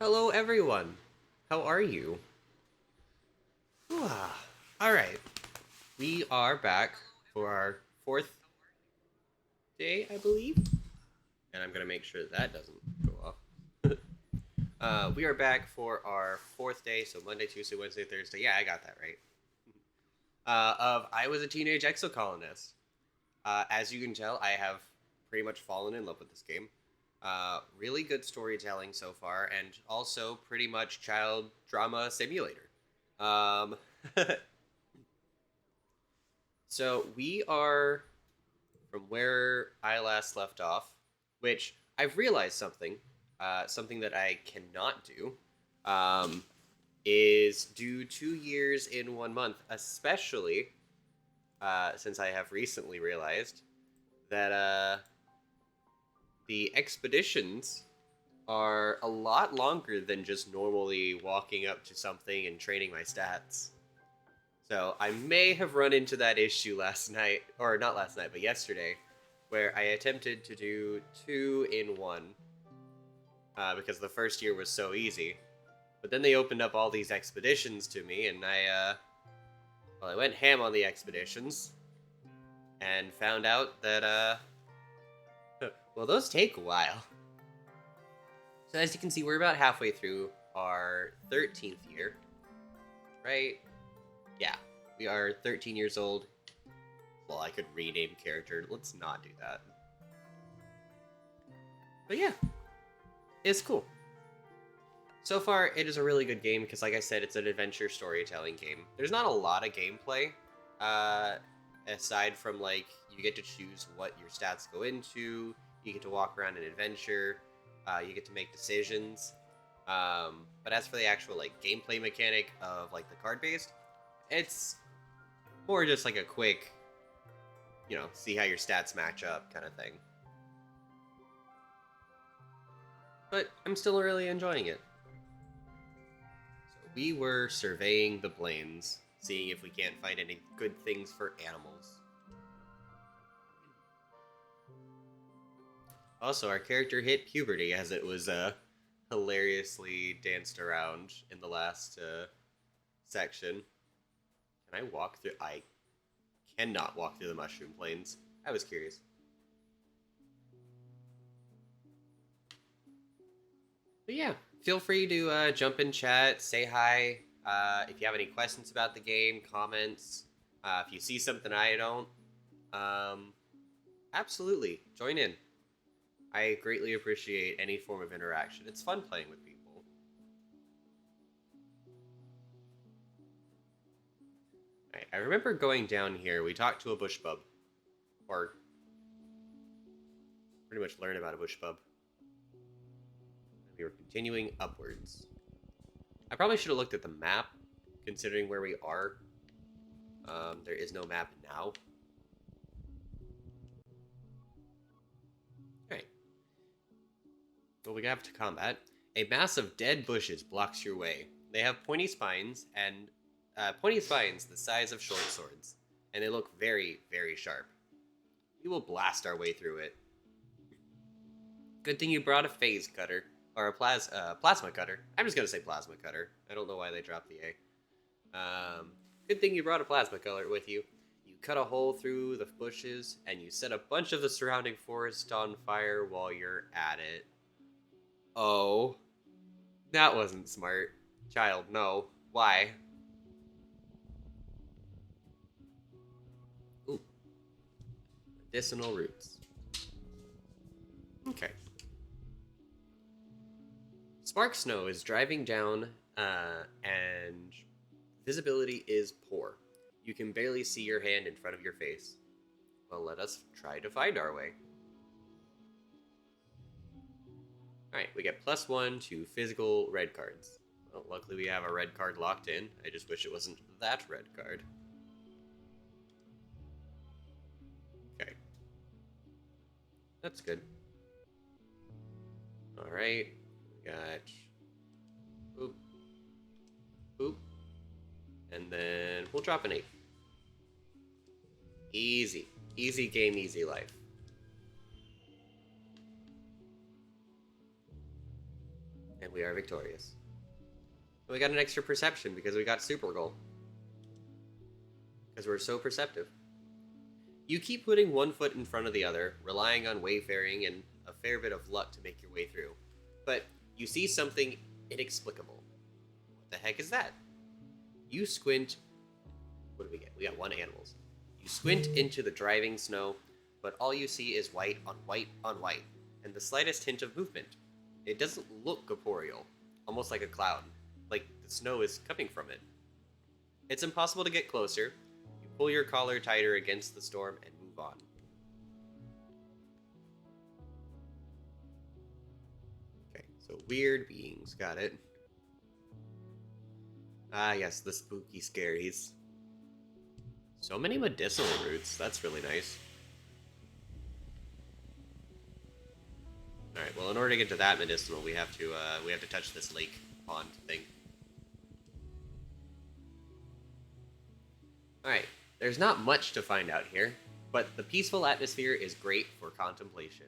Hello, everyone. How are you? All right. We are back for our fourth day, I believe. And I'm going to make sure that doesn't go off. We are back for our fourth day, so Monday, Tuesday, Wednesday, Thursday. Yeah, I got that right. Of I Was a Teenage Exocolonist. As you can tell, I have pretty much fallen in love with this game. Really good storytelling so far, and also pretty much child drama simulator. Um, So we are from where I last left off, which I've realized something that I cannot do, um, is do 2 years in 1 month, especially since I have recently realized that the expeditions are a lot longer than just normally walking up to something and training my stats. So I may have run into that issue last night, or not last night, but yesterday, where I attempted to do 2 in 1 because the first year was so easy. But then they opened up all these expeditions to me, and I went ham on the expeditions and found out that well, those take a while. So as you can see, we're about halfway through our 13th year, right? Yeah, we are 13 years old. Well, I could rename character. Let's not do that. But yeah, it's cool. So far, it is a really good game because, like I said, it's an adventure storytelling game. There's not a lot of gameplay, uh, aside from like you get to choose what your stats go into. You get to walk around an adventure. You get to make decisions. But as for the actual like gameplay mechanic of like the card based, it's more just like a quick, see how your stats match up kind of thing. But I'm still really enjoying it. So we were surveying the plains, seeing if we can't find any good things for animals. Also, our character hit puberty as it was hilariously danced around in the last section. Can I walk through? I cannot walk through the mushroom plains. I was curious. But yeah, feel free to jump in chat, say hi. If you have any questions about the game, comments. If you see something I don't, um, absolutely join in. I greatly appreciate any form of interaction. It's fun playing with people. Right, I remember going down here. We talked to a bush bub, or pretty much learned about a bush bub. We were continuing upwards. I probably should have looked at the map, considering where we are. There is no map now. Alright. Well, we have to combat. A mass of dead bushes blocks your way. They have pointy spines the size of short swords, and they look very, very sharp. We will blast our way through it. Good thing you brought a phase cutter, or a plasma cutter. I'm just gonna say plasma cutter. I don't know why they dropped the A. Good thing you brought a plasma cutter with you. You cut a hole through the bushes, and you set a bunch of the surrounding forest on fire while you're at it. Oh, that wasn't smart. Child, no. Why? Ooh, medicinal roots. Okay. Spark Snow is driving down, and visibility is poor. You can barely see your hand in front of your face. Well, let us try to find our way. Alright, we get +1 to physical red cards. Well, luckily we have a red card locked in. I just wish it wasn't that red card. Okay. That's good. Alright. We got... Boop. Boop. And then we'll drop an 8. Easy. Easy game, easy life. And we are victorious. And we got an extra perception because we got super goal. Because we're so perceptive. You keep putting one foot in front of the other, relying on wayfaring and a fair bit of luck to make your way through. But you see something inexplicable. What the heck is that? You squint. What do we get? We got one animals. You squint into the driving snow, but all you see is white on white on white, and the slightest hint of movement. It doesn't look corporeal, almost like a cloud, like the snow is coming from it. It's impossible to get closer. You pull your collar tighter against the storm and move on. Okay, so weird beings, got it. Ah, yes, the spooky scaries. So many medicinal roots, that's really nice. Alright, well in order to get to that medicinal, we have to touch this lake pond thing. Alright, there's not much to find out here, but the peaceful atmosphere is great for contemplation.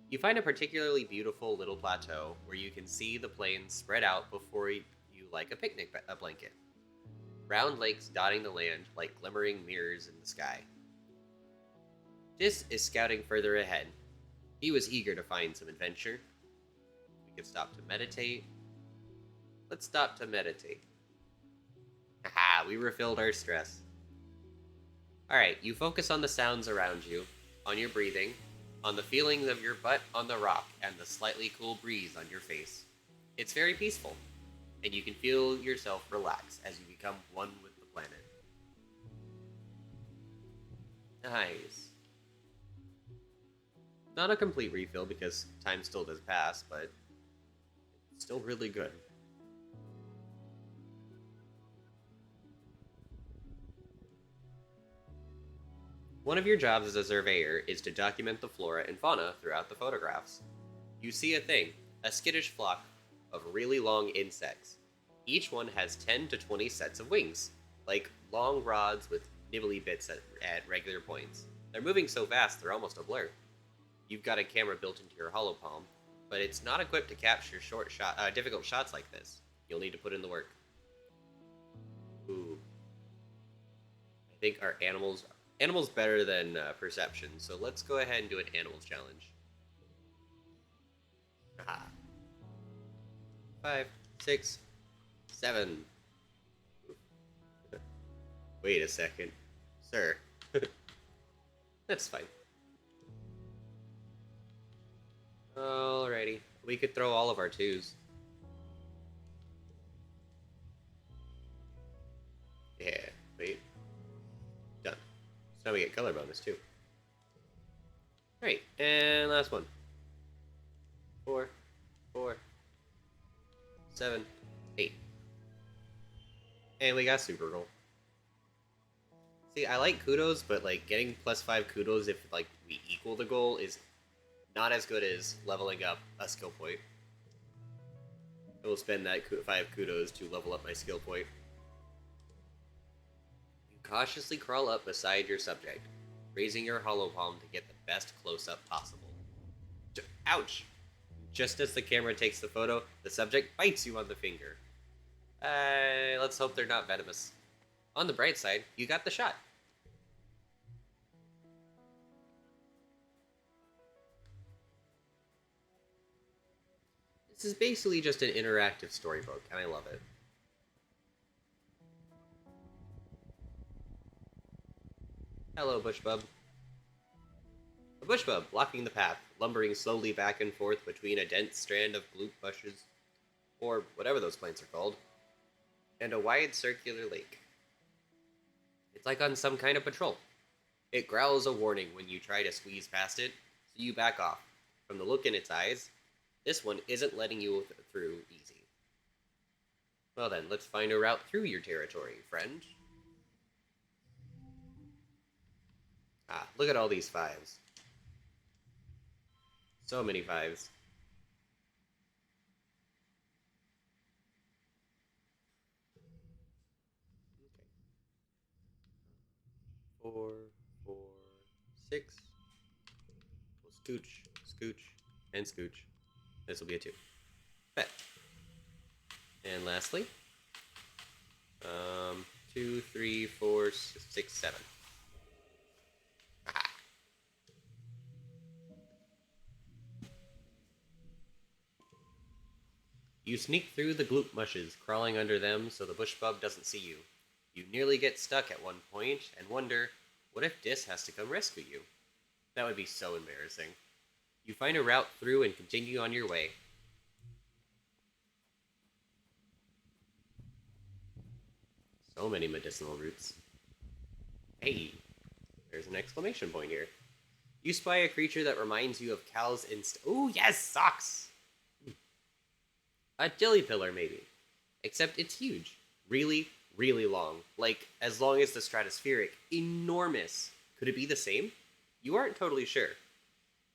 You find a particularly beautiful little plateau where you can see the plains spread out before you like a picnic blanket. Round lakes dotting the land like glimmering mirrors in the sky. Jis is scouting further ahead. He was eager to find some adventure. We could stop to meditate. Let's stop to meditate. Haha, we refilled our stress. Alright, you focus on the sounds around you, on your breathing, on the feeling of your butt on the rock, and the slightly cool breeze on your face. It's very peaceful, and you can feel yourself relax as you become one with the planet. Nice. Not a complete refill because time still does pass, but it's still really good. One of your jobs as a surveyor is to document the flora and fauna throughout the photographs. You see a skittish flock of really long insects. Each one has 10 to 20 sets of wings, like long rods with nibbly bits at regular points. They're moving so fast they're almost a blur. You've got a camera built into your hollow palm, but it's not equipped to capture difficult shots like this. You'll need to put in the work. Ooh. I think our animals better than perception, so let's go ahead and do an animals challenge. Aha. 5, 6, 7. Wait a second, sir. That's fine. Alrighty, we could throw all of our 2s. Yeah, wait. Done. So now we get color bonus too. Alright, and last one. 4, 4, 7, 8. And we got super roll. See, I like kudos, but like getting +5 kudos if like we equal the goal is not as good as leveling up a skill point. I will spend that 5 kudos to level up my skill point. You cautiously crawl up beside your subject, raising your hollow palm to get the best close-up possible. Ouch! Just as the camera takes the photo, the subject bites you on the finger. Let's hope they're not venomous. On the bright side, you got the shot. This is basically just an interactive storybook, and I love it. Hello, bushbub. A bushbub blocking the path, lumbering slowly back and forth between a dense strand of gloop bushes, or whatever those plants are called, and a wide circular lake. It's like on some kind of patrol. It growls a warning when you try to squeeze past it, so you back off. From the look in its eyes, this one isn't letting you through easy. Well then, let's find a route through your territory, friend. Ah, look at all these 5s. So many 5s. Okay. 4, 4, 6. We'll scooch, scooch, and scooch. This will be a 2. Bet. And lastly, 2, 3, 4, 6, 7. Aha. You sneak through the gloop mushes, crawling under them so the bush bub doesn't see you. You nearly get stuck at one point and wonder, what if Dis has to come rescue you? That would be so embarrassing. You find a route through and continue on your way. So many medicinal roots. Hey, there's an exclamation point here. You spy a creature that reminds you of Cal's oh yes, socks! A dilly pillar, maybe. Except it's huge. Really, really long. Like, as long as the stratospheric. Enormous. Could it be the same? You aren't totally sure.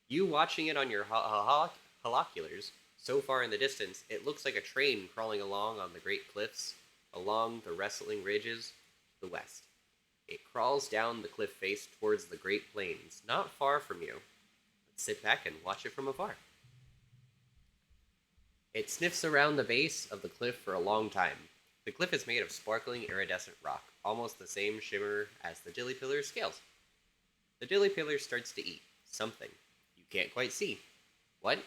You watching it on your holoculars, so far in the distance, it looks like a train crawling along on the great cliffs, along the wrestling ridges to the west. It crawls down the cliff face towards the Great Plains, not far from you. Let's sit back and watch it from afar. It sniffs around the base of the cliff for a long time. The cliff is made of sparkling iridescent rock, almost the same shimmer as the dilly pillar's scales. The dilly pillar starts to eat something. You can't quite see. What?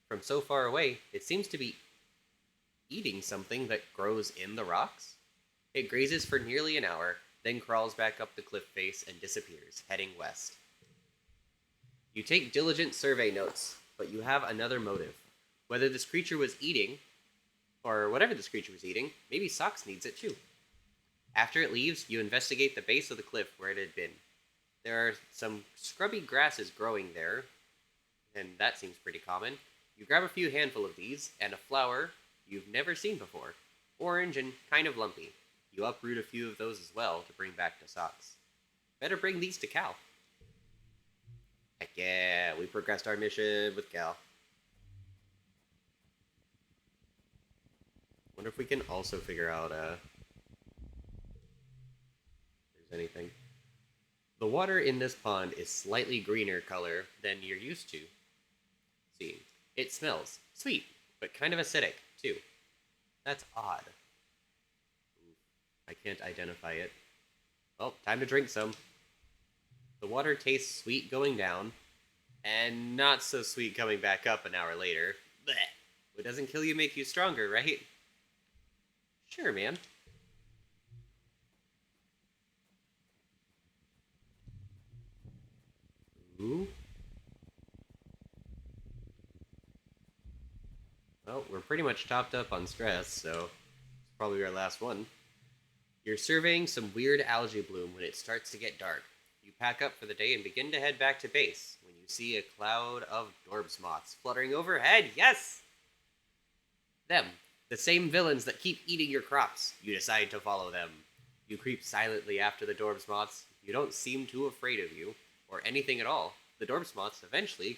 From so far away, it seems to be eating something that grows in the rocks. It grazes for nearly an hour, then crawls back up the cliff face and disappears, heading west. You take diligent survey notes, but you have another motive. Whether this creature was eating, or whatever this creature was eating, maybe Socks needs it too. After it leaves, you investigate the base of the cliff where it had been. There are some scrubby grasses growing there, and that seems pretty common. You grab a few handful of these, and a flower you've never seen before. Orange and kind of lumpy. You uproot a few of those as well to bring back to Socks. Better bring these to Cal. Heck yeah, we progressed our mission with Cal. Wonder if we can also figure out if there's anything. The water in this pond is slightly greener color than you're used to seeing. It smells sweet, but kind of acidic, too. That's odd. I can't identify it. Well, time to drink some. The water tastes sweet going down, and not so sweet coming back up an hour later. Blech. What doesn't kill you make you stronger, right? Sure, man. Ooh. Well, we're pretty much topped up on stress, so it's probably our last one. You're surveying some weird algae bloom when it starts to get dark. You pack up for the day and begin to head back to base when you see a cloud of Dorbs moths fluttering overhead. Yes! Them. The same villains that keep eating your crops. You decide to follow them. You creep silently after the Dorbs moths. You don't seem too afraid of you, or anything at all. The Dorbs moths eventually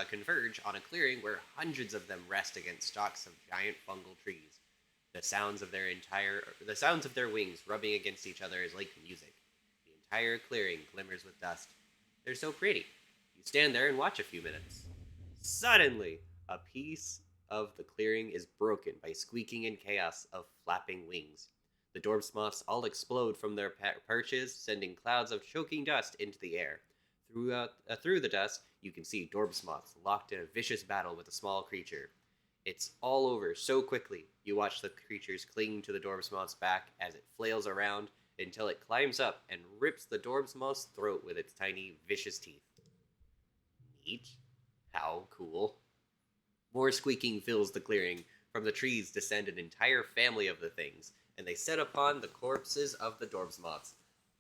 converge on a clearing where hundreds of them rest against stalks of giant fungal trees. The sounds of their wings rubbing against each other is like music. The entire clearing glimmers with dust. They're so pretty. You stand there and watch a few minutes. Suddenly, a piece of the clearing is broken by squeaking and chaos of flapping wings. The Dorbs moths all explode from their perches, sending clouds of choking dust into the air. Through the dust, you can see Dorbs moths locked in a vicious battle with a small creature. It's all over so quickly. You watch the creatures cling to the Dorbs moth's back as it flails around until it climbs up and rips the Dorbs moth's throat with its tiny, vicious teeth. Neat. How cool. More squeaking fills the clearing. From the trees descend an entire family of the things, and they set upon the corpses of the Dorbs moths.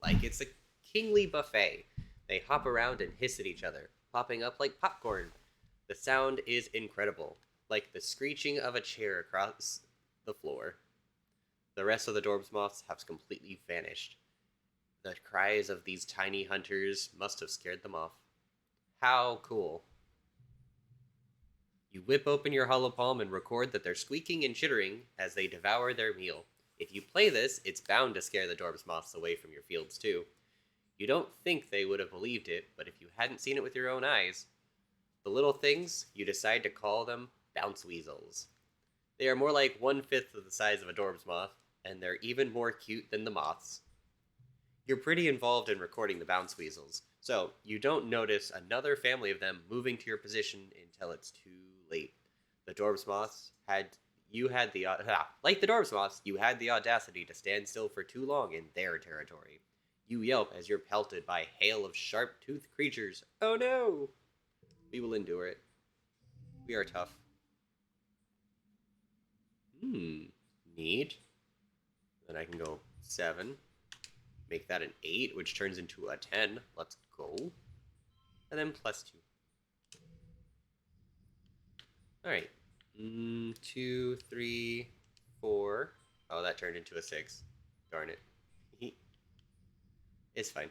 Like it's a kingly buffet. They hop around and hiss at each other, popping up like popcorn. The sound is incredible, like the screeching of a chair across the floor. The rest of the Dorbs moths have completely vanished. The cries of these tiny hunters must have scared them off. How cool. You whip open your holopalm and record that they're squeaking and chittering as they devour their meal. If you play this, it's bound to scare the Dorbs moths away from your fields too. You don't think they would have believed it, but if you hadn't seen it with your own eyes, the little things, you decide to call them bounce weasels. They are more like 1/5 of the size of a Dorb's moth, and they're even more cute than the moths. You're pretty involved in recording the bounce weasels, so you don't notice another family of them moving to your position until it's too late. The Dorb's moths had you had the like the Dorb's moths, you had the audacity to stand still for too long in their territory. You yelp as you're pelted by a hail of sharp-toothed creatures. Oh no! We will endure it. We are tough. Hmm. Neat. Then I can go 7. Make that an 8, which turns into a 10. Let's go. And then +2. Alright. 2, 3, 4. Oh, that turned into a 6. Darn it. It's fine.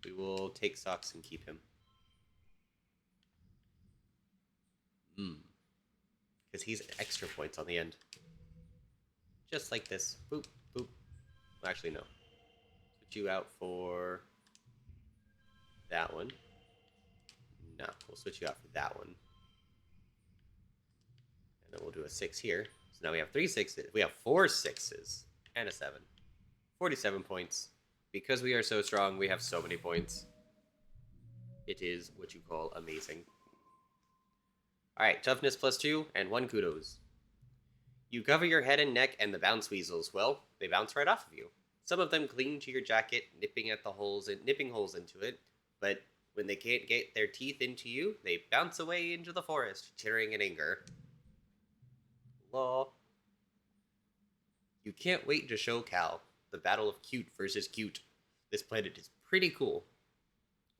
We will take Socks and keep him. Because he's extra points on the end. Just like this. Boop, boop. Well, actually, no. Switch you out for that one. No, we'll switch you out for that one. And then we'll do a 6 here. So now we have 3 6s. We have 4 6s and a 7. 47 points. Because we are so strong, we have so many points. It is what you call amazing. Alright, toughness +2 and 1 kudos. You cover your head and neck, and the bounce weasels, well, they bounce right off of you. Some of them cling to your jacket, nipping holes into it, but when they can't get their teeth into you, they bounce away into the forest, tittering in anger. Law. You can't wait to show Cal the battle of cute versus cute. This planet is pretty cool.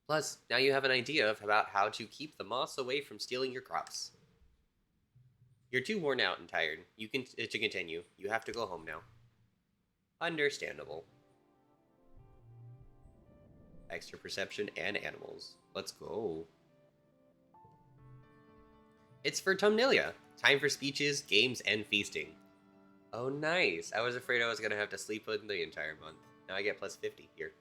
Plus, now you have an idea about how to keep the moths away from stealing your crops. You're too worn out and tired. To continue. You have to go home now. Understandable. Extra perception and animals. Let's go. It's for Tumnilia. Time for speeches, games, and feasting. Oh, nice. I was afraid I was going to have to sleep in the entire month. Now I get +50 here.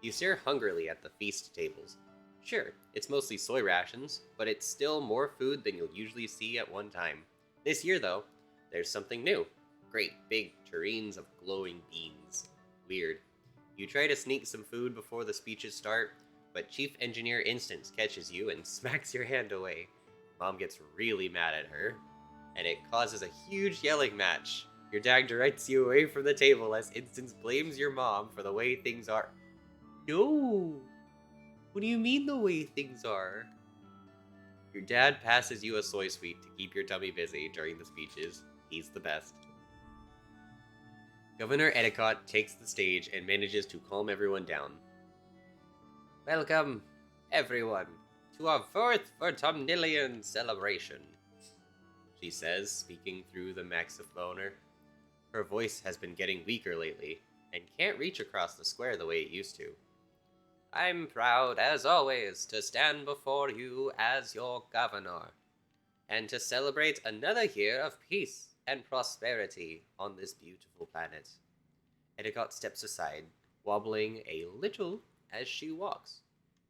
You stare hungrily at the feast tables. Sure, it's mostly soy rations, but it's still more food than you'll usually see at one time. This year, though, there's something new. Great big tureens of glowing beans. Weird. You try to sneak some food before the speeches start, but Chief Engineer Instance catches you and smacks your hand away. Mom gets really mad at her, and it causes a huge yelling match. Your dad directs you away from the table as Instance blames your mom for the way things are. No! What do you mean the way things are? Your dad passes you a soy sweet to keep your tummy busy during the speeches. He's the best. Governor Etiquette takes the stage and manages to calm everyone down. Welcome, everyone, to our 4th Autumnalian celebration, she says, speaking through the maxiphoner. Her voice has been getting weaker lately, and can't reach across the square the way it used to. I'm proud, as always, to stand before you as your governor, and to celebrate another year of peace and prosperity on this beautiful planet. Etiquette steps aside, wobbling a little as she walks,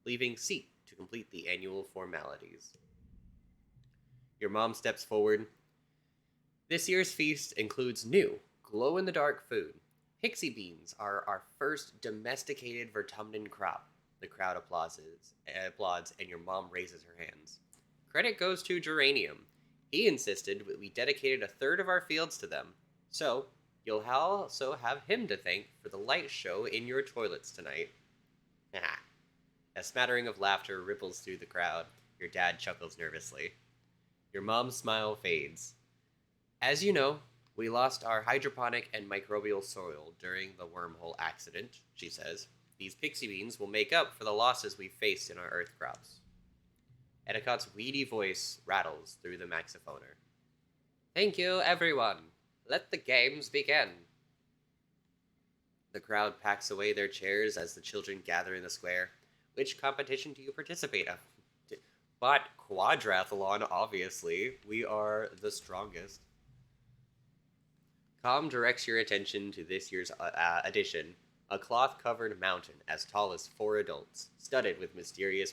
leaving Seat to complete the annual formalities. Your mom steps forward. This year's feast includes new, glow-in-the-dark food. Pixie beans are our first domesticated Vertumnan crop. The crowd applauds, and your mom raises her hands. Credit goes to Geranium. He insisted that we dedicated a third of our fields to them. So, you'll also have him to thank for the light show in your toilets tonight. A smattering of laughter ripples through the crowd. Your dad chuckles nervously. Your mom's smile fades. As you know, we lost our hydroponic and microbial soil during the wormhole accident, she says. These pixie beans will make up for the losses we've faced in our earth crops. Etiquette's weedy voice rattles through the maxiphoner. Thank you, everyone. Let the games begin. The crowd packs away their chairs as the children gather in the square. Which competition do you participate in? But quadrathlon, obviously. We are the strongest. Com directs your attention to this year's edition, a cloth-covered mountain as tall as 4 adults, studded with mysterious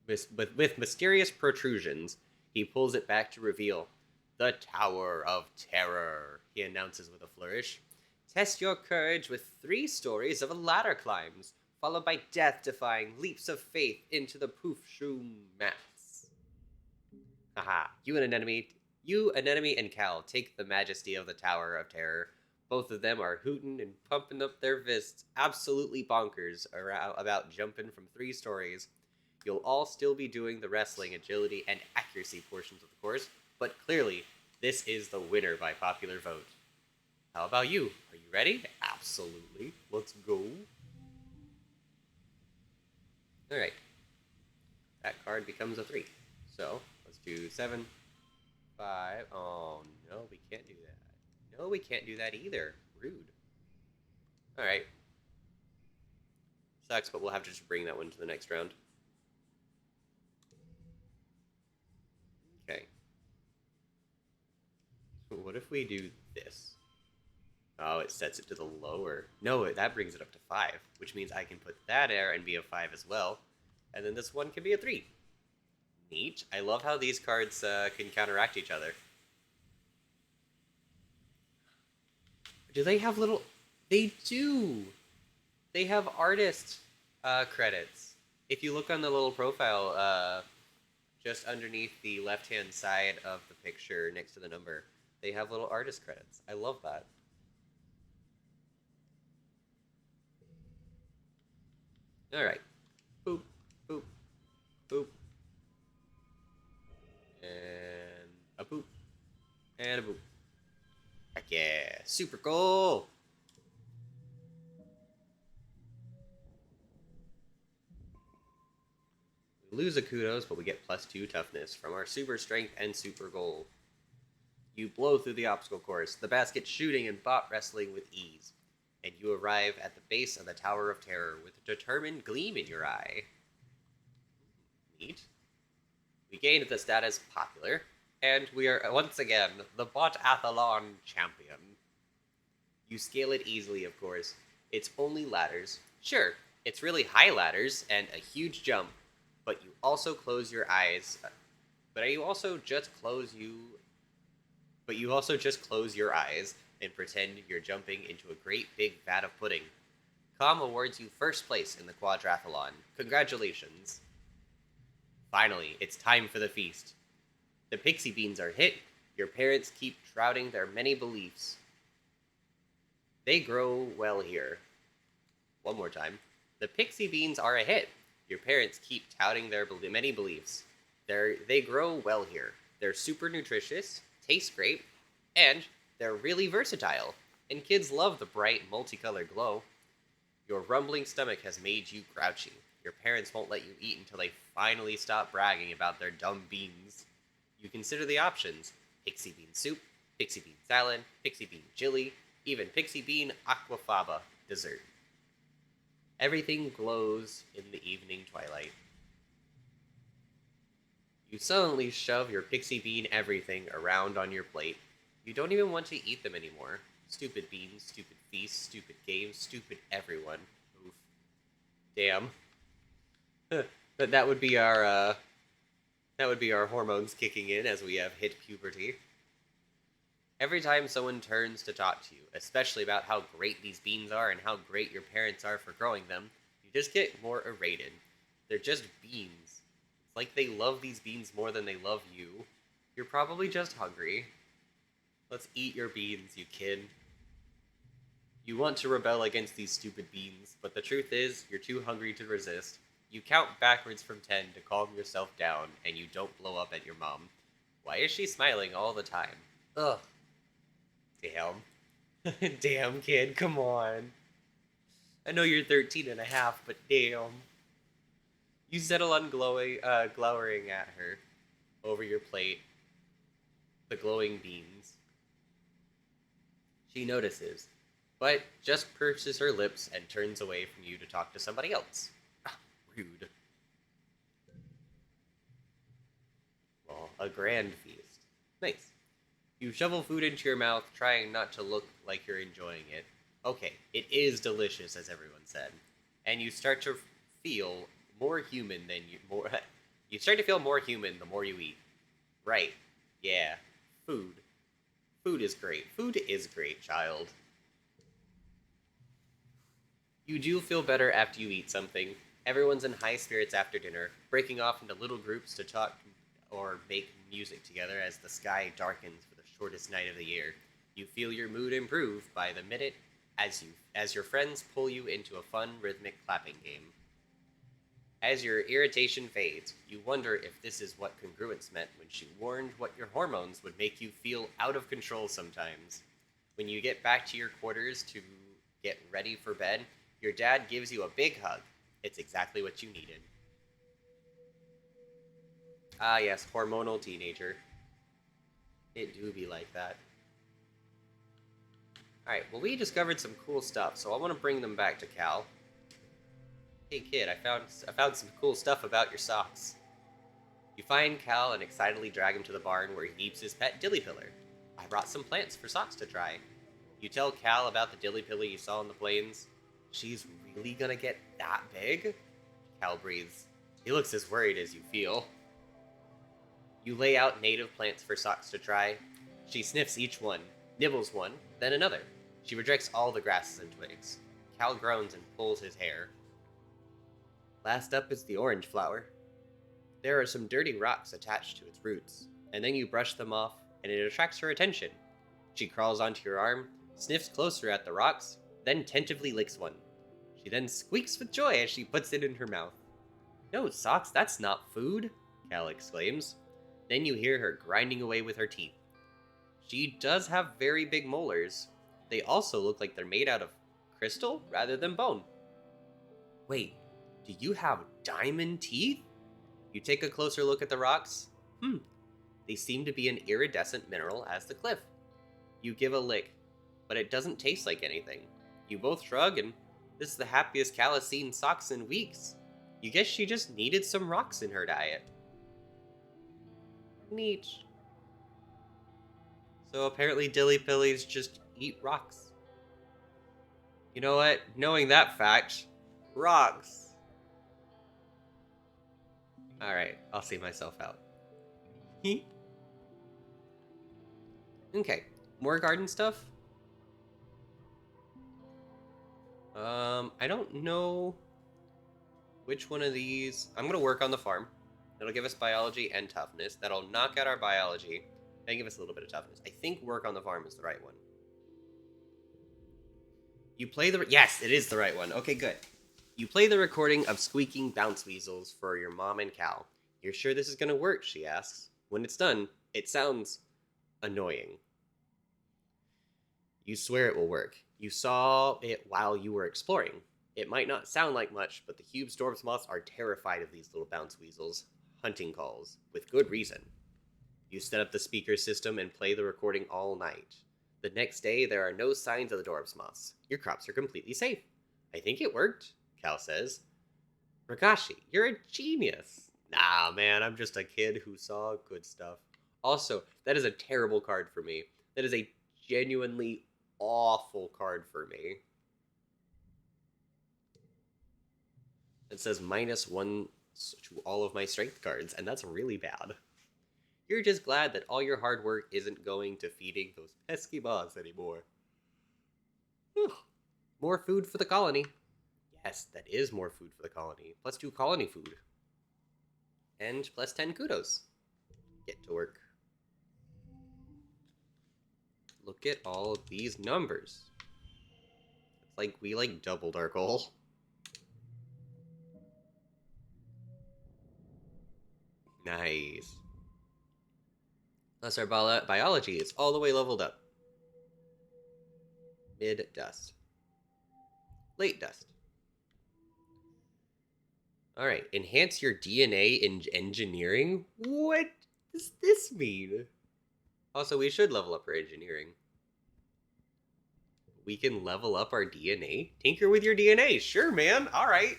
with mysterious protrusions. He pulls it back to reveal the Tower of Terror, he announces with a flourish. Test your courage with 3 stories of a ladder climbs, followed by death-defying leaps of faith into the poof shroom mats. Haha, you, an enemy, and Cal take the majesty of the Tower of Terror. Both of them are hooting and pumping up their fists, absolutely bonkers about jumping from 3 stories. You'll all still be doing the wrestling, agility, and accuracy portions of the course, but clearly, this is the winner by popular vote. How about you? Are you ready? Absolutely. Let's go. Alright. That card becomes a 3. So, let's do 7, 5. Oh, no, we can't do that. No, we can't do that either. Rude. Alright. Sucks, but we'll have to just bring that one to the next round. Okay. What if we do this? Oh, it sets it to the lower. No, that brings it up to 5, which means I can put that there and be a 5 as well. And then this one can be a 3. Neat. I love how these cards can counteract each other. Do they have little... They do! They have artist credits. If you look on the little profile, just underneath the left-hand side of the picture next to the number, they have little artist credits. I love that. Alright. Boop, boop, boop. And a boop. And a boop. Heck yeah. Super cool! We lose a kudos, but we get +2 toughness from our super strength and super goal. You blow through the obstacle course, the basket shooting and bot wrestling with ease, and you arrive at the base of the Tower of Terror with a determined gleam in your eye. Neat. We gained the status popular, and we are once again the Bot-athlon champion. You scale it easily, of course. It's only ladders. Sure, it's really high ladders and a huge jump, but you also close your eyes. But you also just close your eyes and pretend you're jumping into a great big vat of pudding. Com awards you first place in the quadrathlon. Congratulations. Finally, it's time for the feast. The pixie beans are hit. Your parents keep shrouding their many beliefs. They grow well here. One more time. The pixie beans are a hit. Your parents keep touting their many beliefs. They grow well here. They're super nutritious, taste great, and they're really versatile. And kids love the bright, multicolored glow. Your rumbling stomach has made you grouchy. Your parents won't let you eat until they finally stop bragging about their dumb beans. You consider the options: pixie bean soup, pixie bean salad, pixie bean chili, even pixie bean aquafaba dessert. Everything glows in the evening twilight. You suddenly shove your pixie bean everything around on your plate. You don't even want to eat them anymore. Stupid beans, stupid feasts, stupid games, stupid everyone. Oof. Damn. That would be our hormones kicking in as we have hit puberty. Every time someone turns to talk to you, especially about how great these beans are and how great your parents are for growing them, you just get more elated. They're just beans. It's like they love these beans more than they love you. You're probably just hungry. Let's eat your beans, you kid. You want to rebel against these stupid beans, but the truth is, you're too hungry to resist. You count backwards from 10 to calm yourself down, and you don't blow up at your mom. Why is she smiling all the time? Ugh. Damn. Damn, kid, come on. I know you're 13 and a half, but damn. You settle on glowering at her over your plate, the glowing beans. She notices, but just purses her lips and turns away from you to talk to somebody else. Ah, rude. Well, a grand feast. Nice. You shovel food into your mouth, trying not to look like you're enjoying it. Okay, it is delicious, as everyone said. And you start to feel more human than You start to feel more human the more you eat. Right. Yeah. Food. Food is great. Food is great, child. You do feel better after you eat something. Everyone's in high spirits after dinner, breaking off into little groups to talk or make music together as the sky darkens for the shortest night of the year. You feel your mood improve by the minute as your friends pull you into a fun rhythmic clapping game. As your irritation fades, you wonder if this is what congruence meant when she warned what your hormones would make you feel out of control sometimes. When you get back to your quarters to get ready for bed, your dad gives you a big hug. It's exactly what you needed. Ah, yes, hormonal teenager. It do be like that. Alright, well, we discovered some cool stuff, so I want to bring them back to Cal. Hey kid, I found some cool stuff about your socks. You find Cal and excitedly drag him to the barn where he keeps his pet dillypiller. I brought some plants for socks to try. You tell Cal about the dillypiller you saw in the plains. She's really gonna get that big? Cal breathes. He looks as worried as you feel. You lay out native plants for Socks to try. She sniffs each one, nibbles one, then another. She rejects all the grasses and twigs. Cal groans and pulls his hair. Last up is the orange flower. There are some dirty rocks attached to its roots, and then you brush them off, and it attracts her attention. She crawls onto your arm, sniffs closer at the rocks, then tentatively licks one. She then squeaks with joy as she puts it in her mouth. No, Socks, that's not food, Cal exclaims. Then you hear her grinding away with her teeth. She does have very big molars. They also look like they're made out of crystal rather than bone. Wait, do you have diamond teeth? You take a closer look at the rocks. They seem to be an iridescent mineral as the cliff. You give a lick, but it doesn't taste like anything. You both shrug, and this is the happiest Cal has seen Socks in weeks. You guess she just needed some rocks in her diet. Neat. So apparently dilly-pillies just eat rocks. You know what? Knowing that fact, rocks. Alright, I'll see myself out. Okay, more garden stuff? I don't know which one of these. I'm gonna work on the farm. That'll give us biology and toughness. That'll knock out our biology and give us a little bit of toughness. I think work on the farm is the right one. You play the... Yes, it is the right one. Okay, good. You play the recording of squeaking bounce weasels for your mom and Cal. You're sure this is gonna work, she asks. When it's done, it sounds annoying. You swear it will work. You saw it while you were exploring. It might not sound like much, but the Hube's Dwarf's moths are terrified of these little bounce weasels. Hunting calls, with good reason. You set up the speaker system and play the recording all night. The next day, there are no signs of the Dwarf's moths. Your crops are completely safe. I think it worked, Cal says. Ragashi, you're a genius. Nah, man, I'm just a kid who saw good stuff. Also, that is a terrible card for me. That is a genuinely awful card for me. It says -1 to all of my strength cards, and that's really bad. You're just glad that all your hard work isn't going to feeding those pesky moths anymore. Whew. More food for the colony. Yes, that is more food for the colony. +2 colony food. And +10 kudos. Get to work. Look at all of these numbers. It's like we doubled our goal. Nice. Plus our biology is all the way leveled up. Mid dust. Late dust. Alright, enhance your DNA in engineering? What does this mean? Also, we should level up our engineering. We can level up our DNA? Tinker with your DNA. Sure, man. Alright.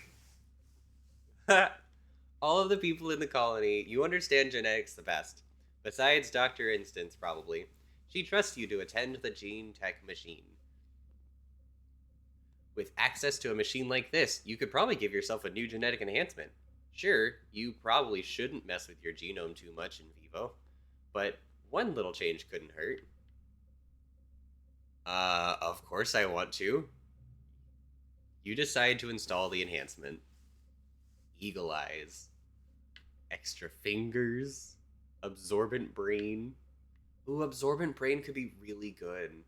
All of the people in the colony, you understand genetics the best. Besides Dr. Instance, probably. She trusts you to attend the gene tech machine. With access to a machine like this, you could probably give yourself a new genetic enhancement. Sure, you probably shouldn't mess with your genome too much in vivo, but one little change couldn't hurt. Of course I want to. You decide to install the enhancement. Eagle eyes, extra fingers, absorbent brain. Ooh, absorbent brain could be really good.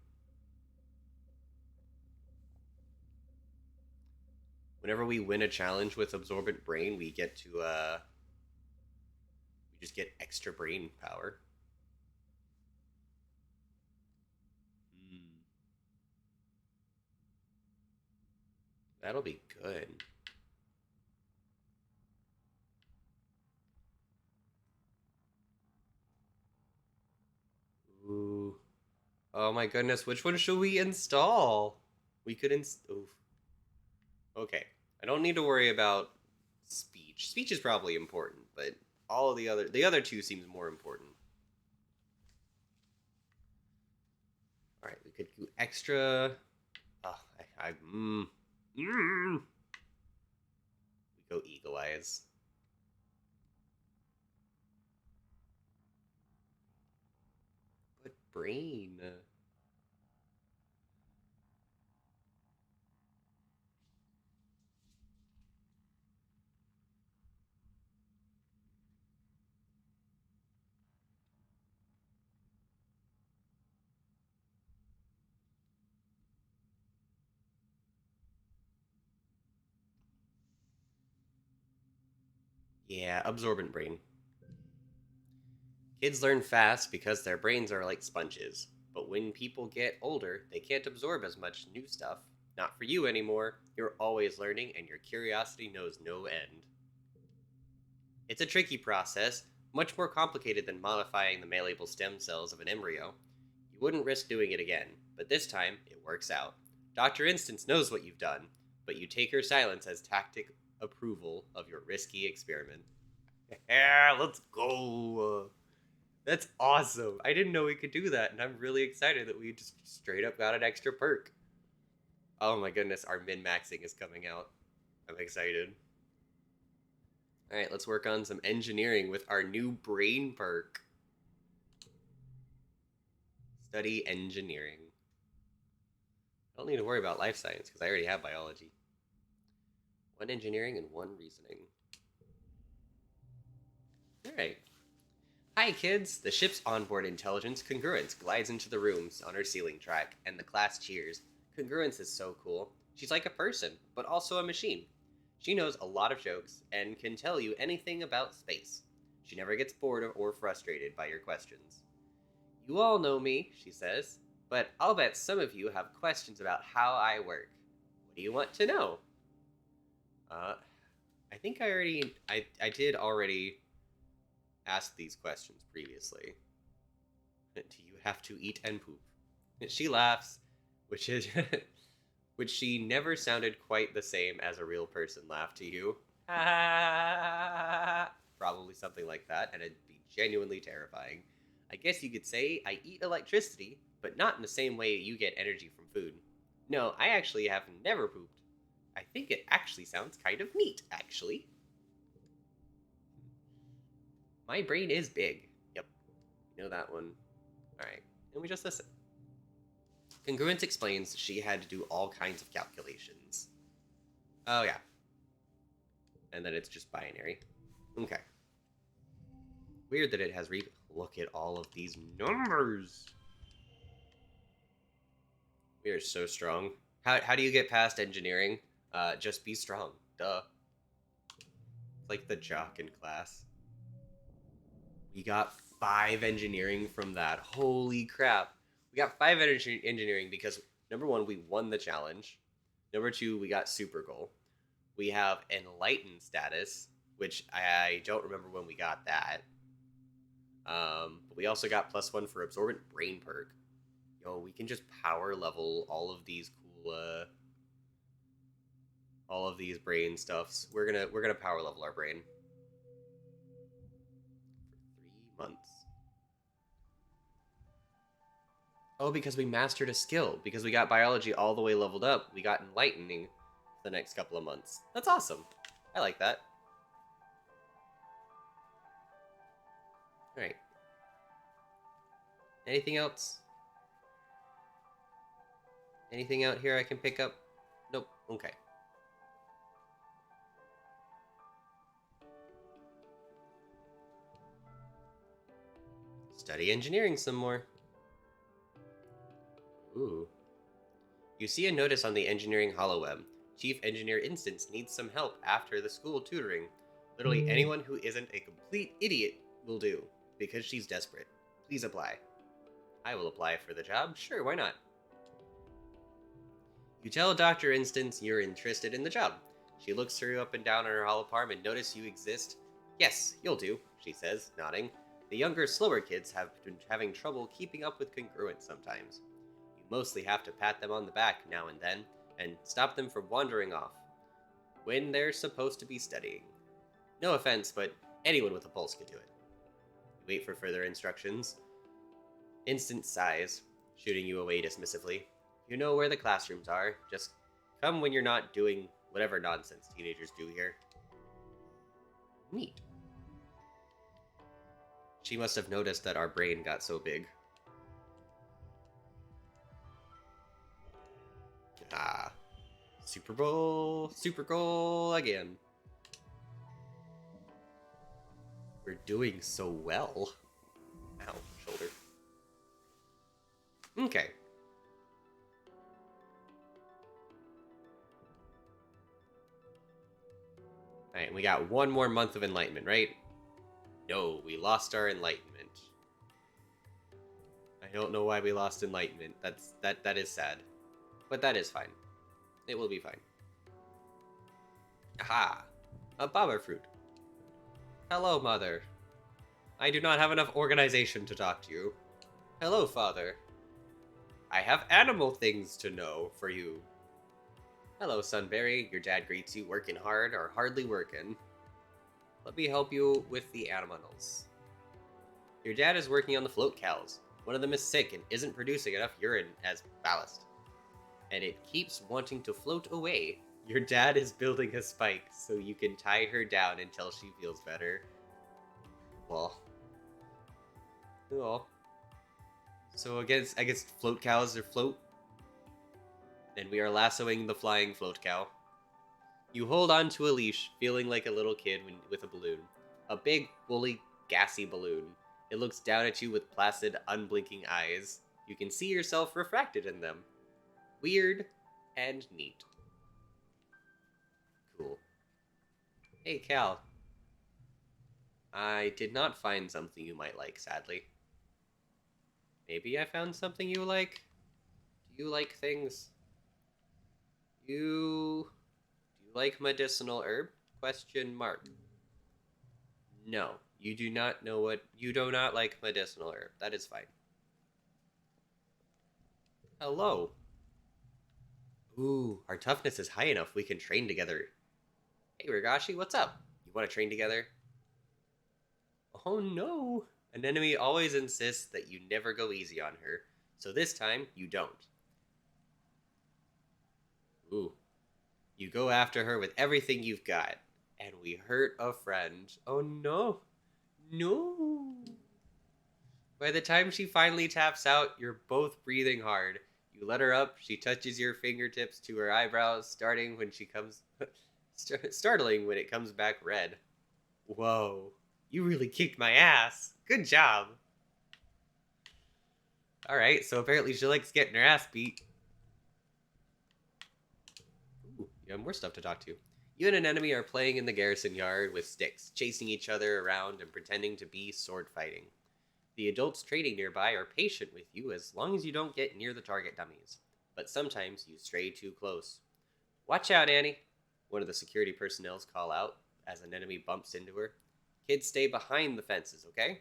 Whenever we win a challenge with absorbent brain, we get to we just get extra brain power. Hmm, that'll be good. Ooh. Oh my goodness, which one should we install? We could Oof. Okay. I don't need to worry about speech. Speech is probably important, but all of the other two seems more important. All right, we could do extra. Oh, we go eagle eyes. But brain. Yeah, absorbent brain. Kids learn fast because their brains are like sponges. But when people get older, they can't absorb as much new stuff. Not for you anymore. You're always learning, and your curiosity knows no end. It's a tricky process, much more complicated than modifying the malleable stem cells of an embryo. You wouldn't risk doing it again, but this time it works out. Dr. Instance knows what you've done, but you take her silence as tactic approval of your risky experiment. Yeah, let's go. That's awesome. I didn't know we could do that, and I'm really excited that we just straight up got an extra perk. Oh my goodness, our min maxing is coming out. I'm excited. All right, let's work on some engineering with our new brain perk. Study engineering. I don't need to worry about life science because I already have biology. One engineering and one reasoning. All right. Hi, kids. The ship's onboard intelligence, Congruence, glides into the rooms on her ceiling track, and the class cheers. Congruence is so cool. She's like a person, but also a machine. She knows a lot of jokes and can tell you anything about space. She never gets bored or frustrated by your questions. You all know me, she says, but I'll bet some of you have questions about how I work. What do you want to know? Uh, I think I did already ask these questions previously. Do you have to eat and poop? She laughs, which is which she never sounded quite the same as a real person laughed to you. Probably something like that, and it'd be genuinely terrifying. I guess you could say I eat electricity, but not in the same way you get energy from food. No, I actually have never pooped. I think it actually sounds kind of neat, actually. My brain is big. Yep, you know that one. Alright, and we just listen. Congruence explains she had to do all kinds of calculations. Oh, yeah. And then it's just binary. Okay. Weird that it has read. Look at all of these numbers. We are so strong. How do you get past engineering? Just be strong. Duh. Like the jock in class. We got 5 engineering from that. Holy crap. We got 5 engineering because, number 1, we won the challenge. Number 2, we got super goal. We have enlightened status, which I don't remember when we got that. But we also got +1 for absorbent brain perk. Yo, we can just power level all of these cool all of these brain stuffs. We're gonna power level our brain for 3 months. Oh, because we mastered a skill. Because we got biology all the way leveled up, we got enlightening the next couple of months. That's awesome. I like that. Alright. Anything else? Anything out here I can pick up? Nope. Okay. Study engineering some more. Ooh. You see a notice on the engineering holoweb. Chief Engineer Instance needs some help after the school tutoring. Literally anyone who isn't a complete idiot will do, because she's desperate. Please apply. I will apply for the job. Sure, why not? You tell Dr. Instance you're interested in the job. She looks through up and down on her holopalm and notices you exist. Yes, you'll do, she says, nodding. The younger, slower kids have been having trouble keeping up with congruence sometimes. You mostly have to pat them on the back now and then, and stop them from wandering off when they're supposed to be studying. No offense, but anyone with a pulse could do it. You wait for further instructions. Instant sighs, shooting you away dismissively. You know where the classrooms are. Just come when you're not doing whatever nonsense teenagers do here. Neat. She must have noticed that our brain got so big. Ah. Super Bowl. Super goal again. We're doing so well. Ow, shoulder. Okay. Alright, we got one more month of enlightenment, right? No, we lost our enlightenment. I don't know why we lost enlightenment. That is sad. But that is fine. It will be fine. Aha! A baba fruit. Hello, Mother. I do not have enough organization to talk to you. Hello, Father. I have animal things to know for you. Hello, Sunberry. Your dad greets you working hard or hardly working. Let me help you with the animals. Your dad is working on the float cows. One of them is sick and isn't producing enough urine as ballast. And it keeps wanting to float away. Your dad is building a spike so you can tie her down until she feels better. Well. Well. So I guess float cows are float. And we are lassoing the flying float cow. You hold on to a leash, feeling like a little kid with a balloon. A big, woolly, gassy balloon. It looks down at you with placid, unblinking eyes. You can see yourself refracted in them. Weird and neat. Cool. Hey, Cal. I did not find something you might like, sadly. Maybe I found something you like? Do you like things? Do you like medicinal herb? Question mark. No, you do not know what... You do not like medicinal herb. That is fine. Hello. Ooh, our toughness is high enough we can train together. Hey, Rigashi, what's up? You want to train together? Oh no! An enemy always insists that you never go easy on her, so this time you don't. Ooh. You go after her with everything you've got, and we hurt a friend. Oh no! No! By the time she finally taps out, you're both breathing hard. You let her up, she touches your fingertips to her eyebrows, startling when it comes back red. Whoa. You really kicked my ass. Good job. Alright, so apparently she likes getting her ass beat. Ooh, you have more stuff to talk to. You and an enemy are playing in the garrison yard with sticks, chasing each other around and pretending to be sword fighting. The adults trading nearby are patient with you as long as you don't get near the target dummies. But sometimes you stray too close. Watch out, Annie, one of the security personnel call out as an enemy bumps into her. Kids, stay behind the fences, okay?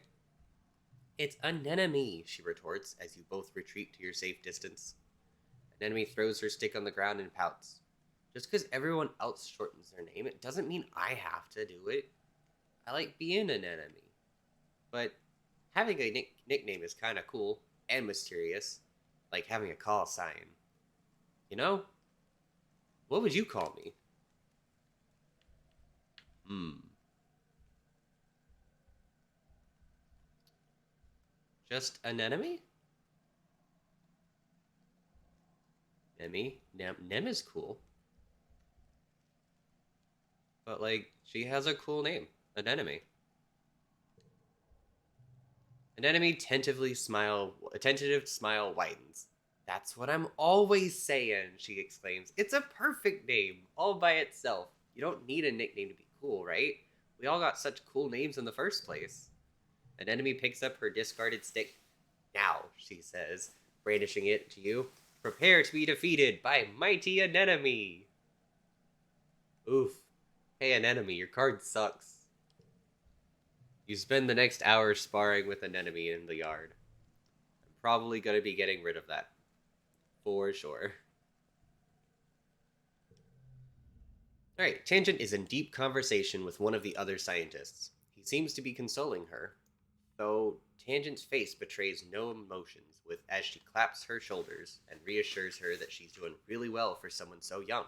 It's an enemy, she retorts as you both retreat to your safe distance. An enemy throws her stick on the ground and pouts. Just because everyone else shortens their name, it doesn't mean I have to do it. I like being an enemy. But having a nickname is kind of cool and mysterious, like having a call sign. You know? What would you call me? Just an enemy? Nemi? Nem is cool. But, like, she has a cool name. An enemy. An enemy a tentative smile widens. That's what I'm always saying, she exclaims. It's a perfect name, all by itself. You don't need a nickname to be cool, right? We all got such cool names in the first place. An enemy picks up her discarded stick. Now, she says, brandishing it to you. Prepare to be defeated by mighty anemone. Oof. Hey, anemone, your card sucks. You spend the next hour sparring with an enemy in the yard. I'm probably going to be getting rid of that. For sure. Alright, Tangent is in deep conversation with one of the other scientists. He seems to be consoling her, though Tangent's face betrays no emotions as she claps her shoulders and reassures her that she's doing really well for someone so young,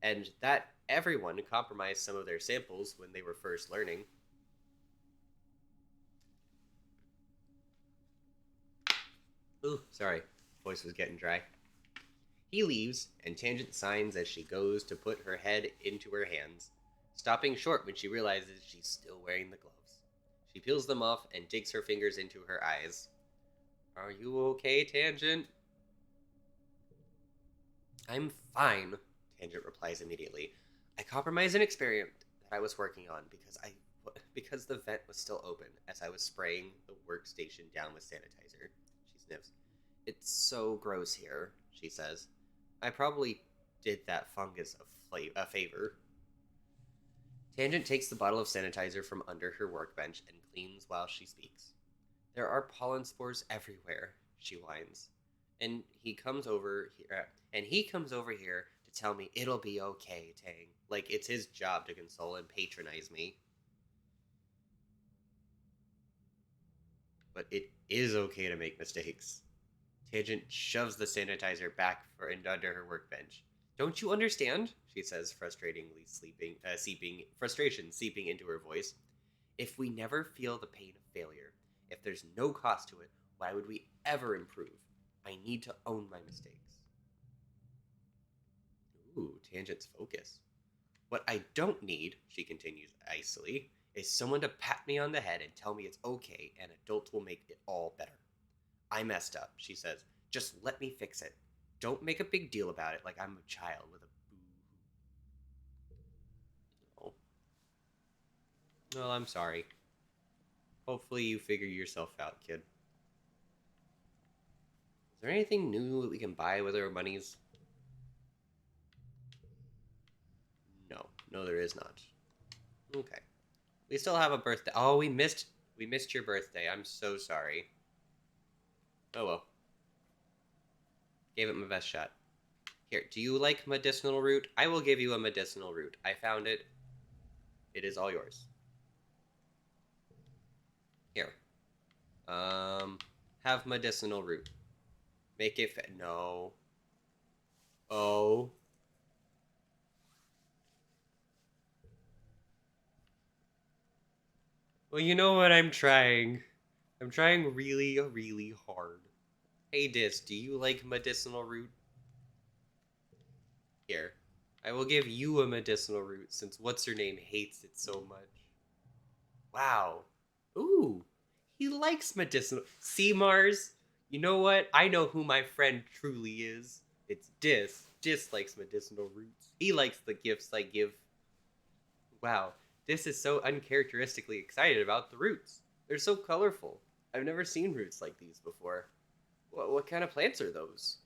and that everyone compromised some of their samples when they were first learning. Ooh, sorry, voice was getting dry. He leaves, and Tangent signs as she goes to put her head into her hands, stopping short when she realizes she's still wearing the gloves. She peels them off and digs her fingers into her eyes. Are you okay, Tangent? I'm fine, Tangent replies immediately. I compromised an experiment that I was working on because the vent was still open as I was spraying the workstation down with sanitizer. She sniffs. It's so gross here, she says. I probably did that fungus a favor. Tangent takes the bottle of sanitizer from under her workbench and cleans while she speaks. There are pollen spores everywhere, she whines. And he comes over here to tell me it'll be okay, Tang. Like it's his job to console and patronize me. But it is okay to make mistakes. Tangent shoves the sanitizer back and under her workbench. Don't you understand? She says, frustration seeping into her voice. If we never feel the pain of failure, if there's no cost to it, why would we ever improve? I need to own my mistakes. Ooh, Tangent's focus. What I don't need, she continues icily, is someone to pat me on the head and tell me it's okay and adults will make it all better. I messed up, she says. Just let me fix it. Don't make a big deal about it like I'm a child with a boo. Oh. Well, I'm sorry. Hopefully you figure yourself out, kid. Is there anything new that we can buy with our monies? No, there is not. Okay. We still have a birthday. Oh, we missed your birthday. I'm so sorry. Oh well. Gave it my best shot. Here, do you like medicinal root? I will give you a medicinal root. I found it. It is all yours. Here. Have medicinal root. Make it no. Oh. Well, you know what I'm trying. I'm trying really, really hard. Hey, Dis, do you like medicinal root? Here. I will give you a medicinal root since what's-her-name hates it so much. Wow. Ooh. He likes medicinal. See, Mars? You know what? I know who my friend truly is. It's Dis. Dis likes medicinal roots. He likes the gifts I give. Wow. Dis is so uncharacteristically excited about the roots. They're so colorful. I've never seen roots like these before. What kind of plants are those?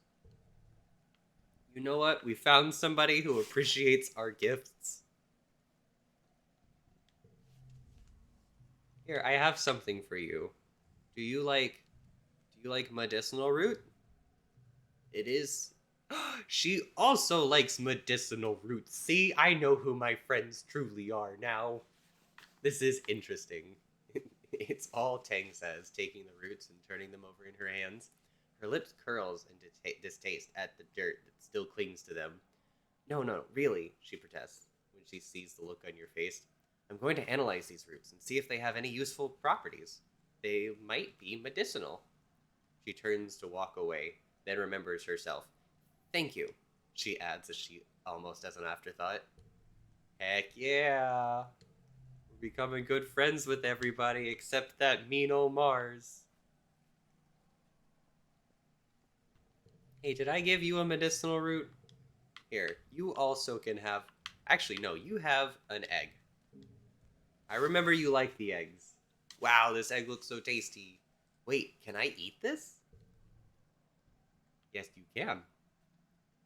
You know what? We found somebody who appreciates our gifts. Here, I have something for you. Do you like medicinal root? It is. She also likes medicinal roots. See, I know who my friends truly are now. This is interesting. It's all Tang says, taking the roots and turning them over in her hands. Her lips curls in distaste at the dirt that still clings to them. No, really, she protests when she sees the look on your face. I'm going to analyze these roots and see if they have any useful properties. they might be medicinal. She turns to walk away, then remembers herself. Thank you, she adds as she almost as an afterthought. Heck yeah! We're becoming good friends with everybody except that mean old Mars. Hey, did I give you a medicinal root? Here, you also can have. Actually, no, you have an egg. I remember you like the eggs. Wow, this egg looks so tasty. Wait, can I eat this? Yes, you can.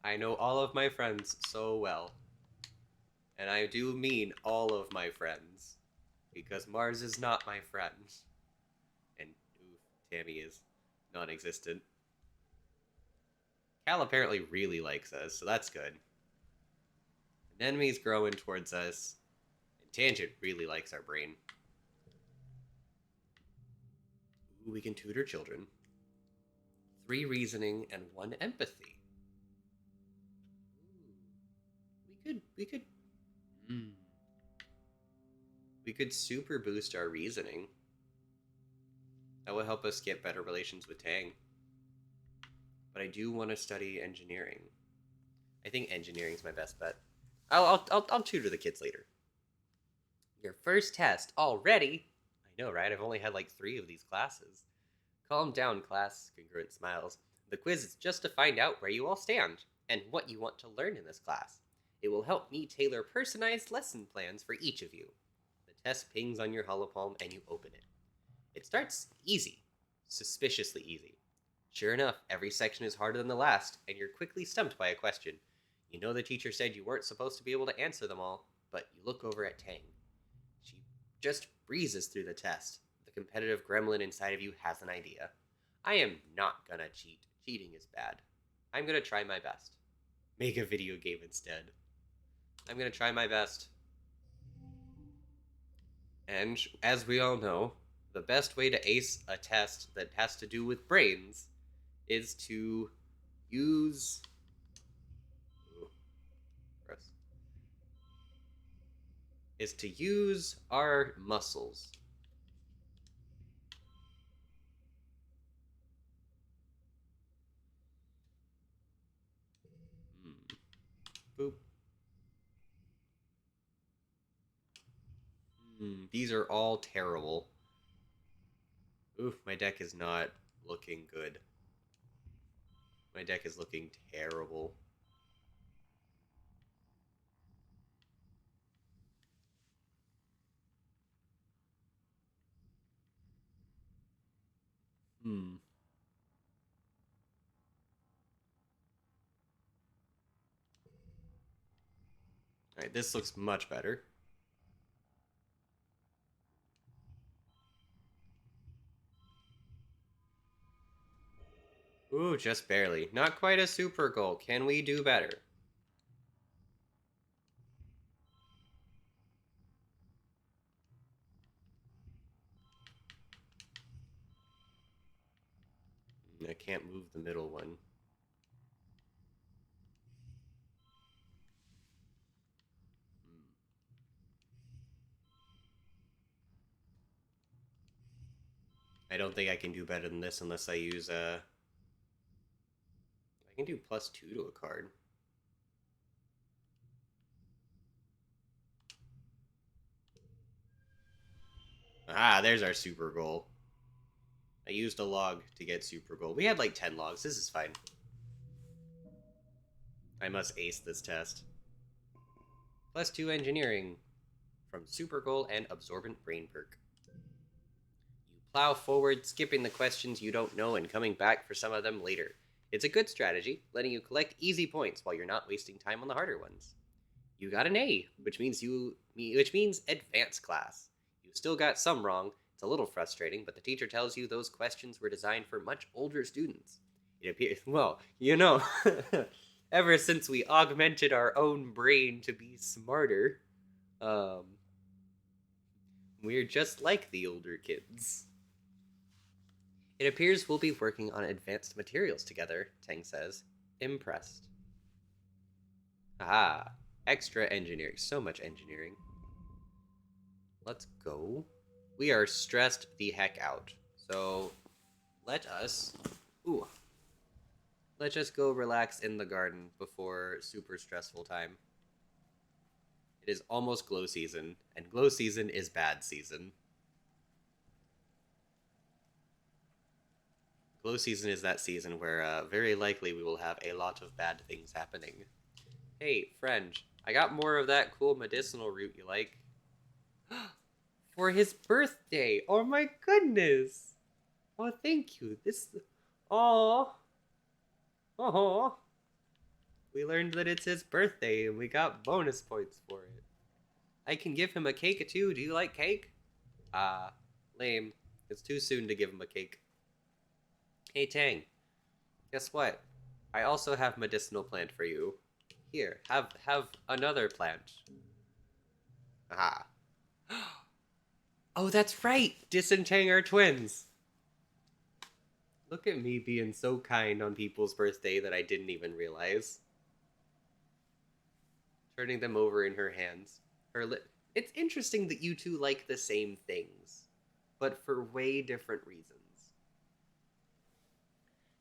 I know all of my friends so well. And I do mean all of my friends. Because Mars is not my friend. And, oof, Tammy is non existent. Cal apparently really likes us, so that's good. An enemy's growing towards us. And Tangent really likes our brain. Ooh, we can tutor children. 3 reasoning and 1 empathy. Ooh, hmm. We could super boost our reasoning. That will help us get better relations with Tang. But I do want to study engineering. I think engineering's my best bet. I'll tutor the kids later. Your first test already? I know, right? I've only had like 3 of these classes. Calm down, class, Congruent smiles. The quiz is just to find out where you all stand and what you want to learn in this class. It will help me tailor personalized lesson plans for each of you. The test pings on your holopalm and you open it. It starts easy, suspiciously easy. Sure enough, every section is harder than the last, and you're quickly stumped by a question. You know the teacher said you weren't supposed to be able to answer them all, but you look over at Tang. She just breezes through the test. The competitive gremlin inside of you has an idea. I am not gonna cheat. Cheating is bad. I'm gonna try my best. Make a video game instead. I'm gonna try my best. And as we all know, the best way to ace a test that has to do with brains is to use. Ooh, gross. Is to use our muscles. Boop. These are all terrible. Oof, my deck is not looking good. My deck is looking terrible. Hmm. Alright, this looks much better. Ooh, just barely. Not quite a super goal. Can we do better? I can't move the middle one. I don't think I can do better than this unless I use I can do +2 to a card. Ah, there's our super goal. I used a log to get super goal. We had like 10 logs. This is fine. I must ace this test. +2 engineering from super goal and absorbent brain perk. You plow forward, skipping the questions you don't know and coming back for some of them later. It's a good strategy, letting you collect easy points while you're not wasting time on the harder ones. You got an A, which means advanced class. You still got some wrong. It's a little frustrating, but the teacher tells you those questions were designed for much older students. It appears, well, ever since we augmented our own brain to be smarter, um, we're just like the older kids. It appears we'll be working on advanced materials together, Tang says, impressed. Ah, extra engineering. So much engineering. Let's go. We are stressed the heck out. So let us, ooh, let's just go relax in the garden before super stressful time. It is almost glow season, and glow season is bad season. Glow season is that season where very likely we will have a lot of bad things happening. Hey, friend, I got more of that cool medicinal root you like. For his birthday! Oh my goodness! Oh, thank you. Oh, oh. We learned that it's his birthday and we got bonus points for it. I can give him a cake too. Do you like cake? Ah, lame. It's too soon to give him a cake. Hey, Tang, guess what? I also have medicinal plant for you. Here, have another plant. Aha. Oh, that's right! Dis and Tang are twins! Look at me being so kind on people's birthday that I didn't even realize. Turning them over in her hands. It's interesting that you two like the same things, but for way different reasons.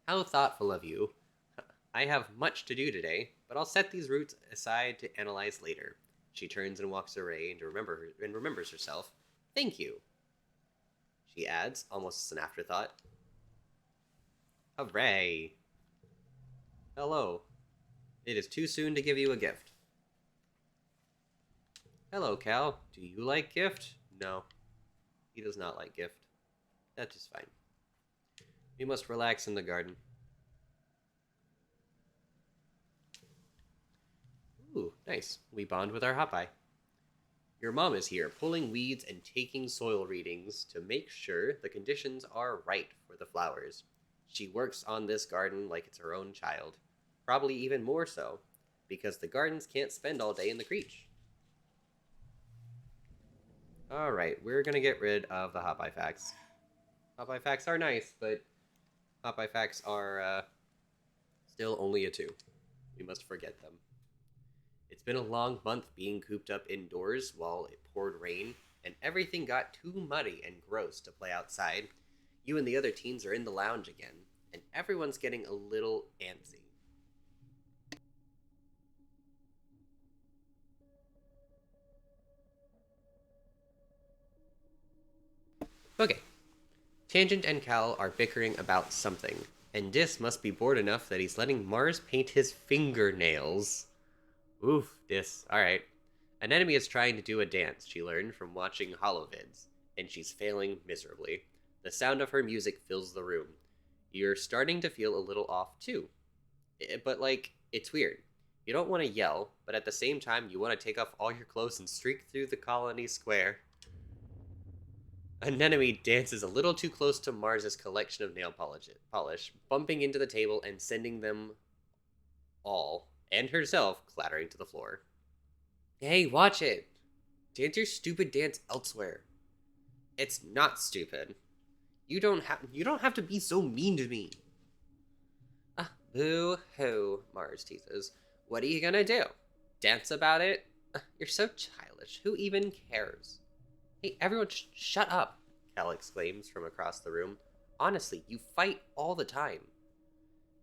How thoughtful of you. I have much to do today, but I'll set these roots aside to analyze later. She turns and walks away and remembers herself. Thank you, she adds, almost as an afterthought. Hooray! Hello. It is too soon to give you a gift. Hello, Cal. Do you like gift? No. He does not like gift. That is fine. We must relax in the garden. Ooh, nice. We bond with our Hopeye. Your mom is here, pulling weeds and taking soil readings to make sure the conditions are right for the flowers. She works on this garden like it's her own child. Probably even more so, because the gardens can't spend all day in the creech. Alright, we're gonna get rid of the Hopeye facts. Hopeye facts are nice, but Hopeye facts are still only a 2. We must forget them. It's been a long month being cooped up indoors while it poured rain, and everything got too muddy and gross to play outside. You and the other teens are in the lounge again, and everyone's getting a little antsy. Okay. Tangent and Cal are bickering about something, and Dis must be bored enough that he's letting Mars paint his fingernails. Oof, Dis. Alright. An enemy is trying to do a dance, she learned from watching holovids, and she's failing miserably. The sound of her music fills the room. You're starting to feel a little off, too. But, it's weird. You don't want to yell, but at the same time, you want to take off all your clothes and streak through the colony square. An enemy dances a little too close to Mars's collection of nail polish, bumping into the table and sending them all, and herself, clattering to the floor. Hey, watch it! Dance your stupid dance elsewhere. It's not stupid. You don't have to be so mean to me. Boo-hoo, Mars teases. What are you gonna do? Dance about it? You're so childish. Who even cares? Hey, everyone, shut up, Cal exclaims from across the room. Honestly, you fight all the time.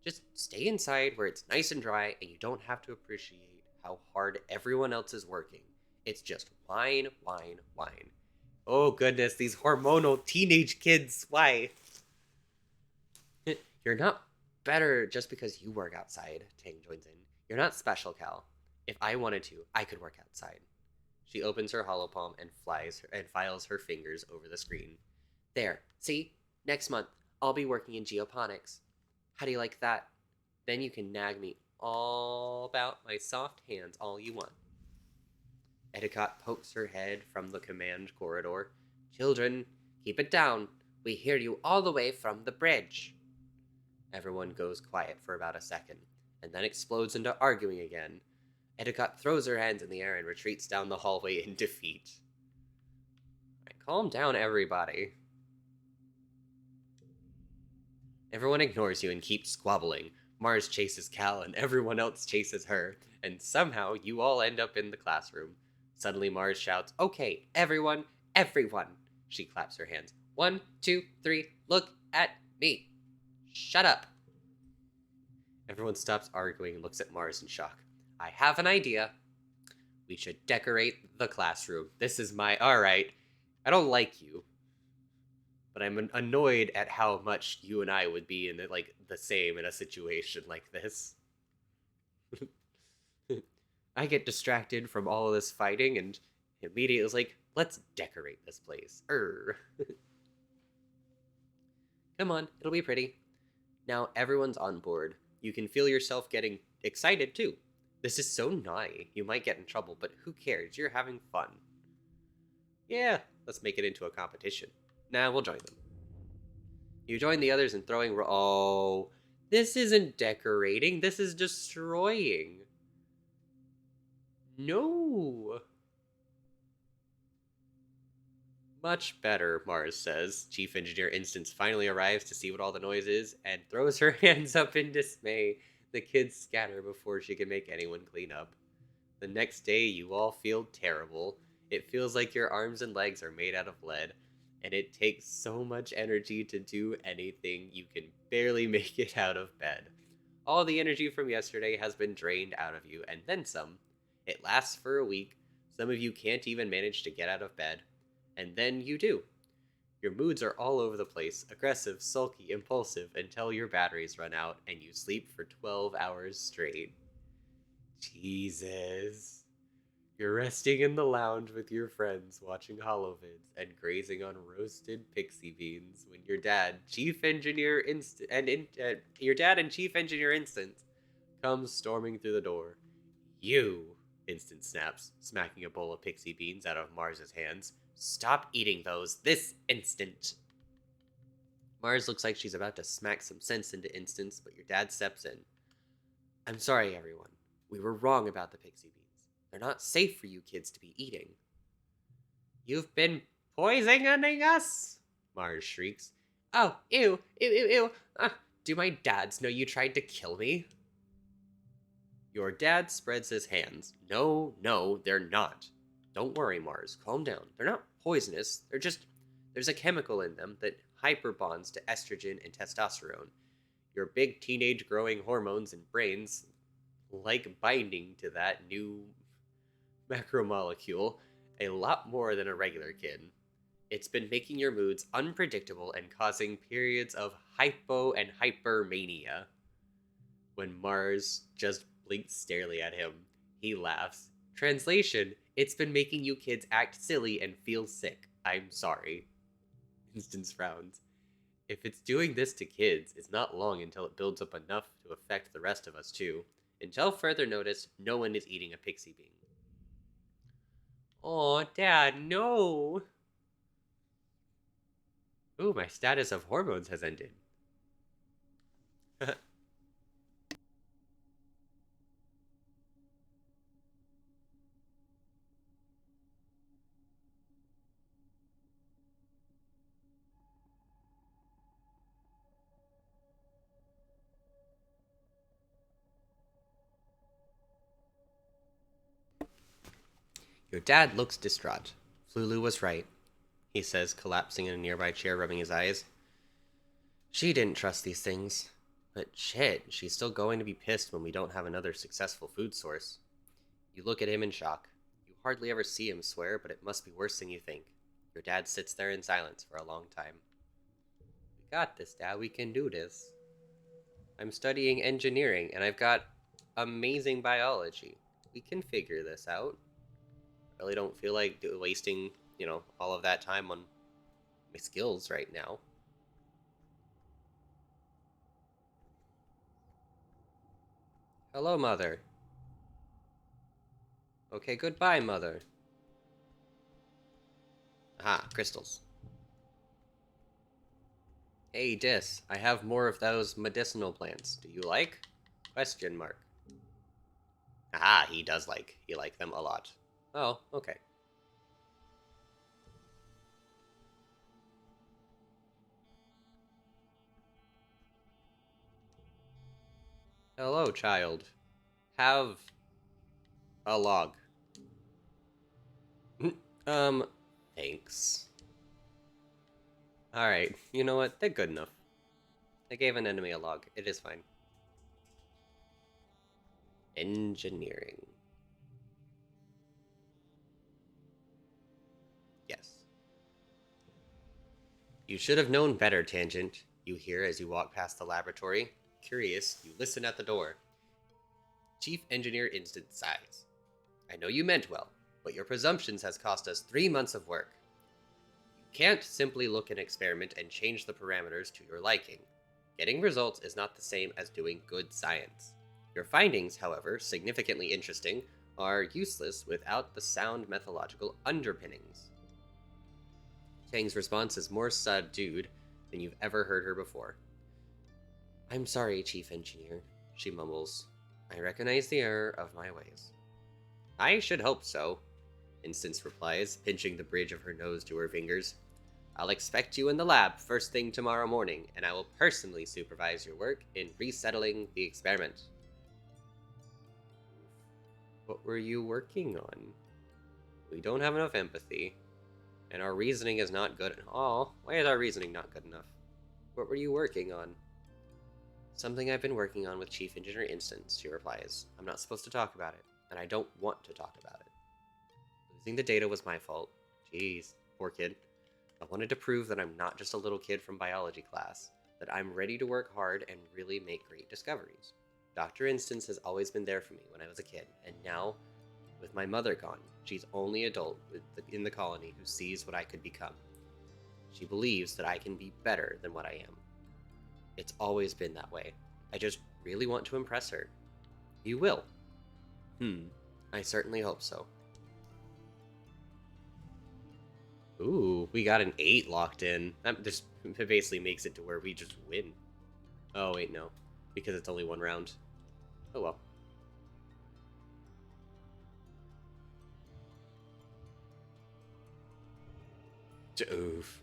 Just stay inside where it's nice and dry and you don't have to appreciate how hard everyone else is working. It's just whine, whine, whine. Oh goodness, these hormonal teenage kids, why? You're not better just because you work outside, Tang joins in. You're not special, Cal. If I wanted to, I could work outside. She opens her hollow palm and files her fingers over the screen. There, see? Next month, I'll be working in geoponics. How do you like that? Then you can nag me all about my soft hands all you want. Etiquette pokes her head from the command corridor. Children, keep it down. We hear you all the way from the bridge. Everyone goes quiet for about a second, and then explodes into arguing again. Etiquette throws her hands in the air and retreats down the hallway in defeat. Right, calm down, everybody. Everyone ignores you and keeps squabbling. Mars chases Cal and everyone else chases her, and somehow you all end up in the classroom. Suddenly Mars shouts, "Okay, everyone, everyone!" She claps her hands. 1, 2, 3, look at me. Shut up. Everyone stops arguing and looks at Mars in shock. I have an idea. We should decorate the classroom. This is my... Alright, I don't like you, but I'm annoyed at how much you and I would be in the same in a situation like this. I get distracted from all of this fighting and immediately was like, let's decorate this place. Come on, it'll be pretty. Now everyone's on board. You can feel yourself getting excited too. This is so naughty. You might get in trouble, but who cares? You're having fun. Yeah, let's make it into a competition. Nah, we'll join them. You join the others in throwing... Oh, this isn't decorating. This is destroying. No. Much better, Mars says. Chief Engineer Instance finally arrives to see what all the noise is and throws her hands up in dismay. The kids scatter before she can make anyone clean up. The next day, you all feel terrible. It feels like your arms and legs are made out of lead, and it takes so much energy to do anything, you can barely make it out of bed. All the energy from yesterday has been drained out of you, and then some. It lasts for a week. Some of you can't even manage to get out of bed. And then you do. Your moods are all over the place, aggressive, sulky, impulsive, until your batteries run out and you sleep for 12 hours straight. Jesus. You're resting in the lounge with your friends, watching holovids and grazing on roasted pixie beans when your dad, Chief Engineer and Chief Engineer Instant comes storming through the door. You, Instant snaps, smacking a bowl of pixie beans out of Mars's hands. Stop eating those this instant. Mars looks like she's about to smack some sense into Instance, but your dad steps in. I'm sorry, everyone. We were wrong about the pixie beans. They're not safe for you kids to be eating. You've been poisoning us? Mars shrieks. Oh, ew, ew, ew, ew. Do my dads know you tried to kill me? Your dad spreads his hands. No, they're not. Don't worry, Mars. Calm down. They're not poisonous. There's a chemical in them that hyperbonds to estrogen and testosterone. Your big teenage growing hormones and brains like binding to that new macromolecule a lot more than a regular kid. It's been making your moods unpredictable and causing periods of hypo and hypermania. When Mars just blinks starely at him, he laughs. Translation, it's been making you kids act silly and feel sick. I'm sorry. Instance frowns. If it's doing this to kids, it's not long until it builds up enough to affect the rest of us too. Until further notice, no one is eating a pixie bean. Aw, Dad, no! Ooh, my status of hormones has ended. Your dad looks distraught. Flulu was right, he says, collapsing in a nearby chair, rubbing his eyes. She didn't trust these things. But shit, she's still going to be pissed when we don't have another successful food source. You look at him in shock. You hardly ever see him swear, but it must be worse than you think. Your dad sits there in silence for a long time. We got this, Dad. We can do this. I'm studying engineering, and I've got amazing biology. We can figure this out. I really don't feel like wasting, all of that time on my skills right now. Hello, Mother. Okay, goodbye, Mother. Aha, crystals. Hey, Dis, I have more of those medicinal plants. Do you like? Question mark. Aha, he does like. He liked them a lot. Oh, okay. Hello, child. Have a log. Thanks. Alright, you know what? They're good enough. I gave an enemy a log. It is fine. Engineering. Yes. You should have known better, Tangent, you hear as you walk past the laboratory. Curious, you listen at the door. Chief Engineer Instant sighs. I know you meant well, but your presumptions has cost us 3 months of work. You can't simply look an experiment and change the parameters to your liking. Getting results is not the same as doing good science. Your findings, however, significantly interesting, are useless without the sound methodological underpinnings. Tang's response is more subdued than you've ever heard her before. I'm sorry, Chief Engineer, she mumbles. I recognize the error of my ways. I should hope so, Instance replies, pinching the bridge of her nose to her fingers. I'll expect you in the lab first thing tomorrow morning, and I will personally supervise your work in resettling the experiment. What were you working on? We don't have enough empathy, and our reasoning is not good at all. Why is our reasoning not good enough? What were you working on? Something I've been working on with Chief Engineer Instance, she replies. I'm not supposed to talk about it, and I don't want to talk about it. Losing the data was my fault. Jeez, poor kid. I wanted to prove that I'm not just a little kid from biology class, that I'm ready to work hard and really make great discoveries. Dr. Instance has always been there for me when I was a kid, and now, with my mother gone, she's only adult in the colony who sees what I could become. She believes that I can be better than what I am. It's always been that way. I just really want to impress her. You will. I certainly hope so. Ooh, we got an 8 locked in. That just basically makes it to where we just win. Oh, wait, no. Because it's only one round. Oh, well. Oof.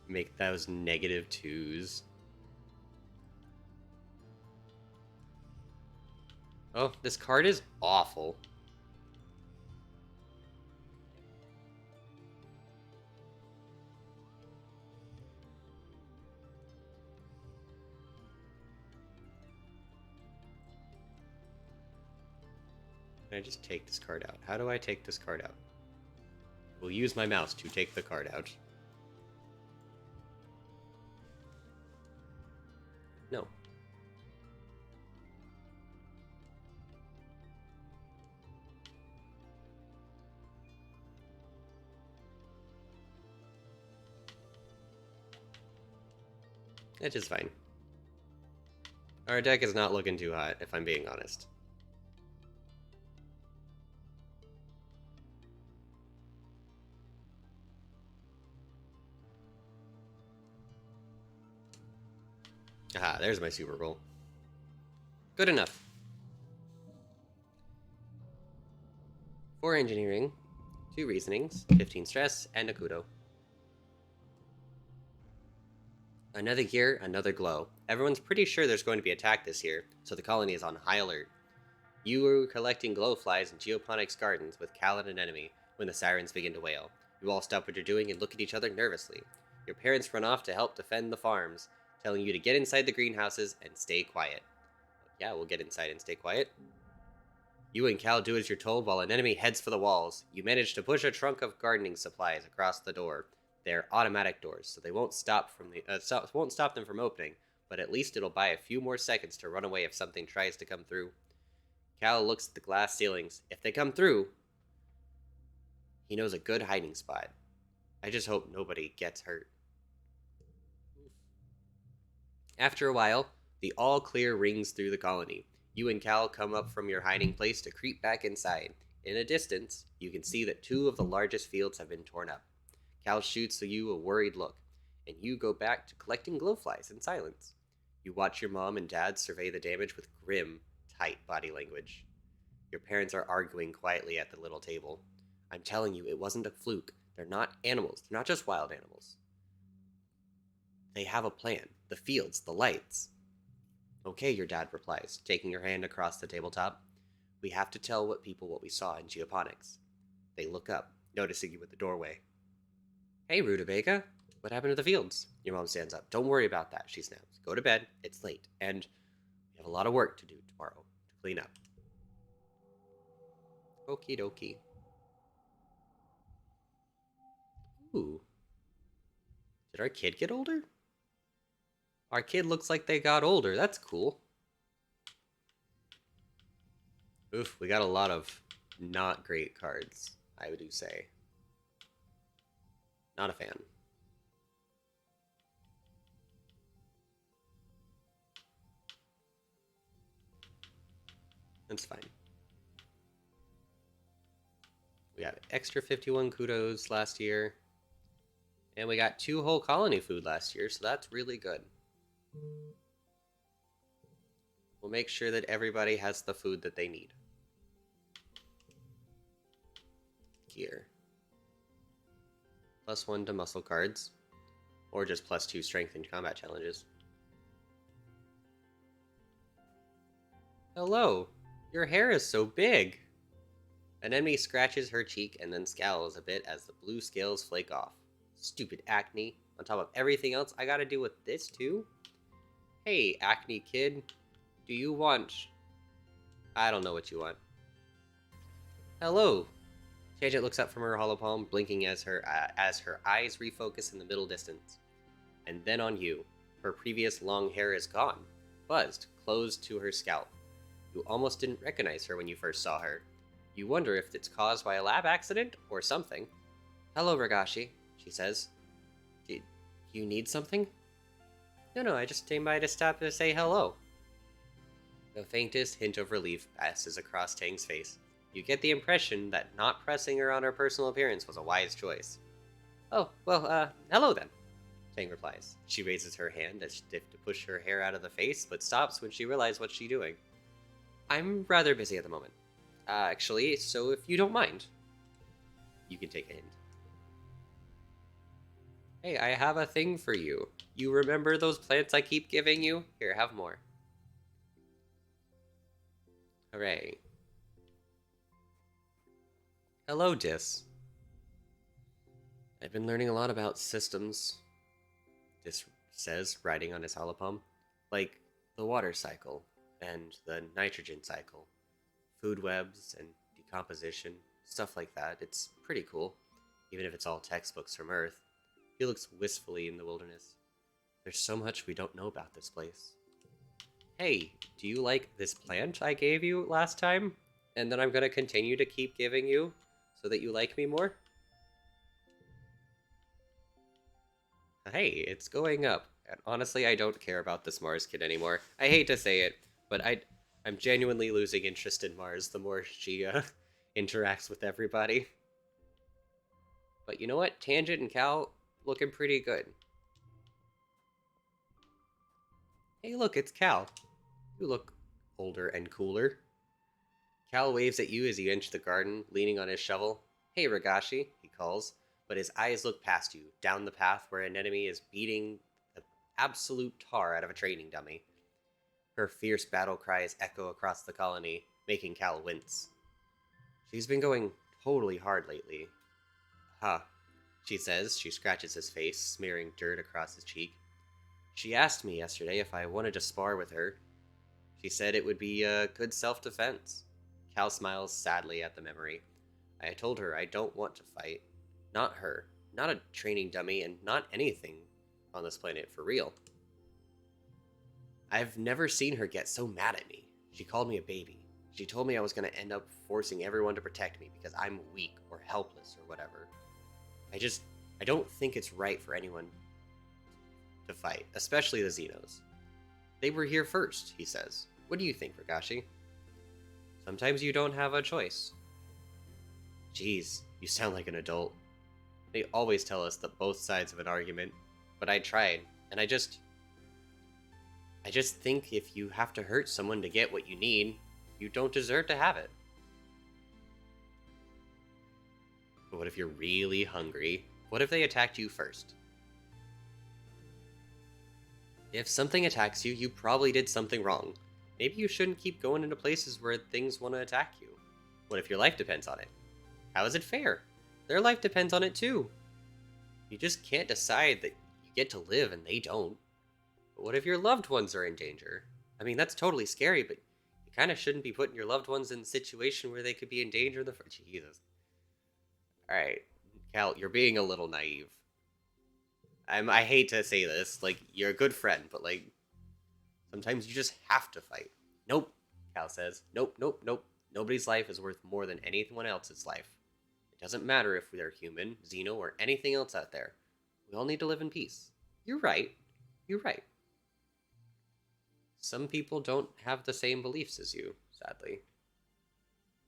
Make those -2s. Oh, this card is awful. Can I just take this card out? How do I take this card out? We'll use my mouse to take the card out. No. It's just fine. Our deck is not looking too hot, if I'm being honest. Aha, there's my super roll. Good enough. 4 engineering, 2 reasonings, 15 stress, and a kudo. Another year, another glow. Everyone's pretty sure there's going to be attack this year, so the colony is on high alert. You are collecting glowflies in Geoponics Gardens with Cal and an enemy when the sirens begin to wail. You all stop what you're doing and look at each other nervously. Your parents run off to help defend the farms, telling you to get inside the greenhouses and stay quiet. Yeah, we'll get inside and stay quiet. You and Cal do as you're told while an enemy heads for the walls. You manage to push a trunk of gardening supplies across the door. They're automatic doors, so they won't stop them from opening, but at least it'll buy a few more seconds to run away if something tries to come through. Cal looks at the glass ceilings. If they come through, he knows a good hiding spot. I just hope nobody gets hurt. After a while, the all clear rings through the colony. You and Cal come up from your hiding place to creep back inside. In a distance, you can see that 2 of the largest fields have been torn up. Cal shoots you a worried look, and you go back to collecting glowflies in silence. You watch your mom and dad survey the damage with grim, tight body language. Your parents are arguing quietly at the little table. I'm telling you, it wasn't a fluke. They're not animals. They're not just wild animals. They have a plan. The fields, the lights. Okay, your dad replies, taking your hand across the tabletop. We have to tell people what we saw in Geoponics. They look up, noticing you at the doorway. Hey, Rutabaga. What happened to the fields? Your mom stands up. Don't worry about that, she snaps. Go to bed. It's late. And we have a lot of work to do tomorrow to clean up. Okie dokie. Ooh. Did our kid get older? Our kid looks like they got older. That's cool. Oof, we got a lot of not great cards, I would say. Not a fan. That's fine. We got extra 51 kudos last year. And we got 2 whole colony food last year, so that's really good. We'll make sure that everybody has the food that they need. Gear. +1 to muscle cards. Or just +2 strength in combat challenges. Hello! Your hair is so big! An enemy scratches her cheek and then scowls a bit as the blue scales flake off. Stupid acne. On top of everything else I gotta do with this too? Hey, acne kid. Do you want... I don't know what you want. Hello! Tangent looks up from her hollow palm, blinking as her eyes refocus in the middle distance. And then on you. Her previous long hair is gone. Buzzed, closed to her scalp. You almost didn't recognize her when you first saw her. You wonder if it's caused by a lab accident or something. Hello, Ragashi, she says. Do you need something? No, I just came by to stop to say hello. The faintest hint of relief passes across Tang's face. You get the impression that not pressing her on her personal appearance was a wise choice. Oh, well, hello then, Tang replies. She raises her hand as if to push her hair out of the face, but stops when she realizes what she's doing. I'm rather busy at the moment. Actually, so if you don't mind, you can take a hint. Hey, I have a thing for you. You remember those plants I keep giving you? Here, have more. Hooray. Hello, Dis. I've been learning a lot about systems, Dis says, writing on his holopalm. Like the water cycle, and the nitrogen cycle, food webs and decomposition, stuff like that. It's pretty cool, even if it's all textbooks from Earth. He looks wistfully in the wilderness. There's so much we don't know about this place. Hey, do you like this plant I gave you last time? And then I'm gonna continue to keep giving you, so that you like me more? Hey, it's going up. And honestly, I don't care about this Mars kid anymore. I hate to say it, but I'm genuinely losing interest in Mars the more she interacts with everybody. But you know what? Tangent and Cal looking pretty good. Hey, look, it's Cal. You look older and cooler. Cal waves at you as you enter the garden, leaning on his shovel. Hey, Ragashi, he calls, but his eyes look past you, down the path where an enemy is beating the absolute tar out of a training dummy. Her fierce battle cries echo across the colony, making Cal wince. She's been going totally hard lately. Huh, she says. She scratches his face, smearing dirt across his cheek. She asked me yesterday if I wanted to spar with her. She said it would be good self-defense. Cal smiles sadly at the memory. I told her I don't want to fight. Not her. Not a training dummy, and not anything on this planet for real. I've never seen her get so mad at me. She called me a baby. She told me I was going to end up forcing everyone to protect me because I'm weak or helpless or whatever. I don't think it's right for anyone to fight, especially the Xenos. They were here first, he says. What do you think, Ragashi? Sometimes you don't have a choice. Jeez, you sound like an adult. They always tell us the both sides of an argument, but I tried, and I just think if you have to hurt someone to get what you need, you don't deserve to have it. But what if you're really hungry? What if they attacked you first? If something attacks you, you probably did something wrong. Maybe you shouldn't keep going into places where things want to attack you. What if your life depends on it? How is it fair? Their life depends on it too. You just can't decide that you get to live and they don't. But what if your loved ones are in danger? I mean, that's totally scary, but you kind of shouldn't be putting your loved ones in a situation where they could be in danger in the first. Jesus. All right, Cal, you're being a little naive. I hate to say this, like you're a good friend, but like sometimes you just have to fight. Nope, Cal says. Nope, nope, nope. Nobody's life is worth more than anyone else's life. It doesn't matter if they're human, xeno, or anything else out there. We all need to live in peace. You're right. You're right. Some people don't have the same beliefs as you, sadly.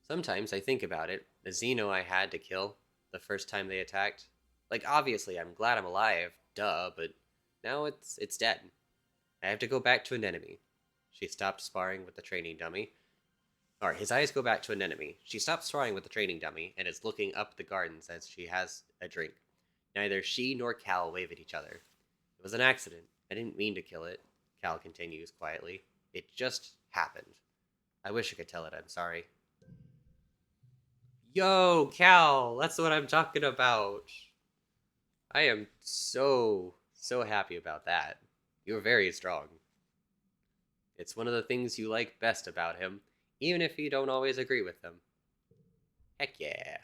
Sometimes I think about it, the xeno I had to kill the first time they attacked. Like obviously I'm glad I'm alive, duh, but now it's dead. I have to go back to an enemy. She stopped sparring with the training dummy. Or his eyes go back to an enemy. She stops sparring with the training dummy and is looking up the gardens as she has a drink. Neither she nor Cal wave at each other. It was an accident. I didn't mean to kill it, Cal continues quietly. It just happened. I wish I could tell it I'm sorry. Yo, Cal, that's what I'm talking about. I am so happy about that. You're very strong. It's one of the things you like best about him, even if you don't always agree with him. Heck yeah.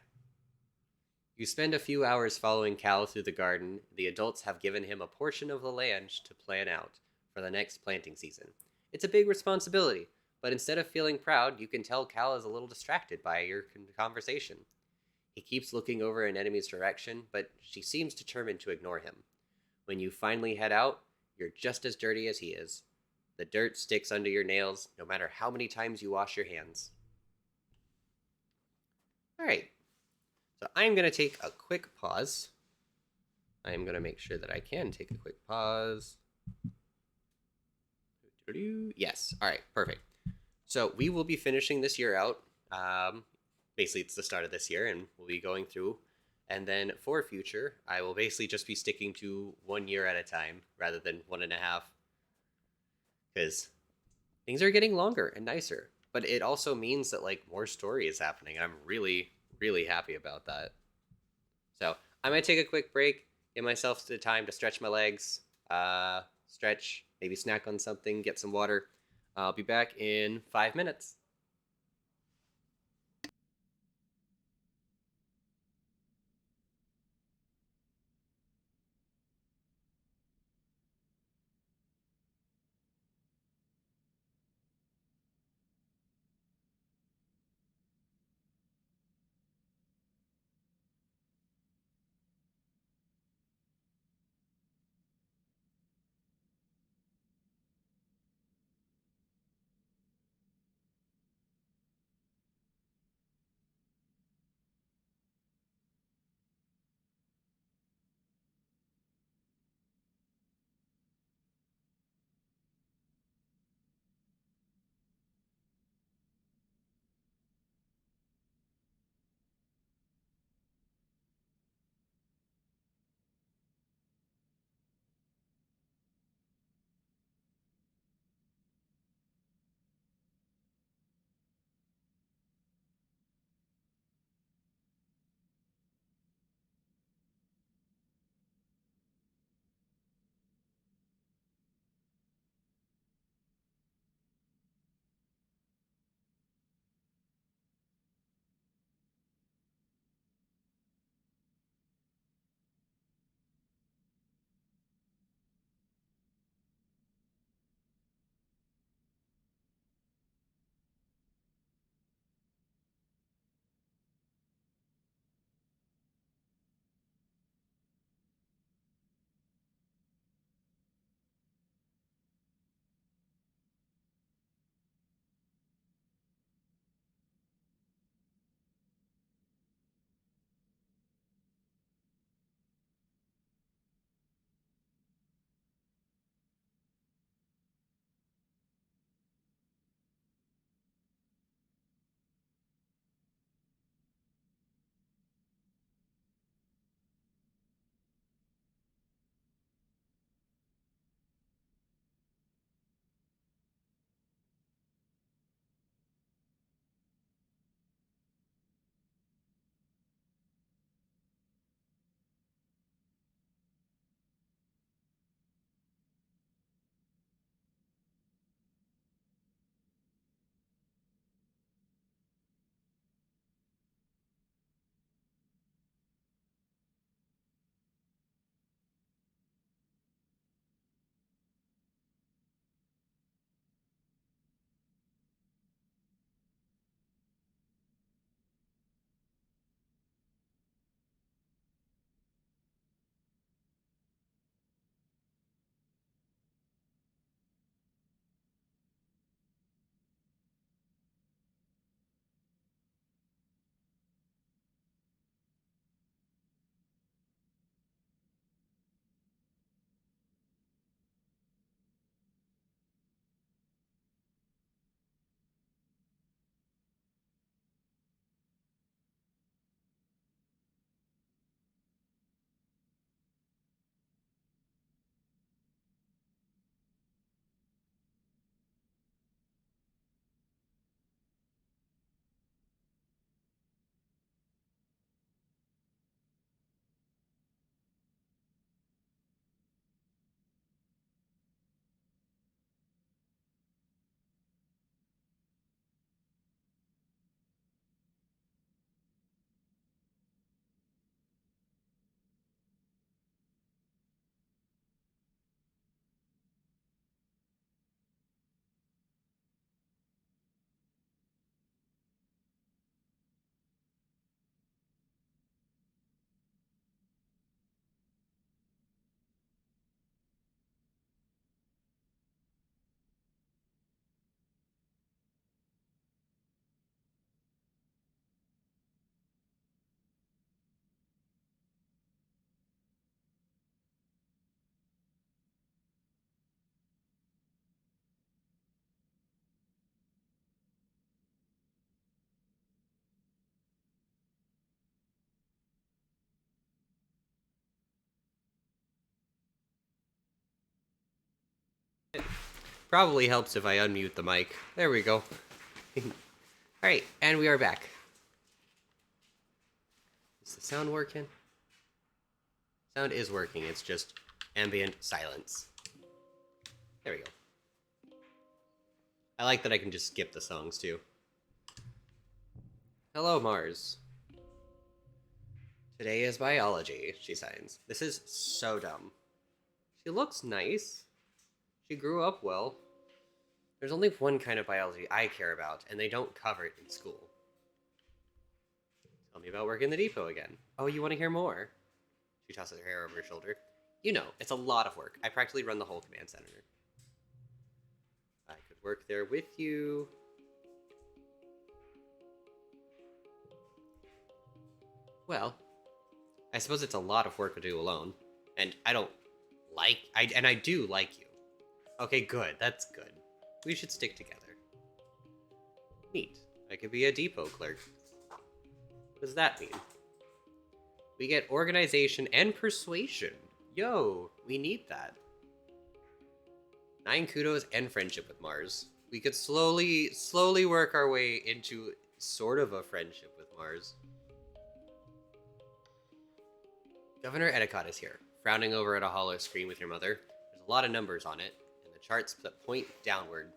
You spend a few hours following Cal through the garden. The adults have given him a portion of the land to plan out for the next planting season. It's a big responsibility, but instead of feeling proud, you can tell Cal is a little distracted by your conversation. He keeps looking over an enemy's direction, but she seems determined to ignore him. When you finally head out, you're just as dirty as he is. The dirt sticks under your nails no matter how many times you wash your hands. Alright, so I'm going to take a quick pause. I am going to make sure that I can take a quick pause. Yes, alright, perfect. So we will be finishing this year out. Basically, it's the start of this year, and we'll be going through. And then for future, I will basically just be sticking to 1 year at a time rather than 1.5, because things are getting longer and nicer. But it also means that like more story is happening. I'm really happy about that. So I might take a quick break, give myself the time to stretch my legs, stretch, maybe snack on something, get some water. I'll be back in 5 minutes. Probably helps if I unmute the mic. There we go. Alright, and we are back. Is the sound working? Sound is working, it's just ambient silence. There we go. I like that I can just skip the songs too. Hello, Mars. Today is biology, she signs. This is so dumb. She looks nice. She grew up well. There's only one kind of biology I care about, and they don't cover it in school. Tell me about working the depot again. Oh, you want to hear more? She tosses her hair over her shoulder. You know, it's a lot of work. I practically run the whole command center. I could work there with you. Well, I suppose it's a lot of work to do alone. And I don't like... I do like you. Okay, good. That's good. We should stick together. Neat. I could be a depot clerk. What does that mean? We get organization and persuasion. Yo, we need that. 9 kudos and friendship with Mars. We could slowly work our way into sort of a friendship with Mars. Governor Etiquette is here, frowning over at a hollow screen with your mother. There's a lot of numbers on it, and the charts that point downward.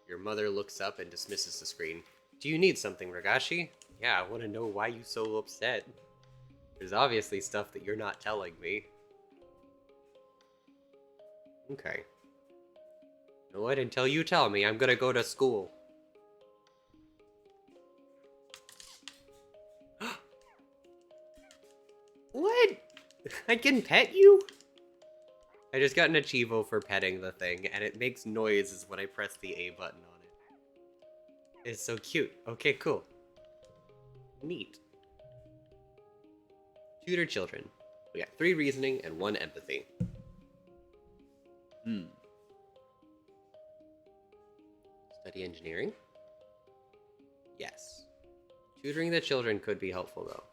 Your mother looks up and dismisses the screen. Do you need something, Ragashi? Yeah, I want to know why you so upset. There's obviously stuff that you're not telling me. Okay. You know what? Until you tell me, I'm gonna go to school. What? I can pet you? I just got an Achievo for petting the thing, and it makes noises when I press the A button on it. It's so cute. Okay, cool. Neat. Tutor children. We got 3 reasoning and 1 empathy. Study engineering? Yes. Tutoring the children could be helpful, though.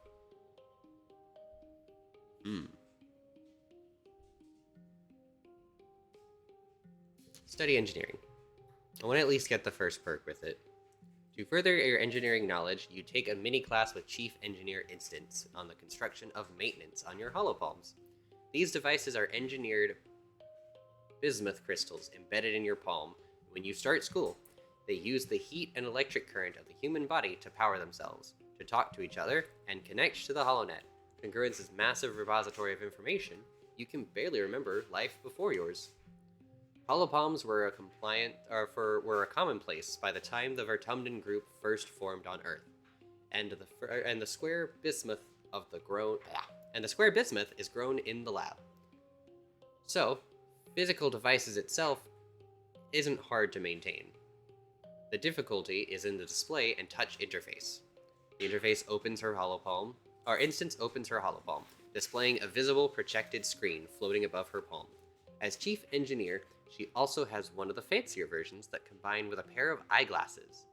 Study engineering. I want to at least get the first perk with it. To further your engineering knowledge, you take a mini-class with Chief Engineer Instance on the construction of maintenance on your holopalms. These devices are engineered bismuth crystals embedded in your palm. When you start school, they use the heat and electric current of the human body to power themselves, to talk to each other, and connect to the HoloNet. Congruence's massive repository of information, you can barely remember life before yours. Holopalms were a commonplace by the time the Vertumden group first formed on Earth, and the square bismuth is grown in the lab. So, physical devices itself isn't hard to maintain. The difficulty is in the display and touch interface. The interface opens her holopalm, or instance opens her holopalm, displaying a visible projected screen floating above her palm. As chief engineer, she also has one of the fancier versions that combine with a pair of eyeglasses.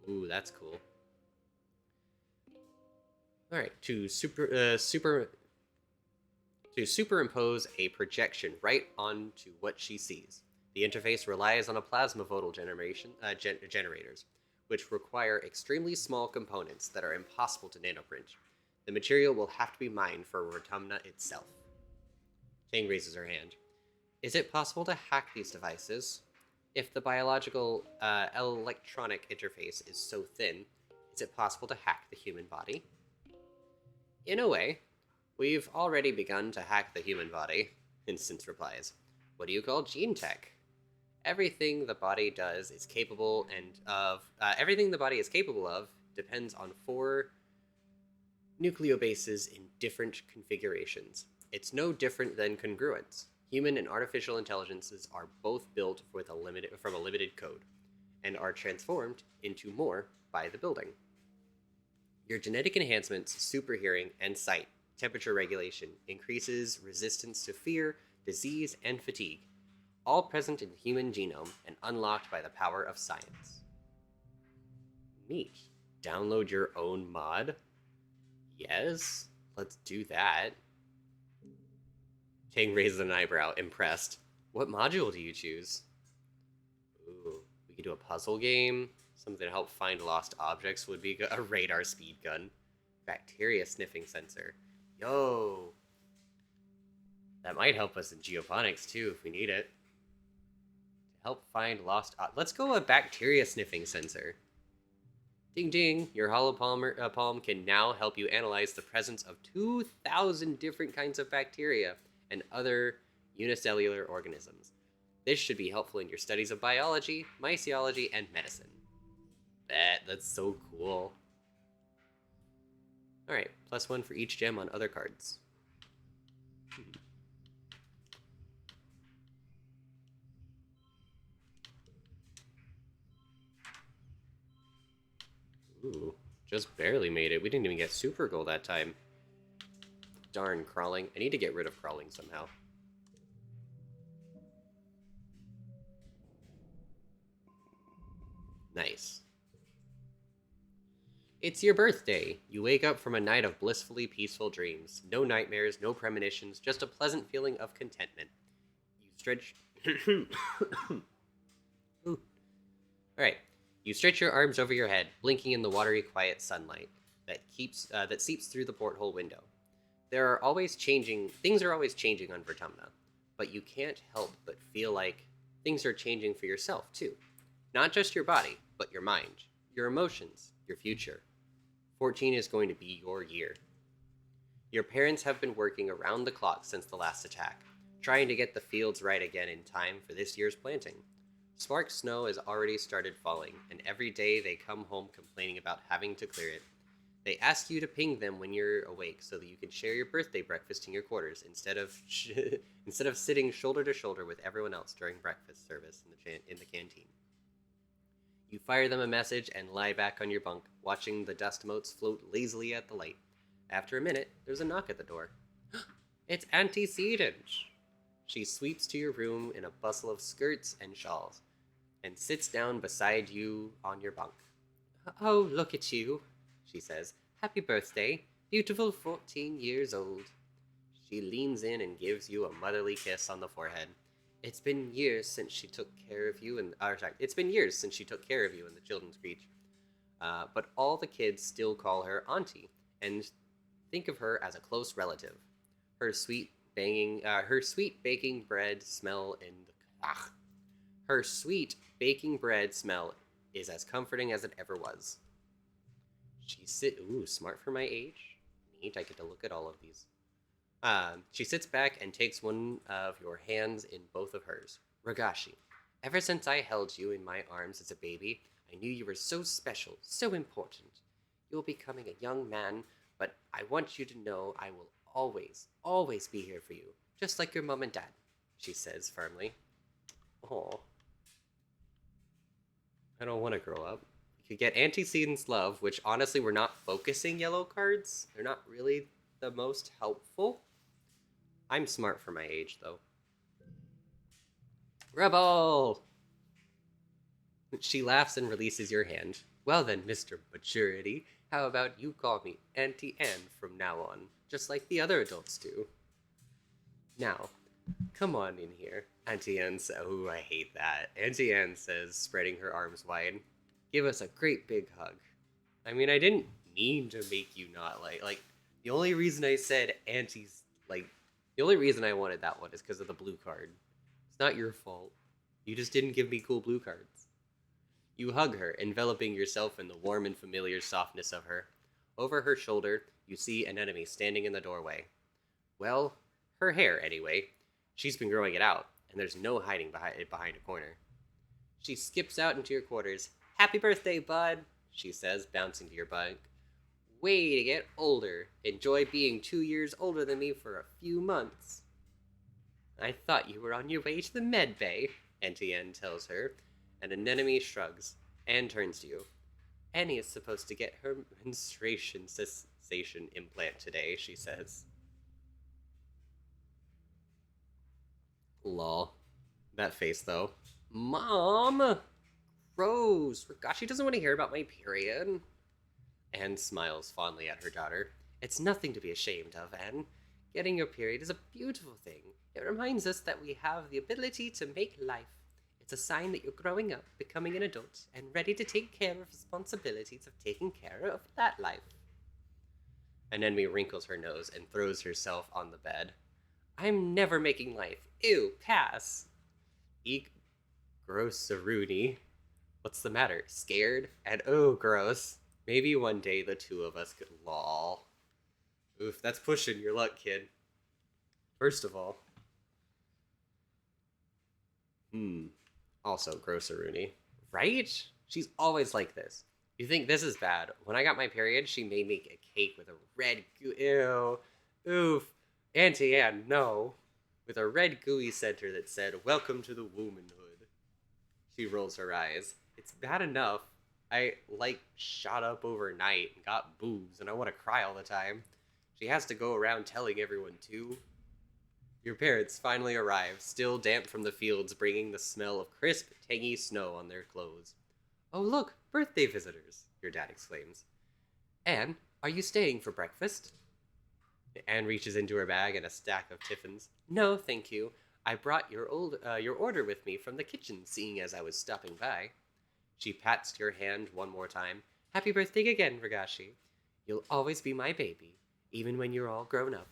Ooh, that's cool. Alright, to superimpose a projection right onto what she sees. The interface relies on a plasma photo generators, which require extremely small components that are impossible to nanoprint. The material will have to be mined for Rotumna itself. Tang raises her hand. Is it possible to hack these devices? If the biological electronic interface is so thin, is it possible to hack the human body? In a way. We've already begun to hack the human body, Instance replies. What do you call gene tech? Everything the body is capable of depends on 4 nucleobases in different configurations. It's no different than congruence. Human and artificial intelligences are both built from a limited code, and are transformed into more by the building. Your genetic enhancements, super hearing, and sight, temperature regulation, increases resistance to fear, disease, and fatigue, all present in the human genome and unlocked by the power of science. Neat. Download your own mod? Yes, let's do that. Tang raises an eyebrow, impressed. What module do you choose? Ooh, we could do a puzzle game. Something to help find lost objects would be a radar speed gun. Bacteria sniffing sensor. Yo, that might help us in geoponics too if we need it. To help find lost. Let's go a bacteria sniffing sensor. Ding ding! Your hollow palm can now help you analyze the presence of 2,000 different kinds of bacteria and other unicellular organisms. This should be helpful in your studies of biology, mycology, and medicine. That's so cool. Alright, +1 for each gem on other cards. Ooh, just barely made it. We didn't even get super gold that time. Darn, crawling. I need to get rid of crawling somehow. Nice. It's your birthday. You wake up from a night of blissfully peaceful dreams. No nightmares, no premonitions, just a pleasant feeling of contentment. You stretch... Alright. You stretch your arms over your head, blinking in the watery, quiet sunlight that seeps through the porthole window. Things are always changing on Vertumna, but you can't help but feel like things are changing for yourself, too. Not just your body, but your mind, your emotions, your future. 14 is going to be your year. Your parents have been working around the clock since the last attack, trying to get the fields right again in time for this year's planting. Spark snow has already started falling, and every day they come home complaining about having to clear it. They ask you to ping them when you're awake so that you can share your birthday breakfast in your quarters instead of sitting shoulder to shoulder with everyone else during breakfast service in the canteen. You fire them a message and lie back on your bunk, watching the dust motes float lazily at the light. After a minute, there's a knock at the door. It's Antecedent! She sweeps to your room in a bustle of skirts and shawls, and sits down beside you on your bunk. Oh, look at you, she says. Happy birthday, beautiful 14 years old. She leans in and gives you a motherly kiss on the forehead. It's been years since she took care of you in the children's creche. But all the kids still call her Auntie and think of her as a close relative. Her sweet baking bread smell is as comforting as it ever was. Smart for my age. Neat, I get to look at all of these. She sits back and takes one of your hands in both of hers. Ragashi, ever since I held you in my arms as a baby, I knew you were so special, so important. You're becoming a young man, but I want you to know I will always, always be here for you, just like your mom and dad, she says firmly. Aw. I don't want to grow up. You could get Antecedent's Love, which honestly we're not focusing yellow cards. They're not really the most helpful. I'm smart for my age, though. Rebel! She laughs and releases your hand. Well then, Mr. Maturity, how about you call me Auntie Anne from now on, just like the other adults do? Now, come on in here. Auntie Anne says, ooh, I hate that. Auntie Anne says, spreading her arms wide, give us a great big hug. I mean, I didn't mean to make you not like, the only reason I said Auntie's, the only reason I wanted that one is because of the blue card. It's not your fault. You just didn't give me cool blue cards. You hug her, enveloping yourself in the warm and familiar softness of her. Over her shoulder, you see an enemy standing in the doorway. Well, her hair, anyway. She's been growing it out, and there's no hiding behind a corner. She skips out into your quarters. Happy birthday, bud, she says, bouncing to your bunk. Way to get older. Enjoy being 2 years older than me for a few months. I thought you were on your way to the med bay, Auntie Anne tells her, and Anemone shrugs. Anne turns to you. Annie is supposed to get her menstruation cessation implant today, she says. Lol. That face, though. Mom! Gross! Ragashi doesn't want to hear about my period. Anne smiles fondly at her daughter. It's nothing to be ashamed of, Anne. Getting your period is a beautiful thing. It reminds us that we have the ability to make life. It's a sign that you're growing up, becoming an adult, and ready to take care of responsibilities of taking care of that life. Anemone wrinkles her nose and throws herself on the bed. I'm never making life. Ew, pass. Eek, gross, Rooney. What's the matter? Scared? And oh, gross. Maybe one day the two of us could lol. Oof, that's pushing your luck, kid. First of all. Also, gross, Rooney. Right? She's always like this. You think this is bad? When I got my period, she made me a cake with a red ew. Oof. Auntie Anne, no. With a red gooey center that said, "Welcome to the womanhood." She rolls her eyes. It's bad enough. I, shot up overnight and got boobs, and I want to cry all the time. She has to go around telling everyone, too. Your parents finally arrive, still damp from the fields, bringing the smell of crisp, tangy snow on their clothes. Oh, look, birthday visitors, your dad exclaims. Anne, are you staying for breakfast? Anne reaches into her bag and a stack of tiffins. No, thank you. I brought your order with me from the kitchen, seeing as I was stopping by. She pats your hand one more time. Happy birthday again, Ragashi. You'll always be my baby, even when you're all grown up.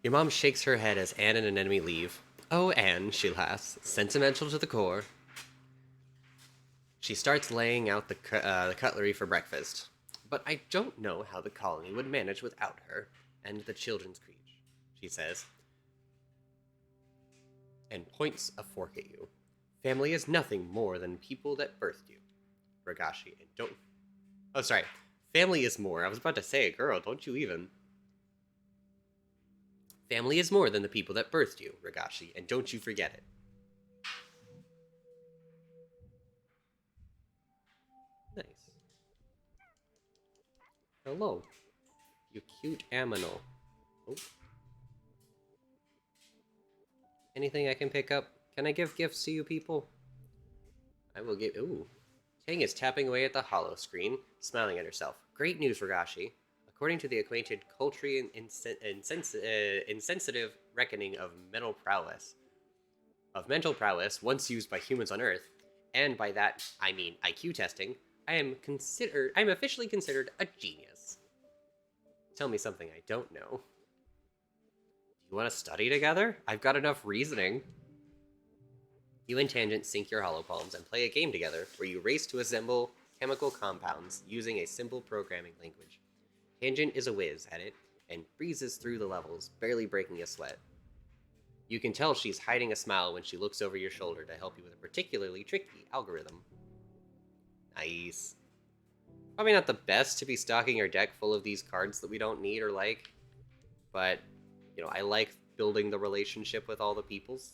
Your mom shakes her head as Anne and Anemone leave. Oh, Anne, she laughs, sentimental to the core. She starts laying out the cutlery for breakfast. But I don't know how the colony would manage without her and the children's creche, she says, and points a fork at you. Family is nothing more than people that birthed you, Ragashi, and don't... Oh, sorry. Family is more. I was about to say it, girl, don't you even... Family is more than the people that birthed you, Ragashi, and don't you forget it. Nice. Hello, you cute aminal. Oh. Anything I can pick up? Can I give gifts to you people? I will give... Ooh. Tang is tapping away at the hollow screen, smiling at herself. Great news, Ragashi. According to the acquainted culture insensitive reckoning of mental prowess, once used by humans on Earth, and by that I mean IQ testing, I'm officially considered a genius. Tell me something I don't know. Do you want to study together? I've got enough reasoning. You and Tangent sync your hollow palms and play a game together where you race to assemble chemical compounds using a simple programming language. Tangent is a whiz at it and breezes through the levels, barely breaking a sweat. You can tell she's hiding a smile when she looks over your shoulder to help you with a particularly tricky algorithm. Nice. Probably not the best to be stocking our deck full of these cards that we don't need or like, but, I like building the relationship with all the peoples.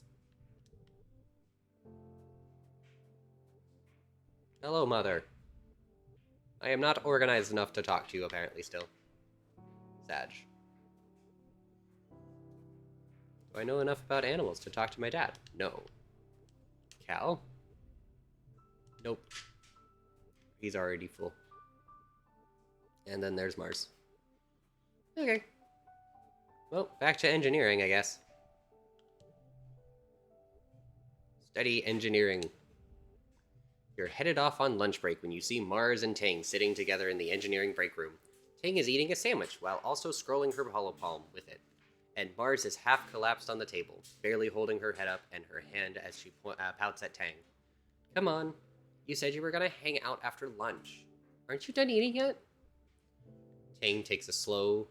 Hello, Mother. I am not organized enough to talk to you, apparently, still. Sag. Do I know enough about animals to talk to my dad? No. Cal? Nope. He's already full. And then there's Mars. Okay. Well, back to engineering, I guess. Study engineering. You're headed off on lunch break when you see Mars and Tang sitting together in the engineering break room. Tang is eating a sandwich while also scrolling her hollow palm with it. And Mars is half collapsed on the table, barely holding her head up and her hand as she pouts at Tang. Come on. You said you were going to hang out after lunch. Aren't you done eating yet? Tang takes a slow,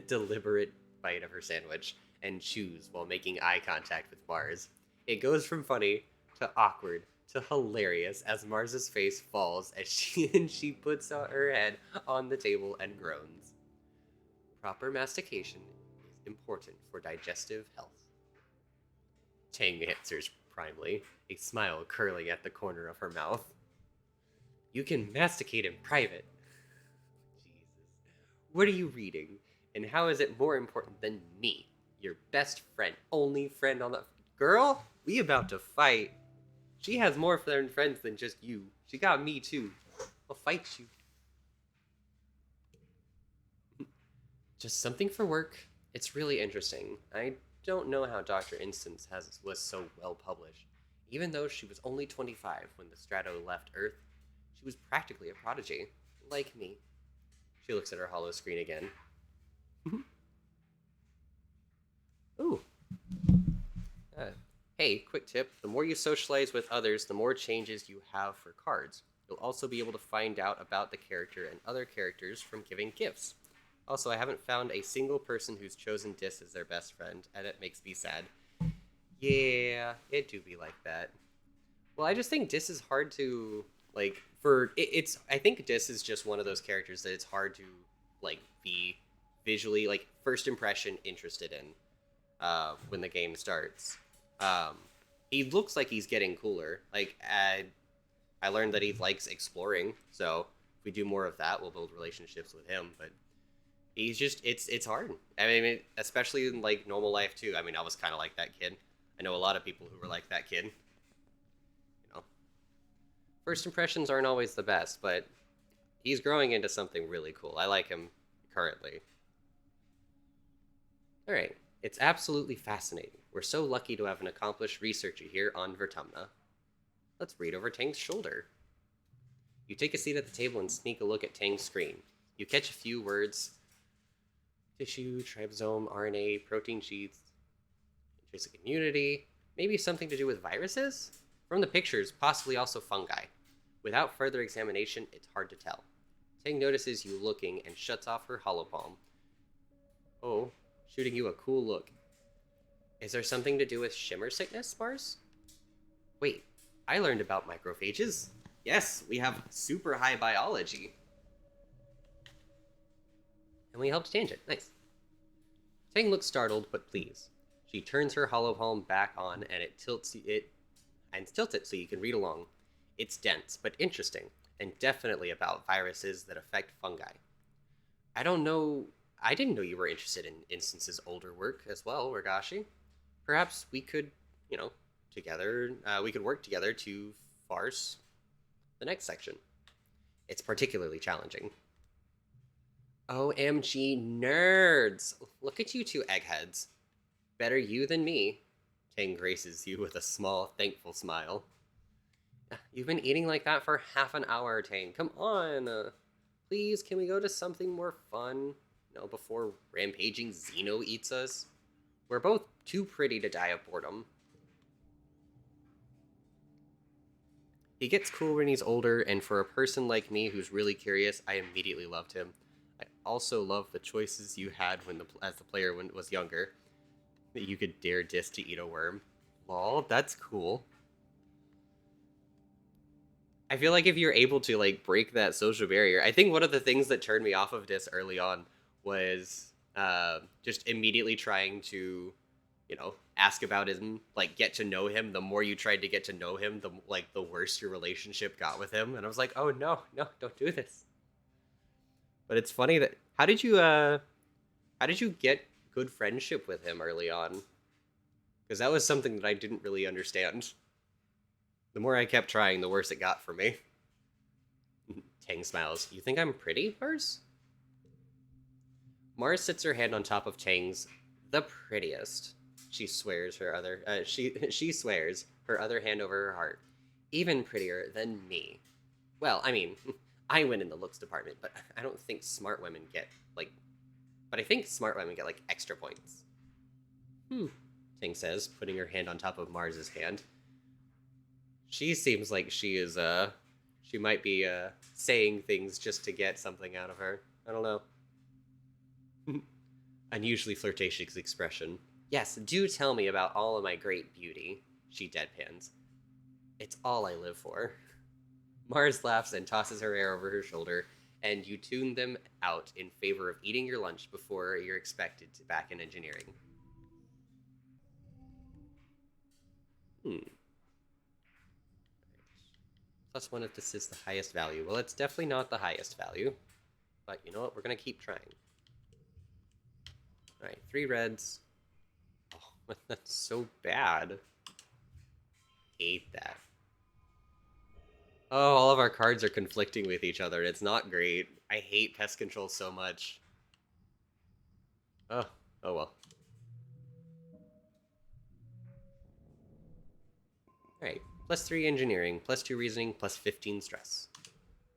deliberate bite of her sandwich and chews while making eye contact with Mars. It goes from funny to awkward to hilarious as Mars's face falls as she puts her head on the table and groans. Proper mastication is important for digestive health. Tang answers primly, a smile curling at the corner of her mouth. You can masticate in private. Jesus. What are you reading? And how is it more important than me? Your best friend, only friend on the... Girl, we about to fight. She has more friends than just you. She got me too. I'll fight you. Just something for work. It's really interesting. I don't know how Dr. Instance was so well published. Even though she was only 25 when the Strato left Earth, she was practically a prodigy, like me. She looks at her hollow screen again. Ooh. Uh, hey, quick tip. The more you socialize with others, the more changes you have for cards. You'll also be able to find out about the character and other characters from giving gifts. Also, I haven't found a single person who's chosen Dis as their best friend, and it makes me sad. Yeah, it do be like that. Well, I just think Dis is hard to like it's. I think Dis is just one of those characters that it's hard to like be visually like first impression interested in when the game starts. Um, he looks like he's getting cooler. Like I learned that he likes exploring, so if we do more of that, we'll build relationships with him. But he's just it's hard. I mean, especially in like normal life too. I mean, I was kind of like that kid. I know a lot of people who were like that kid. You know, first impressions aren't always the best, but he's growing into something really cool. I like him currently. All right, it's absolutely fascinating. We're so lucky to have an accomplished researcher here on Vertumna. Let's read over Tang's shoulder. You take a seat at the table and sneak a look at Tang's screen. You catch a few words: tissue, tribosome, RNA, protein sheets, intrinsic immunity, maybe something to do with viruses? From the pictures, possibly also fungi. Without further examination, it's hard to tell. Tang notices you looking and shuts off her hollow palm. Oh, shooting you a cool look. Is there something to do with shimmer sickness, Mars? Wait, I learned about macrophages. Yes, we have super high biology. And we helped change it. Nice. Tang looks startled but pleased. She turns her hollow palm back on and tilts it so you can read along. It's dense but interesting, and definitely about viruses that affect fungi. I don't know. I didn't know you were interested in Instance's older work as well, Ragashi. Perhaps we could, together, we could work together to farce the next section. It's particularly challenging. OMG nerds! Look at you two eggheads. Better you than me. Tang graces you with a small, thankful smile. You've been eating like that for half an hour, Tang. Come on. Please, can we go to something more fun? Before rampaging Xeno eats us? We're both too pretty to die of boredom. He gets cool when he's older, and for a person like me who's really curious, I immediately loved him. I also love the choices you had as the player when was younger. That you could dare Dis to eat a worm. Lol, that's cool. I feel like if you're able to break that social barrier, I think one of the things that turned me off of Dis early on was just immediately trying to, ask about him, get to know him. The more you tried to get to know him, the worse your relationship got with him. And I was like, oh no, don't do this. But it's funny that how did you get good friendship with him early on? Because that was something that I didn't really understand. The more I kept trying, the worse it got for me. Tang smiles. You think I'm pretty, Mars? Mars sits her hand on top of Tang's. The prettiest. She swears she swears, her other hand over her heart. Even prettier than me. Well, I mean, I win in the looks department, but I don't think smart women get but I think smart women get extra points. Ting says, putting her hand on top of Mars's hand. She seems like she might be saying things just to get something out of her. I don't know. Unusually flirtatious expression. Yes, do tell me about all of my great beauty, she deadpans. It's all I live for. Mars laughs and tosses her hair over her shoulder, and you tune them out in favor of eating your lunch before you're expected to back in engineering. Plus one if this is the highest value. Well, it's definitely not the highest value. But you know what? We're going to keep trying. Alright, 3 reds. Oh, that's so bad. Hate that. Oh, all of our cards are conflicting with each other. It's not great. I hate pest control so much. Oh, oh well. Alright, +3 engineering, +2 reasoning, +15 stress.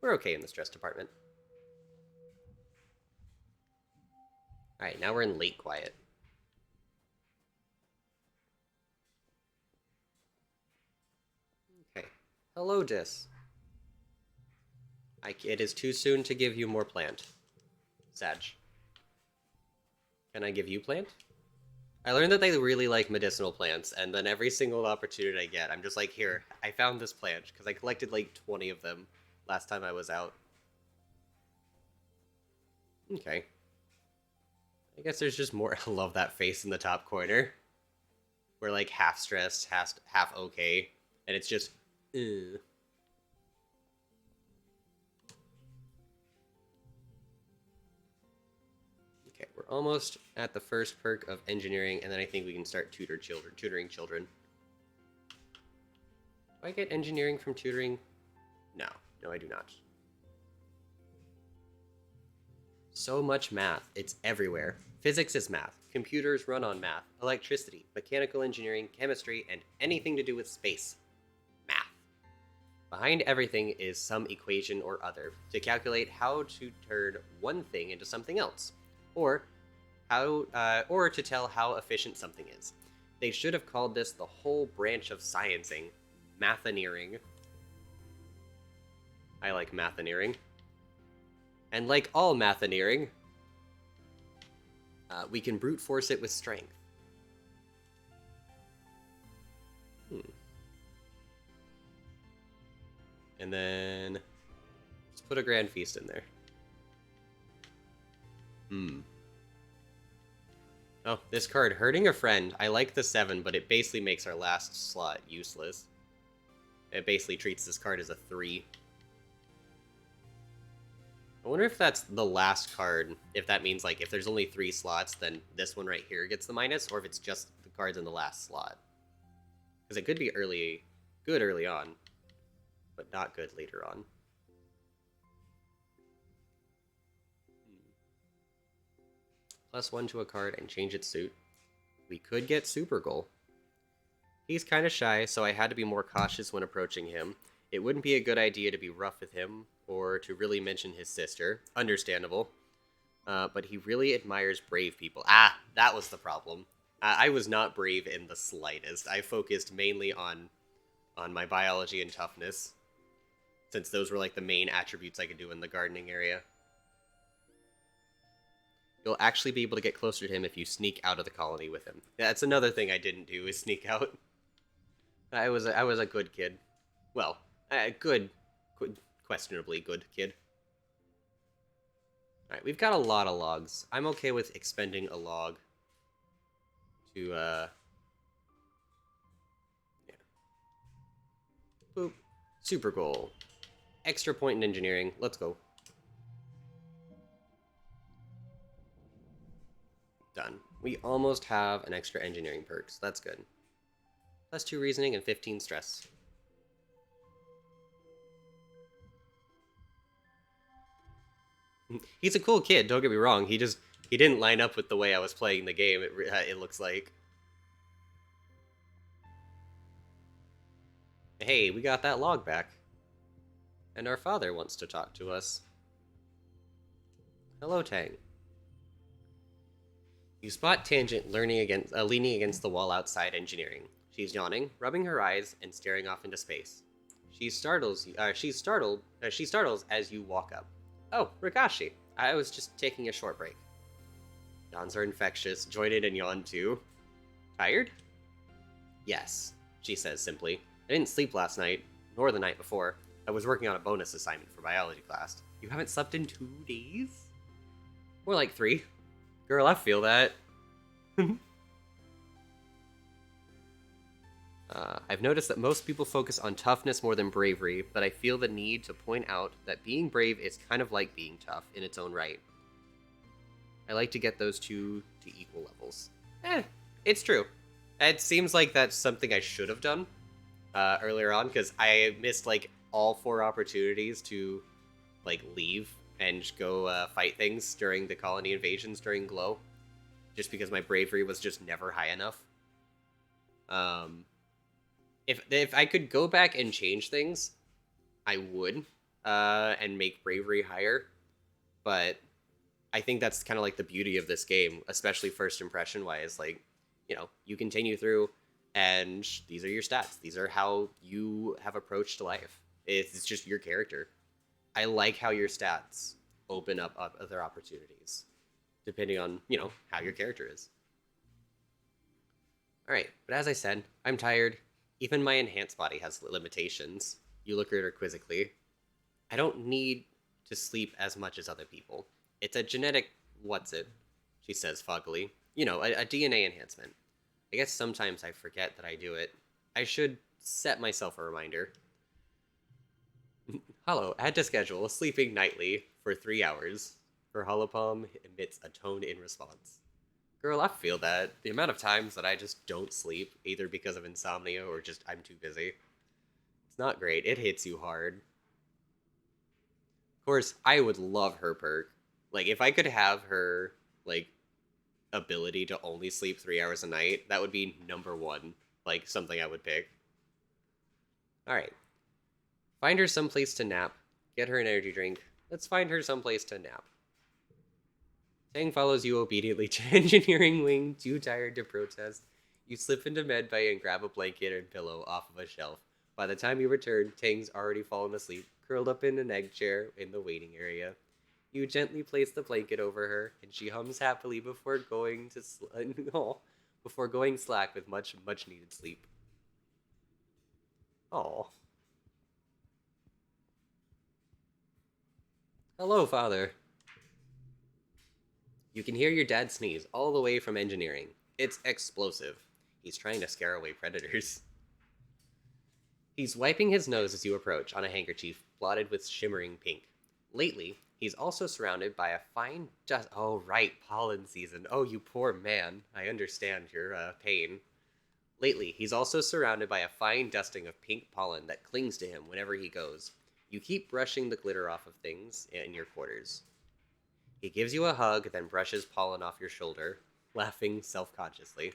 We're okay in the stress department. Alright, now we're in late quiet. Okay. Hello, Dis. It is too soon to give you more plant. Sag. Can I give you plant? I learned that they really like medicinal plants, and then every single opportunity I get, I'm just like, here, I found this plant, because I collected like 20 of them last time I was out. Okay. I guess there's just more. I love that face in the top corner. We're like half stressed, half okay, and it's just, ugh. Okay, we're almost at the first perk of engineering, and then I think we can start tutoring children. Do I get engineering from tutoring? No, no, I do not. So much math, it's everywhere. Physics is math, computers run on math, electricity, mechanical engineering, chemistry, and anything to do with space. Math. Behind everything is some equation or other to calculate how to turn one thing into something else, or or to tell how efficient something is. They should have called this the whole branch of sciencing, matheneering. I like matheneering. And like all matheneering, we can brute force it with strength. And then let's put a grand feast in there. Oh, this card, Hurting a Friend. I like the 7, but it basically makes our last slot useless. It basically treats this card as a 3. I wonder if that's the last card, if that means, like, if there's only 3 slots, then this one right here gets the minus, or if it's just the cards in the last slot. Because it could be good early on, but not good later on. +1 to a card and change its suit. We could get Super Goal. He's kind of shy, so I had to be more cautious when approaching him. It wouldn't be a good idea to be rough with him, or to really mention his sister. Understandable. But he really admires brave people. Ah, that was the problem. I was not brave in the slightest. I focused mainly on my biology and toughness, since those were like the main attributes I could do in the gardening area. You'll actually be able to get closer to him if you sneak out of the colony with him. That's another thing I didn't do, is sneak out. I was a good kid. Well, questionably good kid. Alright, we've got a lot of logs. I'm okay with expending a log to, yeah. Boop. Super goal. Extra point in engineering. Let's go. Done. We almost have an extra engineering perk, so that's good. +2 reasoning and 15 stress. He's a cool kid, don't get me wrong. He didn't line up with the way I was playing the game, it looks like. Hey, we got that log back. And our father wants to talk to us. Hello, Tang. You spot Tangent leaning against the wall outside engineering. She's yawning, rubbing her eyes, and staring off into space. She startles as you walk up. Oh, Rakashi. I was just taking a short break. Yawns are infectious. Join in and yawn too. Tired? Yes, she says simply. I didn't sleep last night, nor the night before. I was working on a bonus assignment for biology class. You haven't slept in 2 days? More like 3. Girl, I feel that. I've noticed that most people focus on toughness more than bravery, but I feel the need to point out that being brave is kind of like being tough in its own right. I like to get those two to equal levels. It's true. It seems like that's something I should have done earlier on, because I missed like all 4 opportunities to like leave and go fight things during the colony invasions during Glow. just because my bravery was just never high enough. Um, if I could go back and change things, I would, and make bravery higher. But I think that's kind of like the beauty of this game, especially first impression wise. Like, you continue through, and these are your stats. These are how you have approached life. It's just your character. I like how your stats open up other opportunities, depending on, how your character is. All right, but as I said, I'm tired. Even my enhanced body has limitations. You look at her quizzically. I don't need to sleep as much as other people. It's a genetic what's it, she says foggily. A DNA enhancement. I guess sometimes I forget that I do it. I should set myself a reminder. Hello, add to schedule, sleeping nightly for 3 hours. Her holopalm emits a tone in response. Girl, I feel that. The amount of times that I just don't sleep, either because of insomnia or just I'm too busy. It's not great. It hits you hard. Of course, I would love her perk. Like, if I could have her, like, ability to only sleep 3 hours a night, that would be number one. Like, something I would pick. Alright. Find her someplace to nap. Get her an energy drink. Let's find her someplace to nap. Tang follows you obediently to engineering wing, too tired to protest. You slip into medbay and grab a blanket and pillow off of a shelf. By the time you return, Tang's already fallen asleep, curled up in an egg chair in the waiting area. You gently place the blanket over her, and she hums happily before going before going slack with much needed sleep. Oh. Hello, Father. You can hear your dad sneeze all the way from engineering. It's explosive. He's trying to scare away predators. He's wiping his nose as you approach on a handkerchief blotted with shimmering pink. Lately, he's also surrounded by a fine dust. Oh, right, pollen season. Oh, you poor man. I understand your pain. Lately, he's also surrounded by a fine dusting of pink pollen that clings to him whenever he goes. You keep brushing the glitter off of things in your quarters. He gives you a hug, then brushes pollen off your shoulder, laughing self-consciously.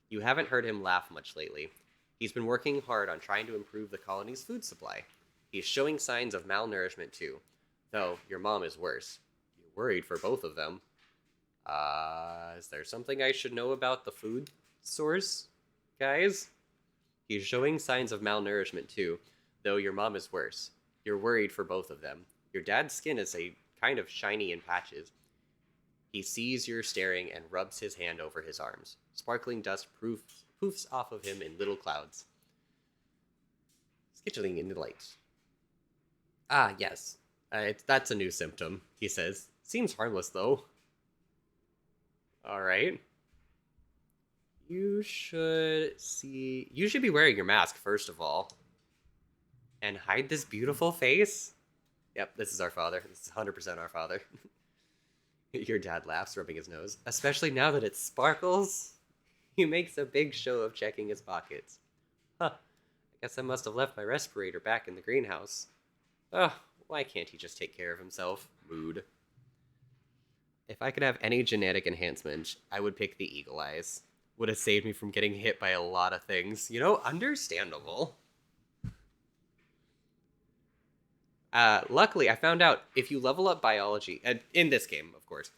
You haven't heard him laugh much lately. He's been working hard on trying to improve the colony's food supply. He's showing signs of malnourishment too, though your mom is worse. You're worried for both of them. Is there something I should know about the food source, guys? He's showing signs of malnourishment too, though your mom is worse. You're worried for both of them. Your dad's skin is a kind of shiny in patches. He sees you're staring and rubs his hand over his arms. Sparkling dust poofs off of him in little clouds, skittering in the light. Ah, yes. That's a new symptom, he says. Seems harmless, though. Alright. You should be wearing your mask, first of all. And hide this beautiful face? Yep, this is our father. This is 100% our father. Your dad laughs, rubbing his nose. Especially now that it sparkles. He makes a big show of checking his pockets. Huh. I guess I must have left my respirator back in the greenhouse. Ugh, why can't he just take care of himself? Mood. If I could have any genetic enhancement, I would pick the eagle eyes. Would have saved me from getting hit by a lot of things. Understandable. Luckily, I found out if you level up biology, in this game, of course,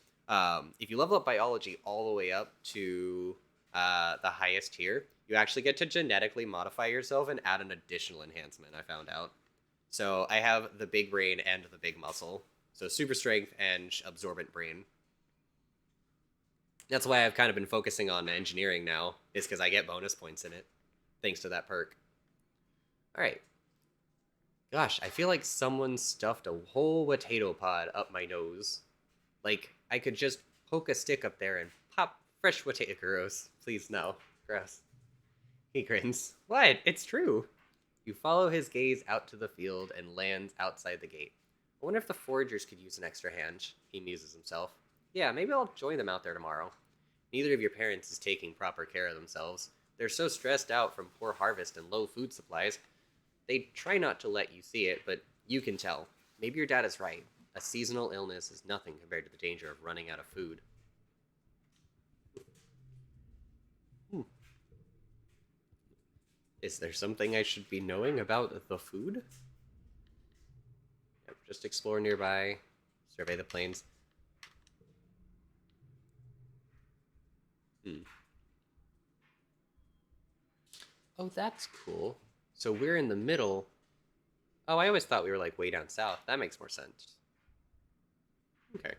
if you level up biology all the way up to the highest tier, you actually get to genetically modify yourself and add an additional enhancement, I found out. So I have the big brain and the big muscle. So super strength and absorbent brain. That's why I've kind of been focusing on engineering now, is because I get bonus points in it, thanks to that perk. Alright. Gosh, I feel like someone stuffed a whole potato pod up my nose. Like, I could just poke a stick up there and pop fresh potato. Gross. Please, no. Gross. He grins. What? It's true. You follow his gaze out to the field and lands outside the gate. I wonder if the foragers could use an extra hand, he muses himself. Yeah, maybe I'll join them out there tomorrow. Neither of your parents is taking proper care of themselves. They're so stressed out from poor harvest and low food supplies. They try not to let you see it, but you can tell. Maybe your dad is right. A seasonal illness is nothing compared to the danger of running out of food. Is there something I should be knowing about the food? Yep, just explore nearby, survey the plains. Hmm. Oh, that's cool. So we're in the middle. Oh, I always thought we were like way down south. That makes more sense. Okay.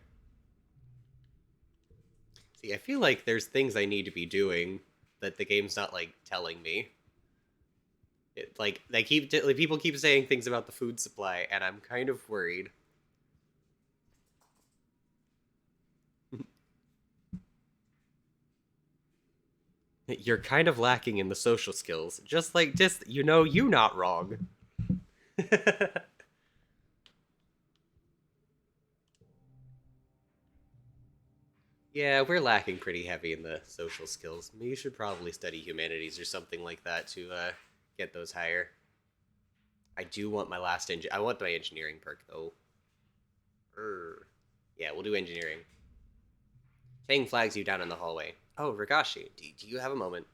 See, I feel like there's things I need to be doing that the game's not like telling me. Like like, people keep saying things about the food supply, and I'm kind of worried. You're kind of lacking in the social skills. Just you not wrong. Yeah, we're lacking pretty heavy in the social skills. You should probably study humanities or something like that to get those higher. I do want my last engine. I want my engineering perk though. Urgh. Yeah, we'll do engineering. Tang flags you down in the hallway. Oh, Ragashi, do you have a moment?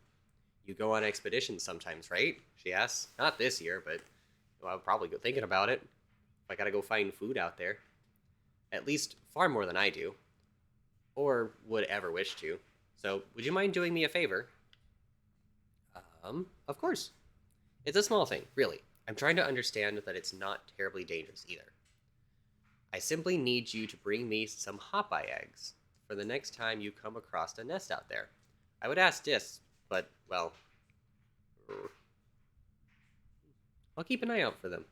You go on expeditions sometimes, right? She asks. Not this year, but well, I'll probably go thinking about it. If I gotta go find food out there. At least far more than I do. Or would ever wish to. So, would you mind doing me a favor? Of course. It's a small thing, really. I'm trying to understand that it's not terribly dangerous either. I simply need you to bring me some hop-eye eggs for the next time you come across a nest out there. I would ask Dis, but, well, I'll keep an eye out for them.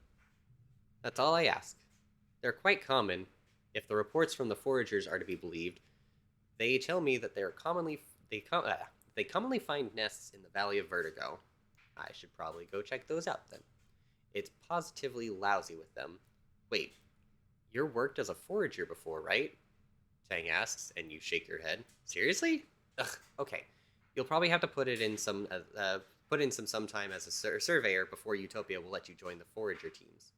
That's all I ask. They're quite common. If the reports from the foragers are to be believed, they tell me that they commonly find nests in the Valley of Vertigo. I should probably go check those out then. It's positively lousy with them. Wait, you worked as a forager before, right? Tang asks, and you shake your head. Seriously? Ugh, okay. You'll probably have to put in some time as a surveyor before Utopia will let you join the forager teams.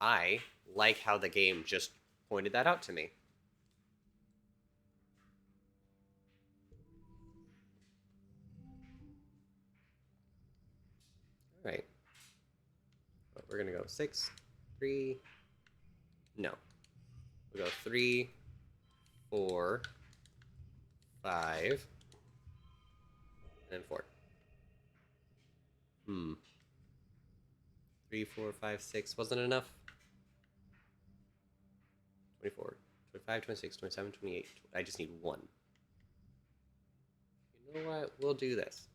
I like how the game just pointed that out to me. All right. Well, we're gonna go 6, 3. No, we'll go 3, 4, 5, and 4. Hmm. 3, 4, 5, 6 wasn't enough. 24, 25, 26, 27, 28. I just need 1. You know what? We'll do this.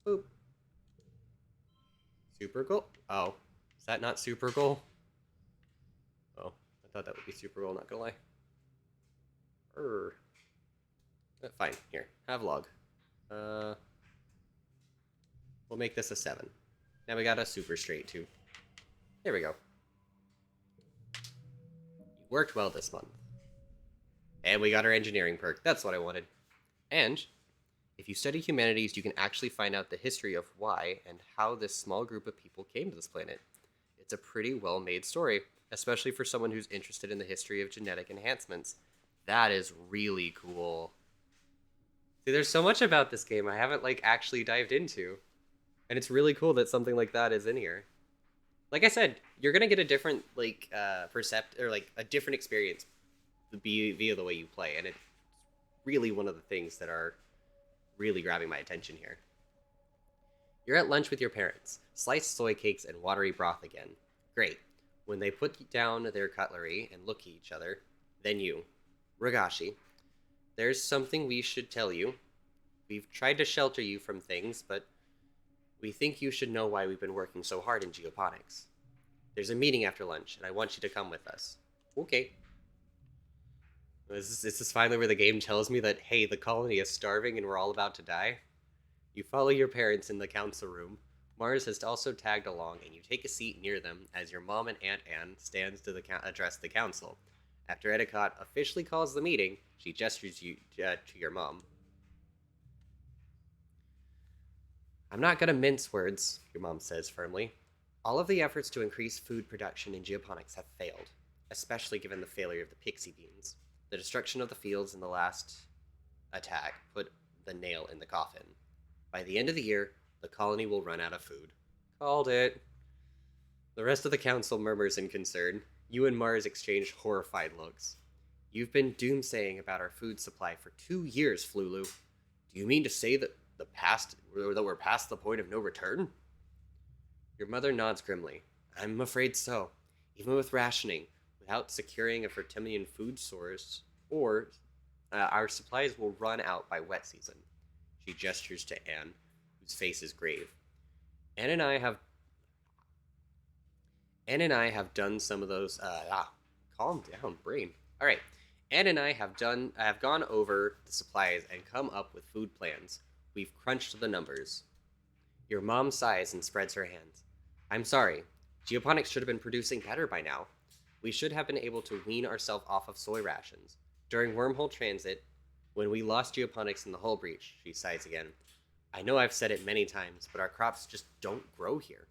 Boop. Super goal? Oh. Is that not super goal? Oh. I thought that would be super goal, not gonna lie. Err. Fine. Here. Have log. Uh. We'll make this a 7. Now we got a super straight, too. There we go. You worked well this month. And we got our engineering perk. That's what I wanted. And if you study humanities, you can actually find out the history of why and how this small group of people came to this planet. It's a pretty well made story, especially for someone who's interested in the history of genetic enhancements. That is really cool. See, there's so much about this game I haven't like actually dived into. And it's really cool that something like that is in here. Like I said, you're gonna get a different like percept or like a different experience via the way you play, and it's really one of the things that are really grabbing my attention here. You're at lunch with your parents. Sliced soy cakes and watery broth again. Great. When they put down their cutlery and look at each other, then you. Ragashi, there's something we should tell you. We've tried to shelter you from things, but we think you should know why we've been working so hard in geoponics. There's a meeting after lunch, and I want you to come with us. Okay. Is this finally where the game tells me that, hey, the colony is starving and we're all about to die? You follow your parents in the council room. Mars has also tagged along, and you take a seat near them as your mom and Aunt Anne stands to address the council. After Etiquette officially calls the meeting, she gestures you to your mom. I'm not going to mince words, your mom says firmly. All of the efforts to increase food production in geoponics have failed, especially given the failure of the pixie beans. The destruction of the fields in the last attack put the nail in the coffin. By the end of the year, The colony will run out of food. Called it. The rest of the council murmurs in concern. You and Mars exchange horrified looks. You've been doomsaying about our food supply for 2 years, Flulu. Do you mean to say that we're past the point of no return? Your mother nods grimly. I'm afraid so. Even with rationing, without securing a Vertimian food source, or our supplies will run out by wet season. She gestures to Anne, whose face is grave. Anne and I have done some of those. Calm down, brain. All right. Anne and I have gone over the supplies and come up with food plans. We've crunched the numbers. Your mom sighs and spreads her hands. I'm sorry. Geoponics should have been producing better by now. We should have been able to wean ourselves off of soy rations. During wormhole transit, when we lost geoponics in the hull breach, she sighs again. I know I've said it many times, but our crops just don't grow here.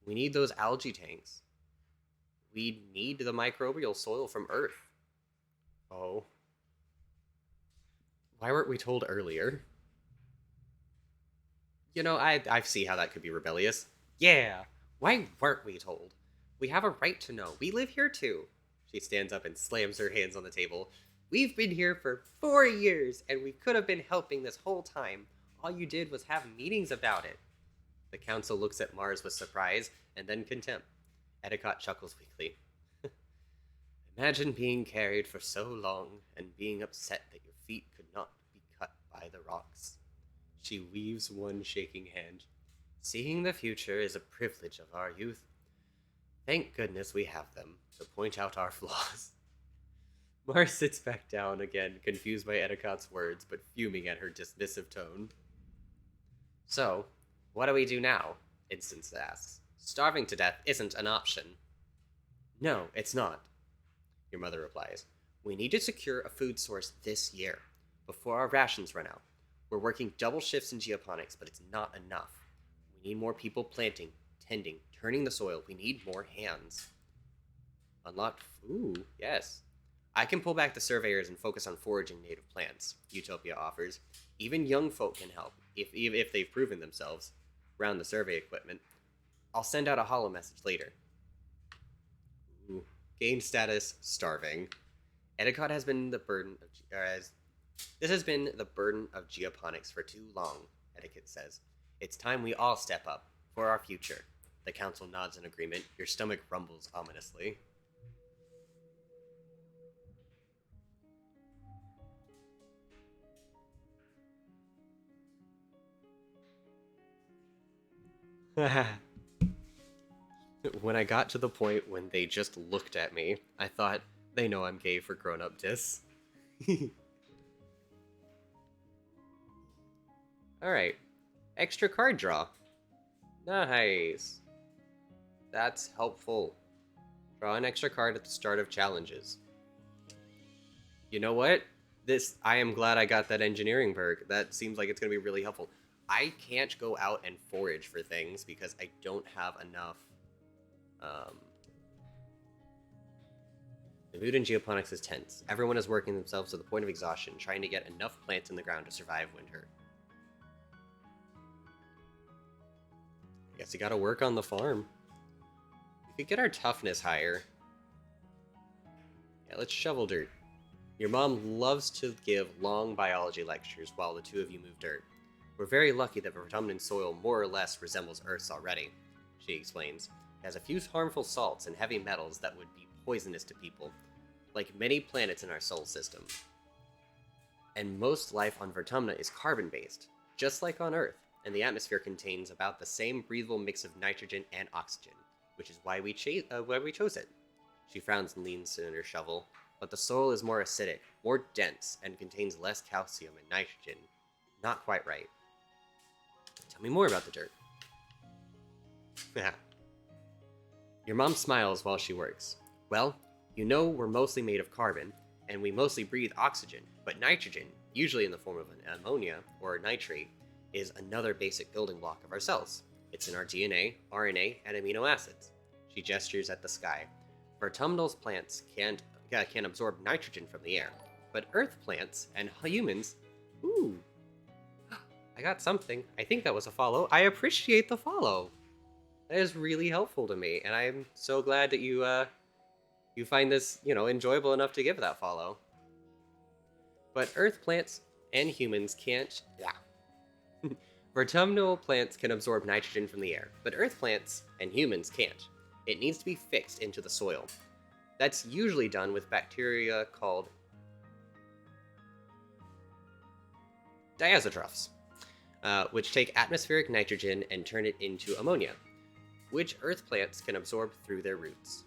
We need those algae tanks. We need the microbial soil from Earth. Oh. Why weren't we told earlier? You know, I see how that could be rebellious. Yeah, why weren't we told? We have a right to know. We live here too. She stands up and slams her hands on the table. We've been here for 4 years, and we could have been helping this whole time. All you did was have meetings about it. The council looks at Mars with surprise and then contempt. Edicott chuckles weakly. Imagine being carried for so long and being upset that your feet could not be cut by the rocks. She weaves one shaking hand. Seeing the future is a privilege of our youth. Thank goodness we have them to point out our flaws. Mars sits back down again, confused by Edicott's words, but fuming at her dismissive tone. So, what do we do now? Instance asks. Starving to death isn't an option. No, it's not, your mother replies. We need to secure a food source this year, before our rations run out. We're working double shifts in geoponics, but it's not enough. We need more people planting, tending, turning the soil. We need more hands. Unlocked. Ooh, yes. I can pull back the surveyors and focus on foraging native plants, Utopia offers. Even young folk can help, if they've proven themselves. Round the survey equipment. I'll send out a holo message later. Ooh. Gain status, starving. Edicott has been the burden of... This has been the burden of geoponics for too long, Etiquette says. It's time we all step up, for our future. The council nods in agreement. Your stomach rumbles ominously. When I got to the point when they just looked at me, I thought, they know I'm gay for grown-up dis. Alright. Extra card draw. Nice. That's helpful. Draw an extra card at the start of challenges. You know what? I am glad I got that engineering perk. That seems like it's going to be really helpful. I can't go out and forage for things because I don't have enough. The mood in geoponics is tense. Everyone is working themselves to the point of exhaustion, trying to get enough plants in the ground to survive winter. I guess you gotta work on the farm. We could get our toughness higher. Yeah, let's shovel dirt. Your mom loves to give long biology lectures while the two of you move dirt. We're very lucky that Vertumnan soil more or less resembles Earth's already, she explains. It has a few harmful salts and heavy metals that would be poisonous to people, like many planets in our solar system. And most life on Vertumna is carbon-based, just like on Earth, and the atmosphere contains about the same breathable mix of nitrogen and oxygen, which is why we chose it. She frowns and leans in her shovel, but the soil is more acidic, more dense, and contains less calcium and nitrogen. Not quite right. Tell me more about the dirt. Your mom smiles while she works. Well, you know we're mostly made of carbon, and we mostly breathe oxygen, but nitrogen, usually in the form of an ammonia or nitrate, is another basic building block of our cells. It's in our DNA, RNA, and amino acids. She gestures at the sky. Vertumnal's plants can absorb nitrogen from the air, but Earth plants and humans, I got something. I think that was a follow. I appreciate the follow. That is really helpful to me, and I'm so glad that you find this, enjoyable enough to give that follow. But earth plants and humans can't. Yeah. Vertumnal plants can absorb nitrogen from the air, but earth plants and humans can't. It needs to be fixed into the soil. That's usually done with bacteria called diazotrophs, which take atmospheric nitrogen and turn it into ammonia, which earth plants can absorb through their roots.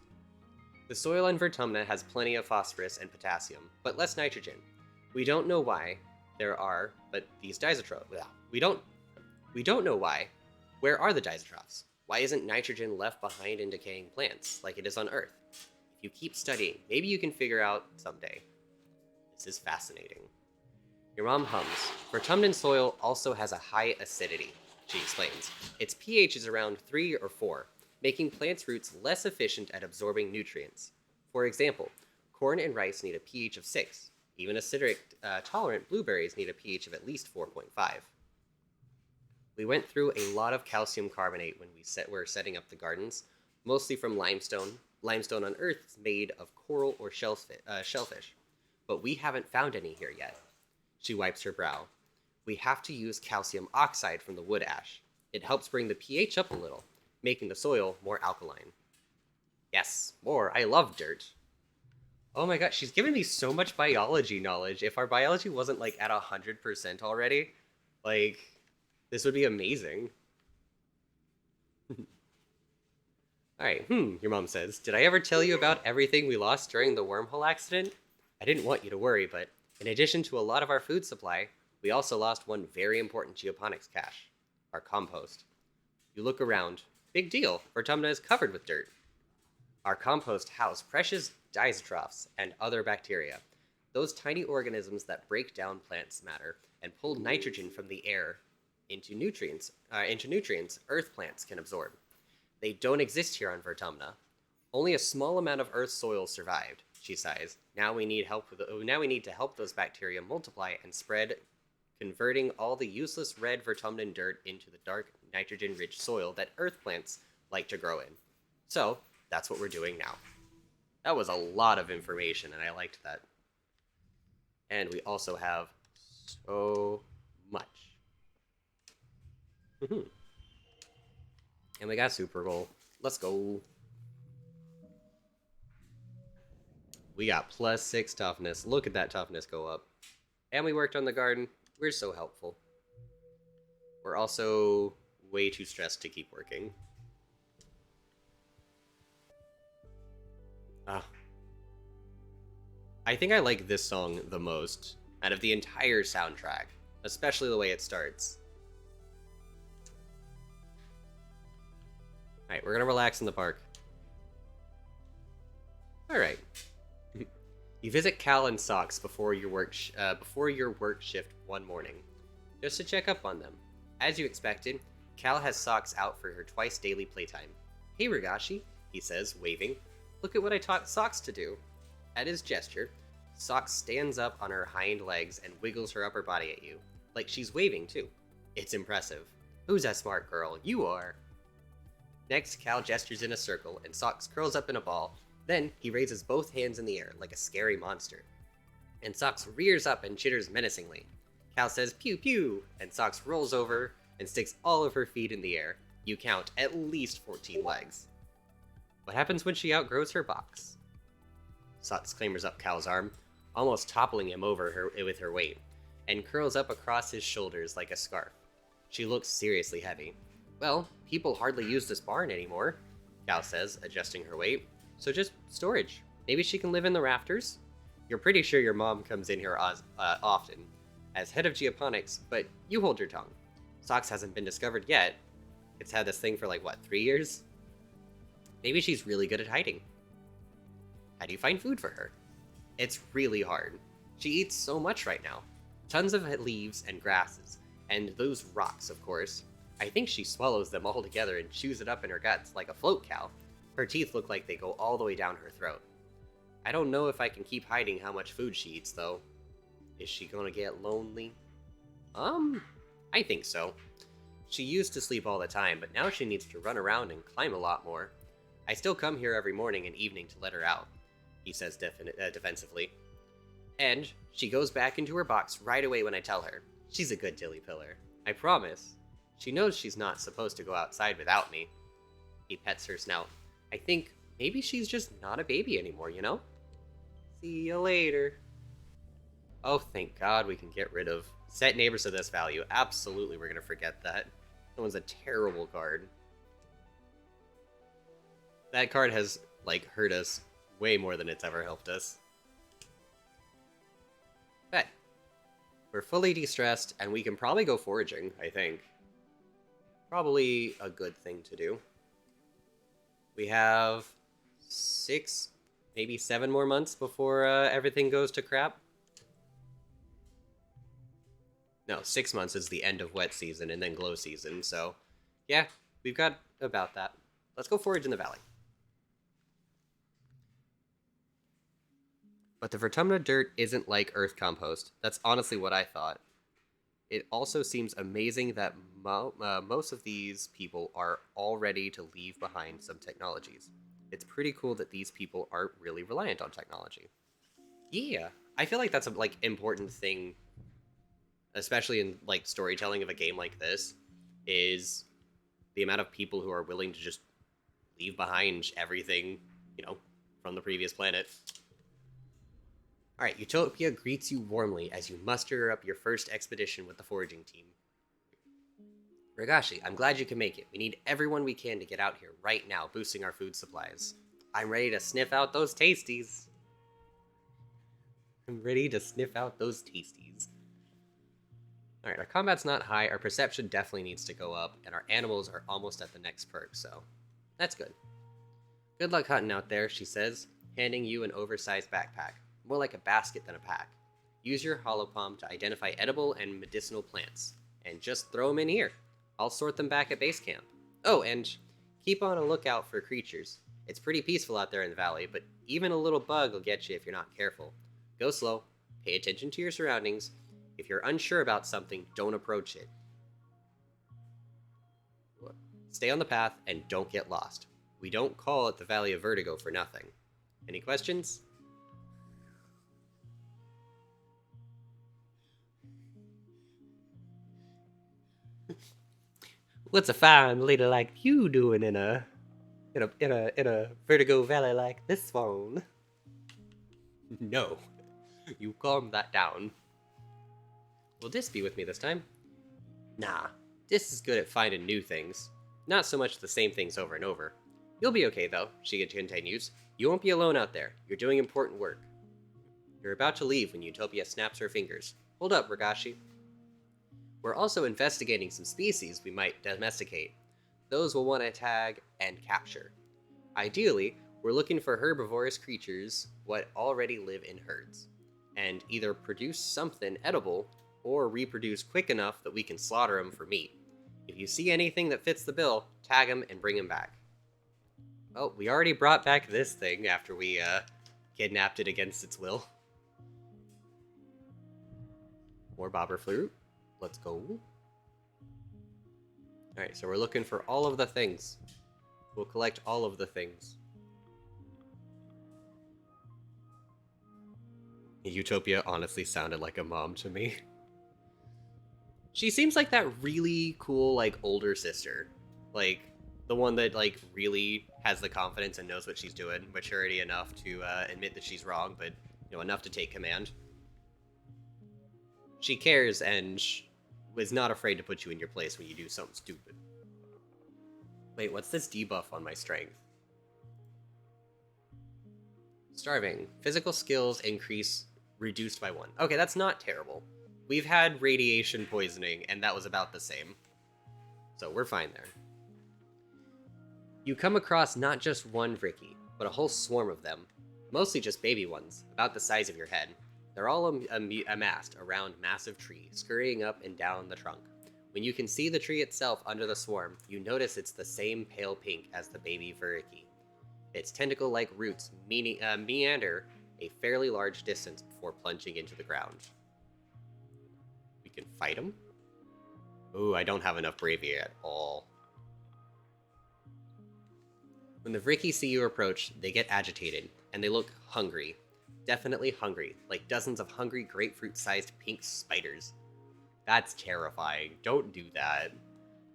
The soil in Vertumna has plenty of phosphorus and potassium, but less nitrogen. We don't know why there are, but these diazotrophs. We don't know why. Where are the diazotrophs? Why isn't nitrogen left behind in decaying plants like it is on Earth? If you keep studying, maybe you can figure out someday. This is fascinating. Your mom hums. Vertumnan soil also has a high acidity, she explains. Its pH is around 3 or 4, making plants' roots less efficient at absorbing nutrients. For example, corn and rice need a pH of 6. Even acidic tolerant blueberries need a pH of at least 4.5. We went through a lot of calcium carbonate when we were setting up the gardens, mostly from limestone. Limestone on Earth is made of coral or shellfish, but we haven't found any here yet. She wipes her brow. We have to use calcium oxide from the wood ash. It helps bring the pH up a little, making the soil more alkaline. Yes, more. I love dirt. Oh my god, she's giving me so much biology knowledge. If our biology wasn't like at 100% already, like, this would be amazing. Alright, your mom says, did I ever tell you about everything we lost during the wormhole accident? I didn't want you to worry, but in addition to a lot of our food supply, we also lost one very important geoponics cache, our compost. You look around, big deal, Vertumna is covered with dirt. Our compost house precious diazotrophs and other bacteria, those tiny organisms that break down plants' matter and pull nitrogen from the air into nutrients Earth plants can absorb. They don't exist here on Vertumna. Only a small amount of Earth's soil survived, she sighs. Now we need to help those bacteria multiply and spread, converting all the useless red Vertumnan dirt into the dark, nitrogen-rich soil that Earth plants like to grow in. So, that's what we're doing now. That was a lot of information, and I liked that. And we also have so much. And we got Super Bowl. Let's go. We got +6 toughness. Look at that toughness go up. And we worked on the garden. We're so helpful. We're also way too stressed to keep working. I think I like this song the most out of the entire soundtrack, especially the way it starts. Alright, we're gonna relax in the park. Alright. You visit Cal and Socks before your work shift one morning, just to check up on them. As you expected, Cal has Socks out for her twice daily playtime. Hey Rigashi, he says, waving. Look at what I taught Socks to do. At his gesture, Socks stands up on her hind legs and wiggles her upper body at you, like she's waving too. It's impressive. Who's that smart girl? You are. Next, Cal gestures in a circle and Socks curls up in a ball. Then, he raises both hands in the air like a scary monster. And Socks rears up and chitters menacingly. Cal says, pew pew, and Socks rolls over and sticks all of her feet in the air. You count at least 14 legs. What happens when she outgrows her box? Socks clambers up Cal's arm, almost toppling him over with her weight, and curls up across his shoulders like a scarf. She looks seriously heavy. Well, people hardly use this barn anymore, Cal says, adjusting her weight. So just storage. Maybe she can live in the rafters? You're pretty sure your mom comes in here often, as head of geoponics, but you hold your tongue. Socks hasn't been discovered yet. It's had this thing for 3 years? Maybe she's really good at hiding. How do you find food for her? It's really hard. She eats so much right now. Tons of leaves and grasses, and those rocks, of course. I think she swallows them all together and chews it up in her guts like a float cow. Her teeth look like they go all the way down her throat. I don't know if I can keep hiding how much food she eats, though. Is she gonna get lonely? I think so. She used to sleep all the time, but now she needs to run around and climb a lot more. I still come here every morning and evening to let her out, he says defensively. And she goes back into her box right away when I tell her. She's a good dilly pillar. I promise. She knows she's not supposed to go outside without me. He pets her snout. I think maybe she's just not a baby anymore, you know? See you later. Oh, thank God we can get rid of set neighbors to this value. Absolutely, we're going to forget that. That one's a terrible card. That card has, like, hurt us way more than it's ever helped us. But we're fully de-stressed, and we can probably go foraging, I think. Probably a good thing to do. We have 6, maybe 7 more months before everything goes to crap. No, 6 months is the end of wet season and then glow season, so yeah, we've got about that. Let's go forage in the valley. But the Vertumna dirt isn't like earth compost. That's honestly what I thought. It also seems amazing that most of these people are all ready to leave behind some technologies. It's pretty cool that these people aren't really reliant on technology. Yeah, I feel like that's a important thing, especially in storytelling of a game like this, is the amount of people who are willing to just leave behind everything, from the previous planet. Alright, Utopia greets you warmly as you muster up your first expedition with the foraging team. Ragashi, I'm glad you can make it. We need everyone we can to get out here right now, boosting our food supplies. I'm ready to sniff out those tasties. Alright, our combat's not high, our perception definitely needs to go up, and our animals are almost at the next perk, so that's good. Good luck hunting out there, she says, handing you an oversized backpack. More like a basket than a pack. Use your holopalm to identify edible and medicinal plants, and just throw them in here. I'll sort them back at base camp. Oh, and keep on a lookout for creatures. It's pretty peaceful out there in the valley, but even a little bug will get you if you're not careful. Go slow, pay attention to your surroundings. If you're unsure about something, don't approach it. Stay on the path and don't get lost. We don't call it the Valley of Vertigo for nothing. Any questions? What's a fine lady like you doing in a Vertigo Valley like this one? No, you calm that down. Will Dis be with me this time? Nah, Dis is good at finding new things. Not so much the same things over and over. You'll be okay though, she continues. You won't be alone out there. You're doing important work. You're about to leave when Utopia snaps her fingers. Hold up, Ragashi. We're also investigating some species we might domesticate. Those we'll want to tag and capture. Ideally, we're looking for herbivorous creatures what already live in herds, and either produce something edible or reproduce quick enough that we can slaughter them for meat. If you see anything that fits the bill, tag them and bring them back. Oh, we already brought back this thing after we kidnapped it against its will. More bobber fruit. Let's go. Alright, so we're looking for all of the things. We'll collect all of the things. Utopia honestly sounded like a mom to me. She seems like that really cool, older sister. The one that, really has the confidence and knows what she's doing. Maturity enough to admit that she's wrong, but, enough to take command. She cares and is not afraid to put you in your place when you do something stupid. Wait, what's this debuff on my strength? Starving. Physical skills increase reduced by 1. Okay, that's not terrible. We've had radiation poisoning, and that was about the same. So we're fine there. You come across not just one Ricky, but a whole swarm of them. Mostly just baby ones, about the size of your head. They're all amassed around massive tree, scurrying up and down the trunk. When you can see the tree itself under the swarm, you notice it's the same pale pink as the baby Veriki. Its tentacle-like roots meander a fairly large distance before plunging into the ground. We can fight them? Ooh, I don't have enough bravery at all. When the Vriki see you approach, they get agitated, and they look hungry. Definitely hungry, like dozens of hungry grapefruit-sized pink spiders. That's terrifying. Don't do that.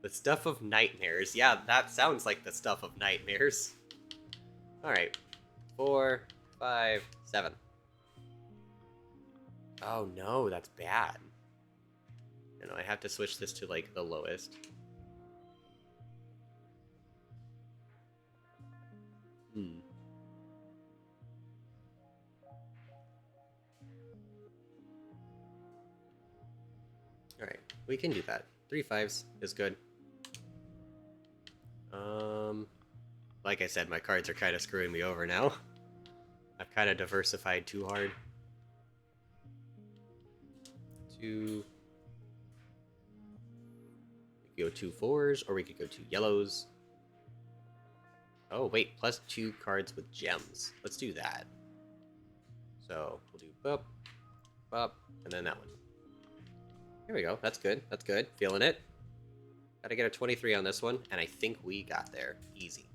The stuff of nightmares. Yeah, that sounds like the stuff of nightmares. Alright. 4, 5, 7. Oh no, that's bad. No, I have to switch this to, like, the lowest. Alright, we can do that. 3 5s is good. Like I said, my cards are kind of screwing me over now. I've kind of diversified too hard. 2. We could go 2 4s, or we could go 2 yellows. Oh, wait, plus 2 cards with gems. Let's do that. So, we'll do bup, bup, and then that one. Here we go. That's good. That's good. Feeling it. Gotta get a 23 on this one, and I think we got there. Easy.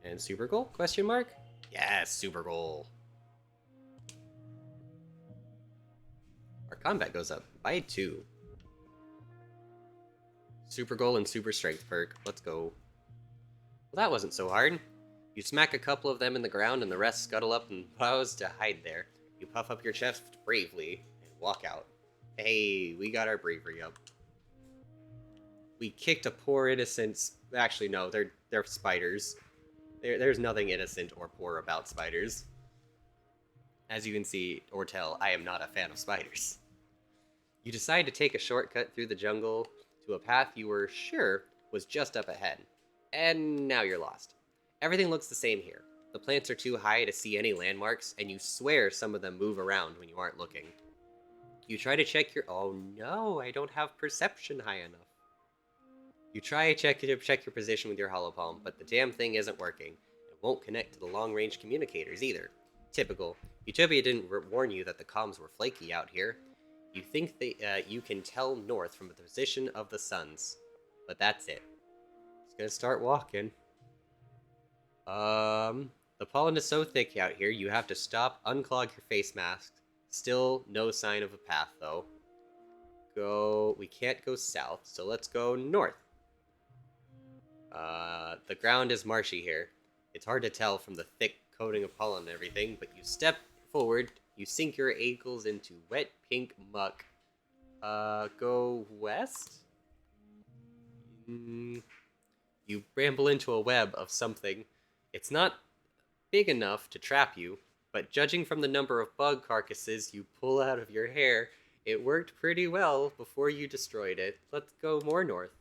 And super goal? Question mark? Yes, super goal. Our combat goes up by 2. Super goal and super strength perk. Let's go. Well, that wasn't so hard. You smack a couple of them in the ground, and the rest scuttle up and pause to hide there. You puff up your chest bravely and walk out. Hey, we got our bravery up. We kicked a poor innocent. Actually, no, they're spiders. There's nothing innocent or poor about spiders. As you can see or tell, I am not a fan of spiders. You decide to take a shortcut through the jungle to a path you were sure was just up ahead. And now you're lost. Everything looks the same here. The plants are too high to see any landmarks, and you swear some of them move around when you aren't looking. You try to check your... Oh no, I don't have perception high enough. You try to check your position with your hollow palm, but the damn thing isn't working. It won't connect to the long-range communicators either. Typical. Utopia didn't warn you that the comms were flaky out here. You think you can tell north from the position of the suns. But that's it. It's gonna start walking. The pollen is so thick out here, you have to stop, unclog your face mask. Still no sign of a path, though. We can't go south, so let's go north. The ground is marshy here. It's hard to tell from the thick coating of pollen and everything, but you step forward, you sink your ankles into wet pink muck. Go west? You ramble into a web of something. It's not big enough to trap you, but judging from the number of bug carcasses you pull out of your hair, it worked pretty well before you destroyed it. Let's go more north.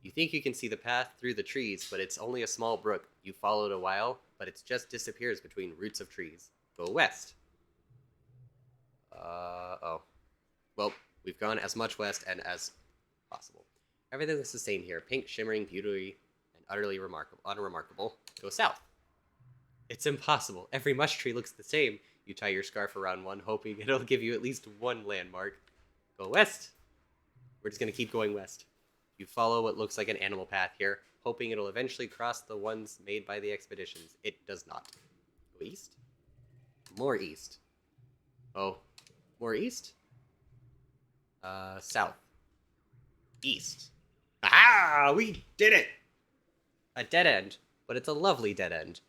You think you can see the path through the trees, but it's only a small brook. You followed a while, but it just disappears between roots of trees. Go west. Oh. Well, we've gone as much west and as possible. Everything looks the same here. Pink, shimmering, beauty, and utterly unremarkable. Go south. It's impossible. Every mush tree looks the same. You tie your scarf around one, hoping it'll give you at least one landmark. Go west. We're just going to keep going west. You follow what looks like an animal path here, hoping it'll eventually cross the ones made by the expeditions. It does not. Go east? More east. Oh, more east? South. East. Aha! We did it! A dead end, but it's a lovely dead end.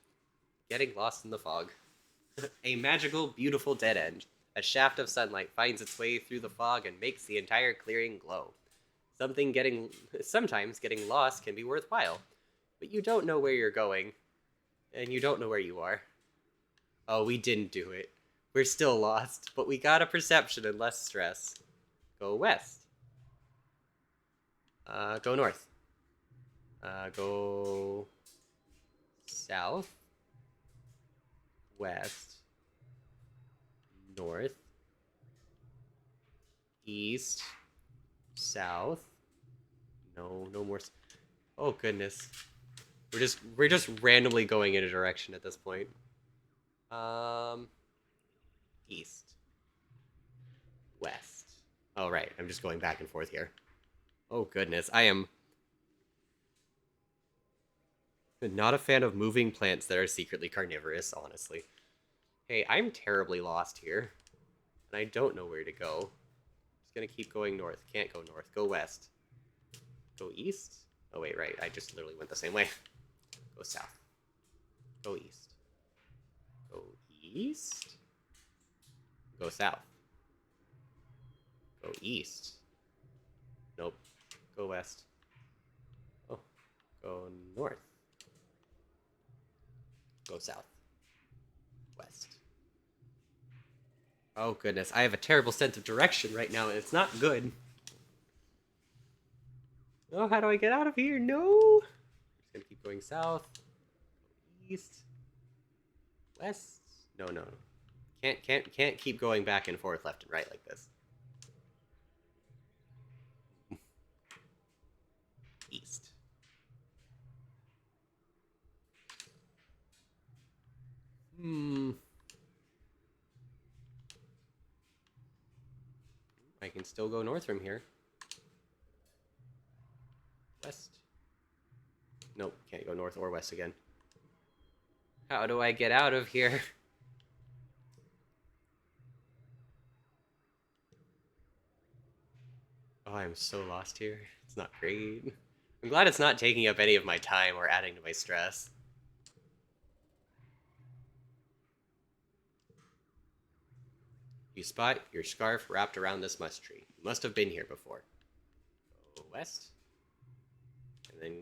Getting lost in the fog. A magical, beautiful dead end. A shaft of sunlight finds its way through the fog and makes the entire clearing glow. Sometimes getting lost can be worthwhile, but you don't know where you're going, and you don't know where you are. Oh, we didn't do it. We're still lost, but we got a perception and less stress. Go west. Go north. Go south. West. North. East. South. No more. Oh goodness. We're just randomly going in a direction at this point. East. Oh, right. I'm just going back and forth here. Oh, goodness. I am not a fan of moving plants that are secretly carnivorous, honestly. Hey, I'm terribly lost here. And I don't know where to go. Just gonna keep going north. Can't go north. Go west. Go east? Oh, wait, right. I just literally went the same way. Go south. Go east. Go east? Go south. Go east. Nope. Go west. Oh, go north. Go south. West. Oh, goodness. I have a terrible sense of direction right now, and it's not good. Oh, how do I get out of here? No! Just gonna keep going south. East. West. No, no. Can't keep going back and forth left and right like this. East. I can still go north from here. West. Nope, can't go north or west again. How do I get out of here? Oh, I'm so lost here. It's not great. I'm glad it's not taking up any of my time or adding to my stress. You spot your scarf wrapped around this musk tree. You must have been here before. Go west. And then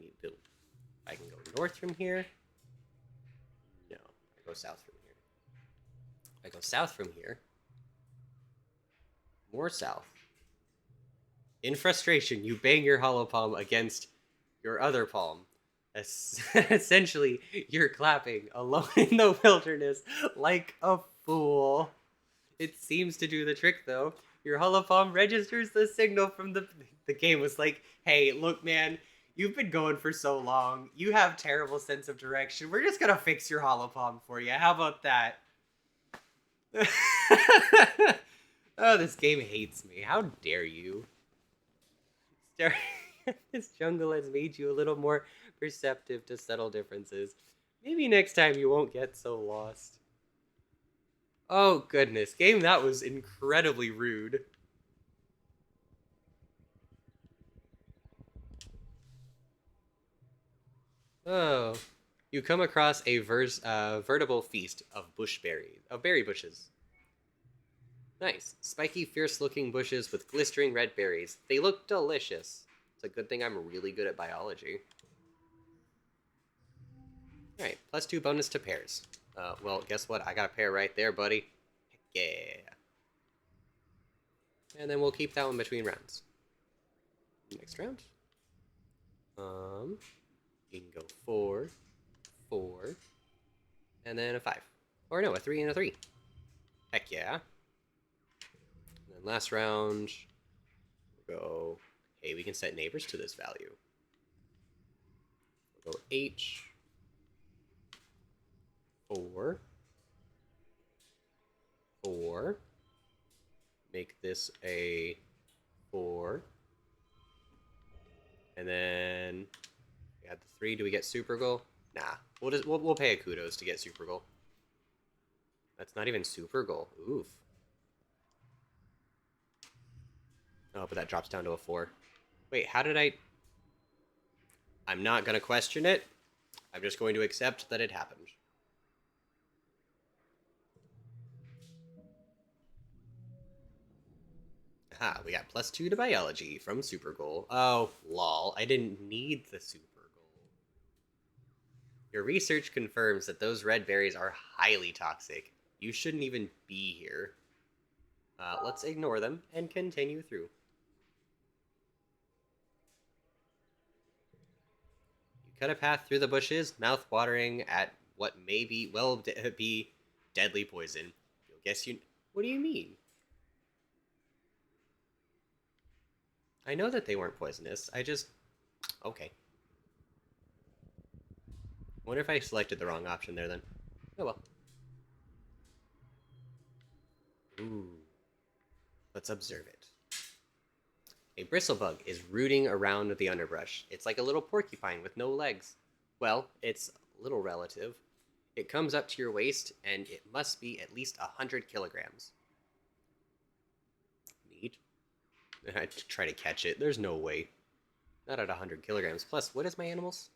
I can go north from here. No, I go south from here. I go south from here. More south. In frustration, you bang your hollow palm against your other palm. Essentially, you're clapping alone in the wilderness like a fool. It seems to do the trick, though. Your hollow palm registers the signal from the game. Was like, hey, look, man, you've been going for so long. You have terrible sense of direction. We're just gonna fix your hollow palm for you. How about that? Oh, this game hates me. How dare you? This jungle has made you a little more perceptive to subtle differences. Maybe next time you won't get so lost. Oh, goodness. Game, that was incredibly rude. Oh. You come across a veritable feast of berry bushes. Nice. Spiky, fierce-looking bushes with glistering red berries. They look delicious. It's a good thing I'm really good at biology. Alright, +2 bonus to pairs. Well, guess what? I got a pair right there, buddy. Heck yeah. And then we'll keep that one between rounds. Next round. You can go 4, 4, and then a 5. Or no, a 3 and a 3. Heck yeah. And then last round, we'll go, hey, we can set neighbors to this value. We'll go H, 4, 4. Make this a 4. And then we add the 3. Do we get super goal? Nah. We'll pay a kudos to get super goal. That's not even super goal. Oof. Oh, but that drops down to a 4. Wait, how did I... I'm not going to question it. I'm just going to accept that it happened. Aha, we got +2 to biology from super goal. Oh, lol. I didn't need the super goal. Your research confirms that those red berries are highly toxic. You shouldn't even be here. Let's ignore them and continue through. You cut a path through the bushes, mouth watering at what may be, be deadly poison. You'll guess you... What do you mean? I know that they weren't poisonous. I just... Okay. Wonder if I selected the wrong option there then. Oh well. Ooh. Let's observe it. A bristlebug is rooting around the underbrush. It's like a little porcupine with no legs. Well, it's a little relative. It comes up to your waist, and it must be at least 100 kilograms. Neat. I try to catch it. There's no way. Not at 100 kilograms. Plus, what is my animals?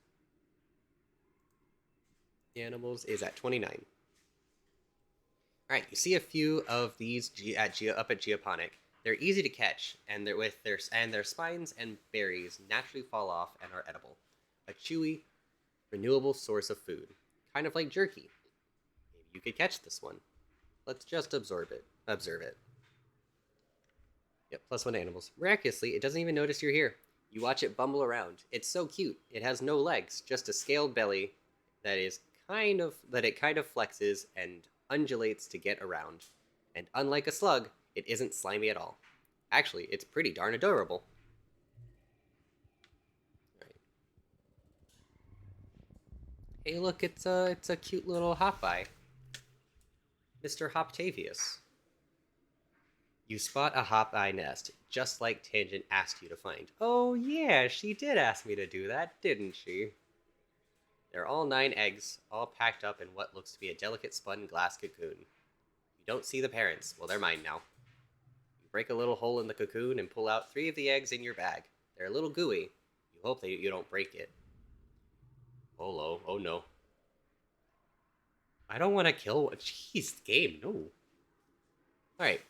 The animals is at 29. All right, you see a few of these up at Geoponic. They're easy to catch, and their spines and berries naturally fall off and are edible. A chewy, renewable source of food, kind of like jerky. Maybe you could catch this one. Let's just observe it. Yep, +1 animals. Miraculously, it doesn't even notice you're here. You watch it bumble around. It's so cute. It has no legs, just a scaled belly that it kind of flexes and undulates to get around. And unlike a slug, it isn't slimy at all. Actually, it's pretty darn adorable. Right. Hey, look, it's a cute little Hopeye. Mr. Hoptavius. You spot a Hopeye nest, just like Tangent asked you to find. Oh yeah, she did ask me to do that, didn't she? They're all 9 eggs, all packed up in what looks to be a delicate spun glass cocoon. You don't see the parents. Well, they're mine now. You break a little hole in the cocoon and pull out 3 of the eggs in your bag. They're a little gooey. You hope that you don't break it. Oh no. I don't want to kill... Jeez, game, no. Alright.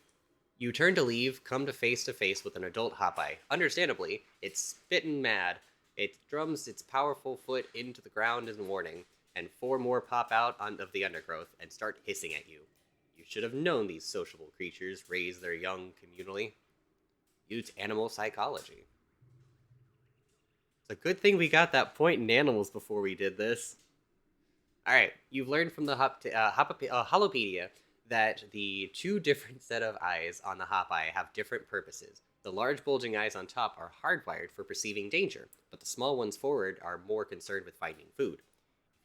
You turn to leave, come to face with an adult Hopeye. Understandably, it's spittin' mad. It drums its powerful foot into the ground in warning, and 4 more pop out of the undergrowth and start hissing at you. You should have known these sociable creatures raise their young communally. Use animal psychology. It's a good thing we got that point in animals before we did this. Alright, you've learned from the Holopedia that the 2 different set of eyes on the Hopeye have different purposes. The large bulging eyes on top are hardwired for perceiving danger, but the small ones forward are more concerned with finding food.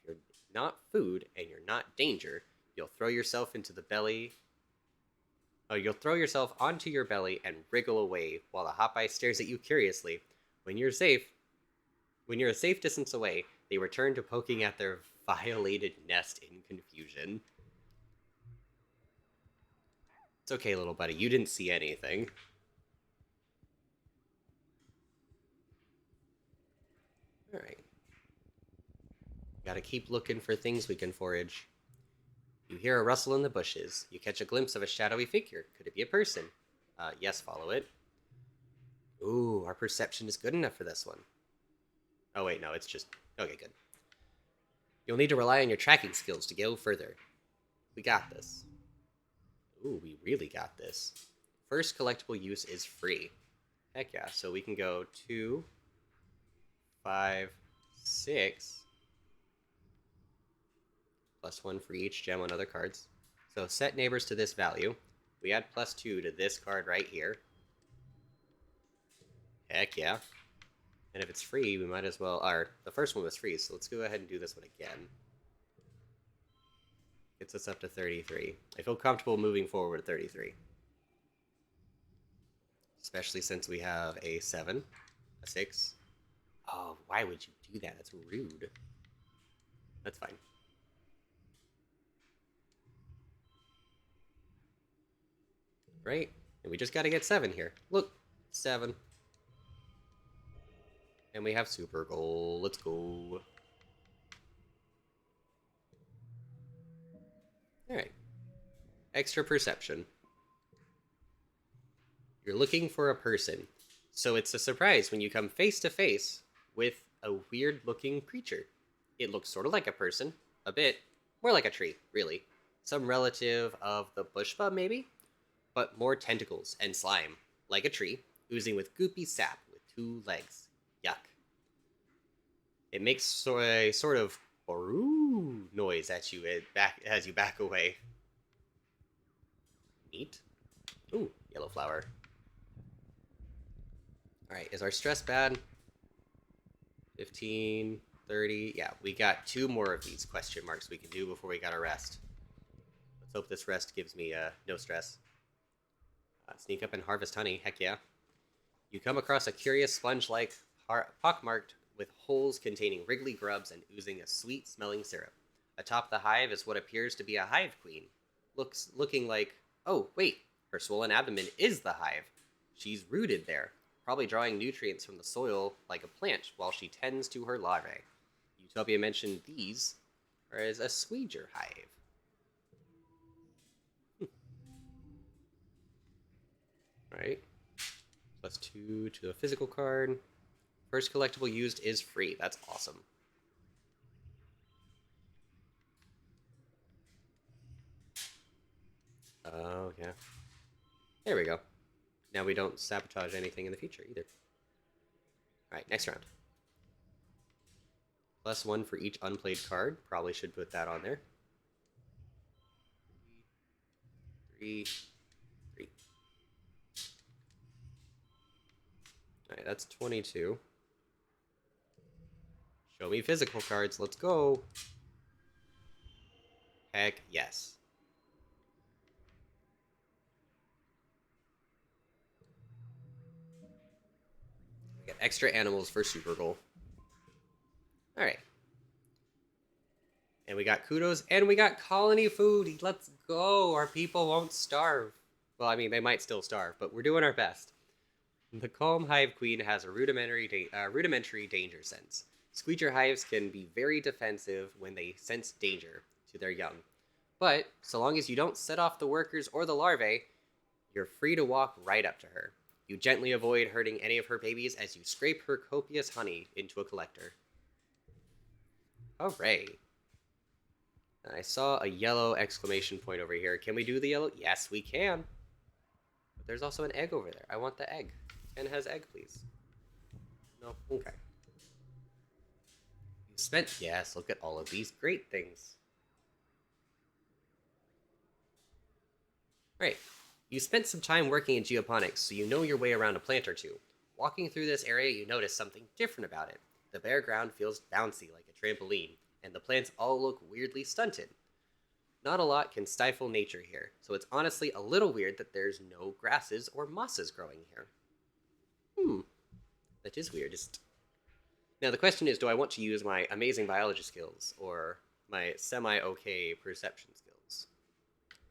If you're not food and you're not danger, you'll throw yourself onto your belly and wriggle away while the Hopeye stares at you curiously. When you're a safe distance away, they return to poking at their violated nest in confusion. It's okay, little buddy. You didn't see anything. Alright. Gotta keep looking for things we can forage. You hear a rustle in the bushes. You catch a glimpse of a shadowy figure. Could it be a person? Yes, follow it. Ooh, our perception is good enough for this one. Oh wait, no, it's just... Okay, good. You'll need to rely on your tracking skills to go further. We got this. Ooh, we really got this. First collectible use is free. Heck yeah, so we can go 2, 5, 6, +1 for each gem on other cards. So set neighbors to this value. We add +2 to this card right here. Heck yeah. And if it's free, we might as well... the first one was free, so let's go ahead and do this one again. Gets us up to 33. I feel comfortable moving forward at 33. Especially since we have a 7, a 6. Oh, why would you do that? That's rude. That's fine. Right? And we just gotta get 7 here. Look, 7. And we have super gold. Let's go. Alright. Extra perception. You're looking for a person. So it's a surprise when you come face to face with a weird looking creature. It looks sort of like a person. A bit. More like a tree, really. Some relative of the bush bub, maybe? But more tentacles and slime. Like a tree, oozing with goopy sap with 2 legs. Yuck. It makes a sort of "oroo" noise at you as you back away. Neat. Ooh, yellow flower. Alright, is our stress bad? 15, 30. Yeah, we got 2 more of these question marks we can do before we gotta rest. Let's hope this rest gives me no stress. Sneak up and harvest honey. Heck yeah. You come across a curious sponge-like pockmarked with holes containing wriggly grubs and oozing a sweet-smelling syrup. Atop the hive is what appears to be a hive queen, looking like, oh wait, her swollen abdomen is the hive. She's rooted there, probably drawing nutrients from the soil like a plant while she tends to her larvae. Utopia mentioned these are as a squeeger hive. Right? +2 to a physical card. First collectible used is free. That's awesome. Oh, yeah. There we go. Now we don't sabotage anything in the future either. Alright, next round. +1 for each unplayed card. Probably should put that on there. 3, 3. Alright, that's 22. Show me physical cards. Let's go. Heck yes. We get extra animals for Super Goal. Alright. And we got kudos, and we got colony food. Let's go. Our people won't starve. Well, I mean, they might still starve, but we're doing our best. The calm hive queen has a rudimentary danger sense. Squeeger hives can be very defensive when they sense danger to their young. But so long as you don't set off the workers or the larvae, you're free to walk right up to her. You gently avoid hurting any of her babies as you scrape her copious honey into a collector. Hooray! I saw a yellow exclamation point over here. Can we do the yellow? Yes, we can. But there's also an egg over there. I want the egg. Ken has egg, please. No? Okay. You spent... Yes, look at all of these great things. Right. You spent some time working in geoponics, so you know your way around a plant or two. Walking through this area, you notice something different about it. The bare ground feels bouncy like a trampoline, and the plants all look weirdly stunted. Not a lot can stifle nature here, so it's honestly a little weird that there's no grasses or mosses growing here. That is weirdest. Now the question is, do I want to use my amazing biology skills or my semi-okay perception skills?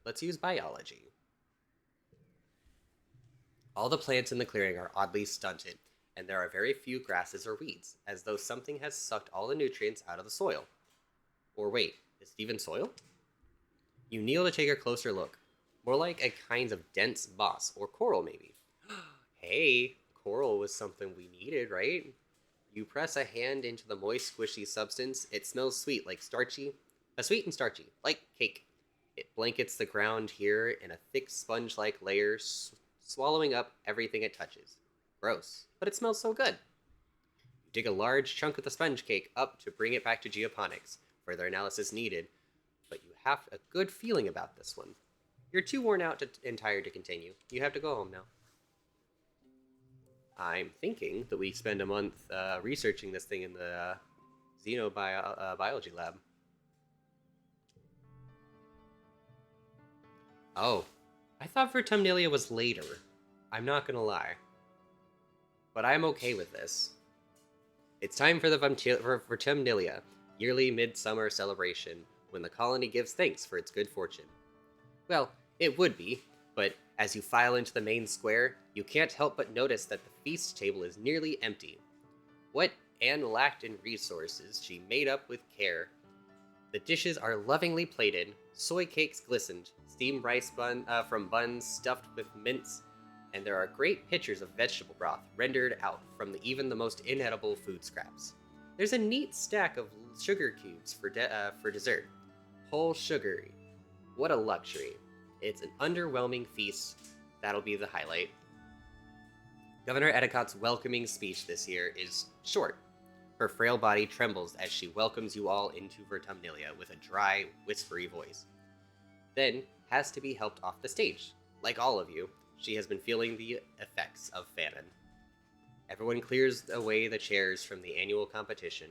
Let's use biology. All the plants in the clearing are oddly stunted, and there are very few grasses or weeds, as though something has sucked all the nutrients out of the soil. Or wait, is it even soil? You kneel to take a closer look. More like a kind of dense moss, or coral maybe. Hey, coral was something we needed, right? You press a hand into the moist, squishy substance. It smells sweet, like sweet and starchy, like cake. It blankets the ground here in a thick sponge-like layer, swallowing up everything it touches. Gross, but it smells so good. You dig a large chunk of the sponge cake up to bring it back to geoponics. Further analysis needed, but you have a good feeling about this one. You're too worn out and tired to continue. You have to go home now. I'm thinking that we spend a month researching this thing in the xenobiology lab. Oh, I thought Vertumnilia was later. I'm not gonna lie. But I'm okay with this. It's time for the Vertumnilia, yearly midsummer celebration, when the colony gives thanks for its good fortune. Well, it would be, but as you file into the main square, you can't help but notice that the feast table is nearly empty. What Anne lacked in resources, she made up with care. The dishes are lovingly plated, soy cakes glistened, steamed rice from buns stuffed with mince, and there are great pitchers of vegetable broth rendered out from even the most inedible food scraps. There's a neat stack of sugar cubes for dessert. Whole sugary. What a luxury. It's an underwhelming feast. That'll be the highlight. Governor Edicott's welcoming speech this year is short. Her frail body trembles as she welcomes you all into Vertumnilia with a dry, whispery voice. Then has to be helped off the stage. Like all of you, she has been feeling the effects of famine. Everyone clears away the chairs from the annual competition.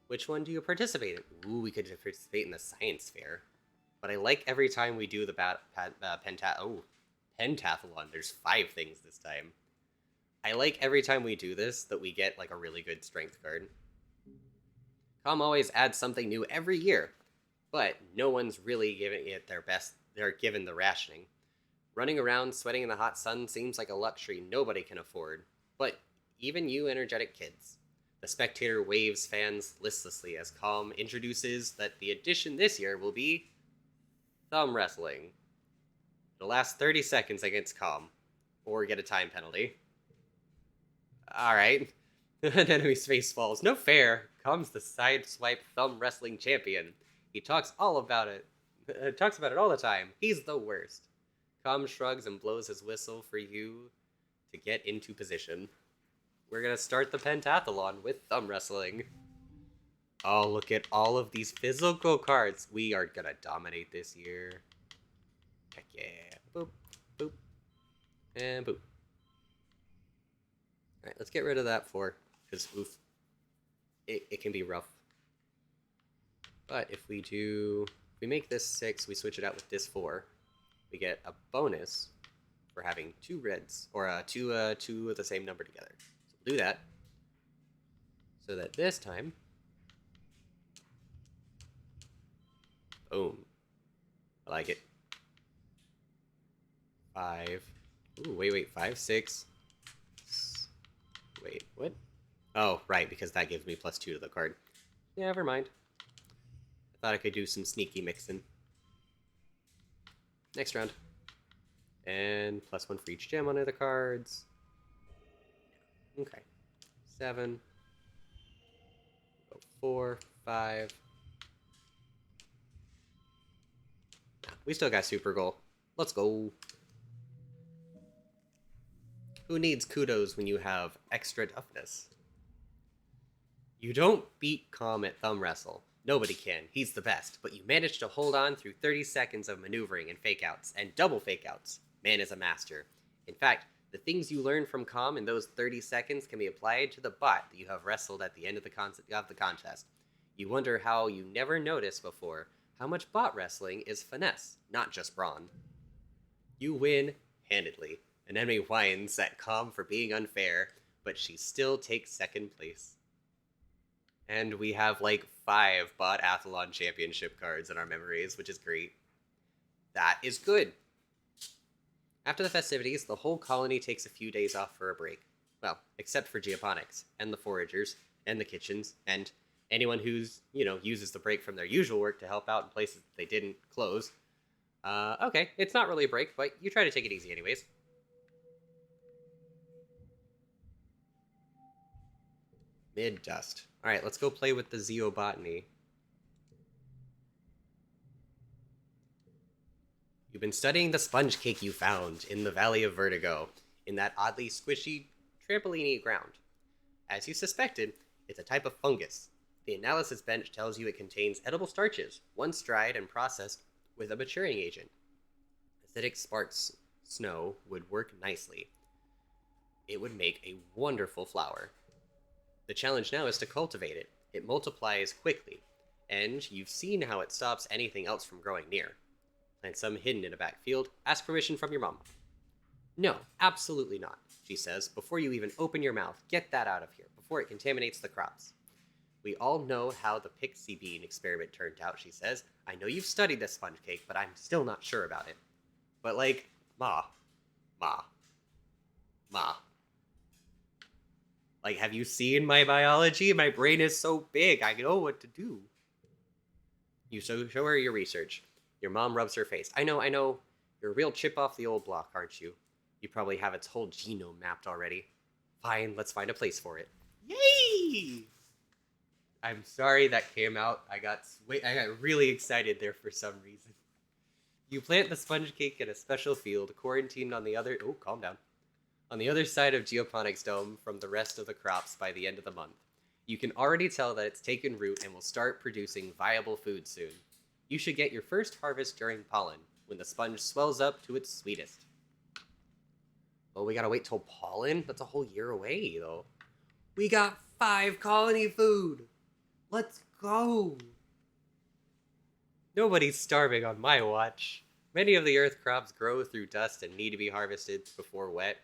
Which one do you participate in? Ooh, we could participate in the science fair. But I like every time we do the pentathlon. There's 5 things this time. I like every time we do this that we get like a really good strength card. Com always adds something new every year, but no one's really giving it their best. They're given the rationing. Running around sweating in the hot sun seems like a luxury nobody can afford, but even you energetic kids. The spectator waves fans listlessly as Com introduces that the addition this year will be thumb wrestling. It'll last 30 seconds against Com, or get a time penalty. Alright. An enemy's face falls. No fair. Com's the sideswipe thumb wrestling champion. He talks all about it. Talks about it all the time. He's the worst. Com shrugs and blows his whistle for you to get into position. We're gonna start the pentathlon with thumb wrestling. Oh, look at all of these physical cards. We are gonna dominate this year. Heck yeah. Boop, boop, and boop. Alright, let's get rid of that 4, because oof, it can be rough. But if we make this 6, we switch it out with this 4, we get a bonus for having 2 reds, or two of the same number together. So we'll do that, so that this time, boom, I like it. 5, ooh, wait, 5, 6, wait, what? Oh, right, because that gives me +2 to the card. Yeah, never mind. I thought I could do some sneaky mixing. Next round. And +1 for each gem on other cards. Okay. 7. 4, 5. We still got Super Goal. Let's go. Who needs kudos when you have extra toughness? You don't beat Com at Thumb Wrestle. Nobody can. He's the best. But you managed to hold on through 30 seconds of maneuvering and fake-outs, and double fake-outs. Man is a master. In fact, the things you learn from Com in those 30 seconds can be applied to the bot that you have wrestled at the end of the contest. You wonder how you never noticed before how much bot wrestling is finesse, not just brawn. You win handedly. An enemy whines at Com for being unfair, but she still takes second place. And we have like 5 bot Athlon championship cards in our memories, which is great. That is good. After the festivities, the whole colony takes a few days off for a break. Well, except for Geoponics, and the foragers, and the kitchens, and anyone who's, uses the break from their usual work to help out in places they didn't close. Okay, it's not really a break, but you try to take it easy anyways. Mid-dust. Alright, let's go play with the Zeobotany. You've been studying the sponge cake you found in the Valley of Vertigo, in that oddly squishy, trampoline-y ground. As you suspected, it's a type of fungus. The analysis bench tells you it contains edible starches, once dried and processed with a maturing agent. Acidic sparks snow would work nicely. It would make a wonderful flower. The challenge now is to cultivate it. It multiplies quickly, and you've seen how it stops anything else from growing near. Plant some hidden in a backfield. Ask permission from your mom. No, absolutely not, she says. Before you even open your mouth, get that out of here, before it contaminates the crops. We all know how the pixie bean experiment turned out, she says. I know you've studied this sponge cake, but I'm still not sure about it. But Ma. Have you seen my biology? My brain is so big, I know what to do. You show her your research. Your mom rubs her face. I know. You're a real chip off the old block, aren't you? You probably have its whole genome mapped already. Fine, let's find a place for it. Yay! I'm sorry that came out. I got really excited there for some reason. You plant the sponge cake in a special field, quarantined on the other... Oh, calm down. On the other side of Geoponics Dome from the rest of the crops by the end of the month. You can already tell that it's taken root and will start producing viable food soon. You should get your first harvest during pollen, when the sponge swells up to its sweetest. Well, we gotta wait till pollen? That's a whole year away, though. We got 5 colony food! Let's go! Nobody's starving on my watch. Many of the earth crops grow through dust and need to be harvested before wet.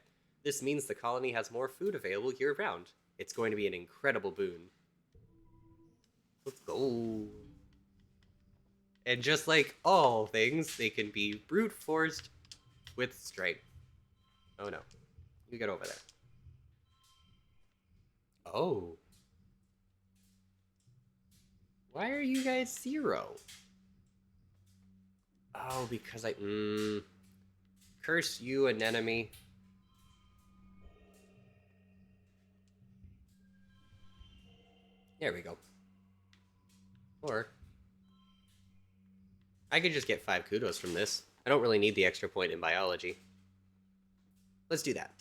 This means the colony has more food available year-round. It's going to be an incredible boon. Let's go. And just like all things, they can be brute forced with strength. Oh no. You get over there. Oh. Why are you guys 0? Oh, because I... Curse you, anemone. There we go. Or... I could just get 5 kudos from this. I don't really need the extra point in biology. Let's do that.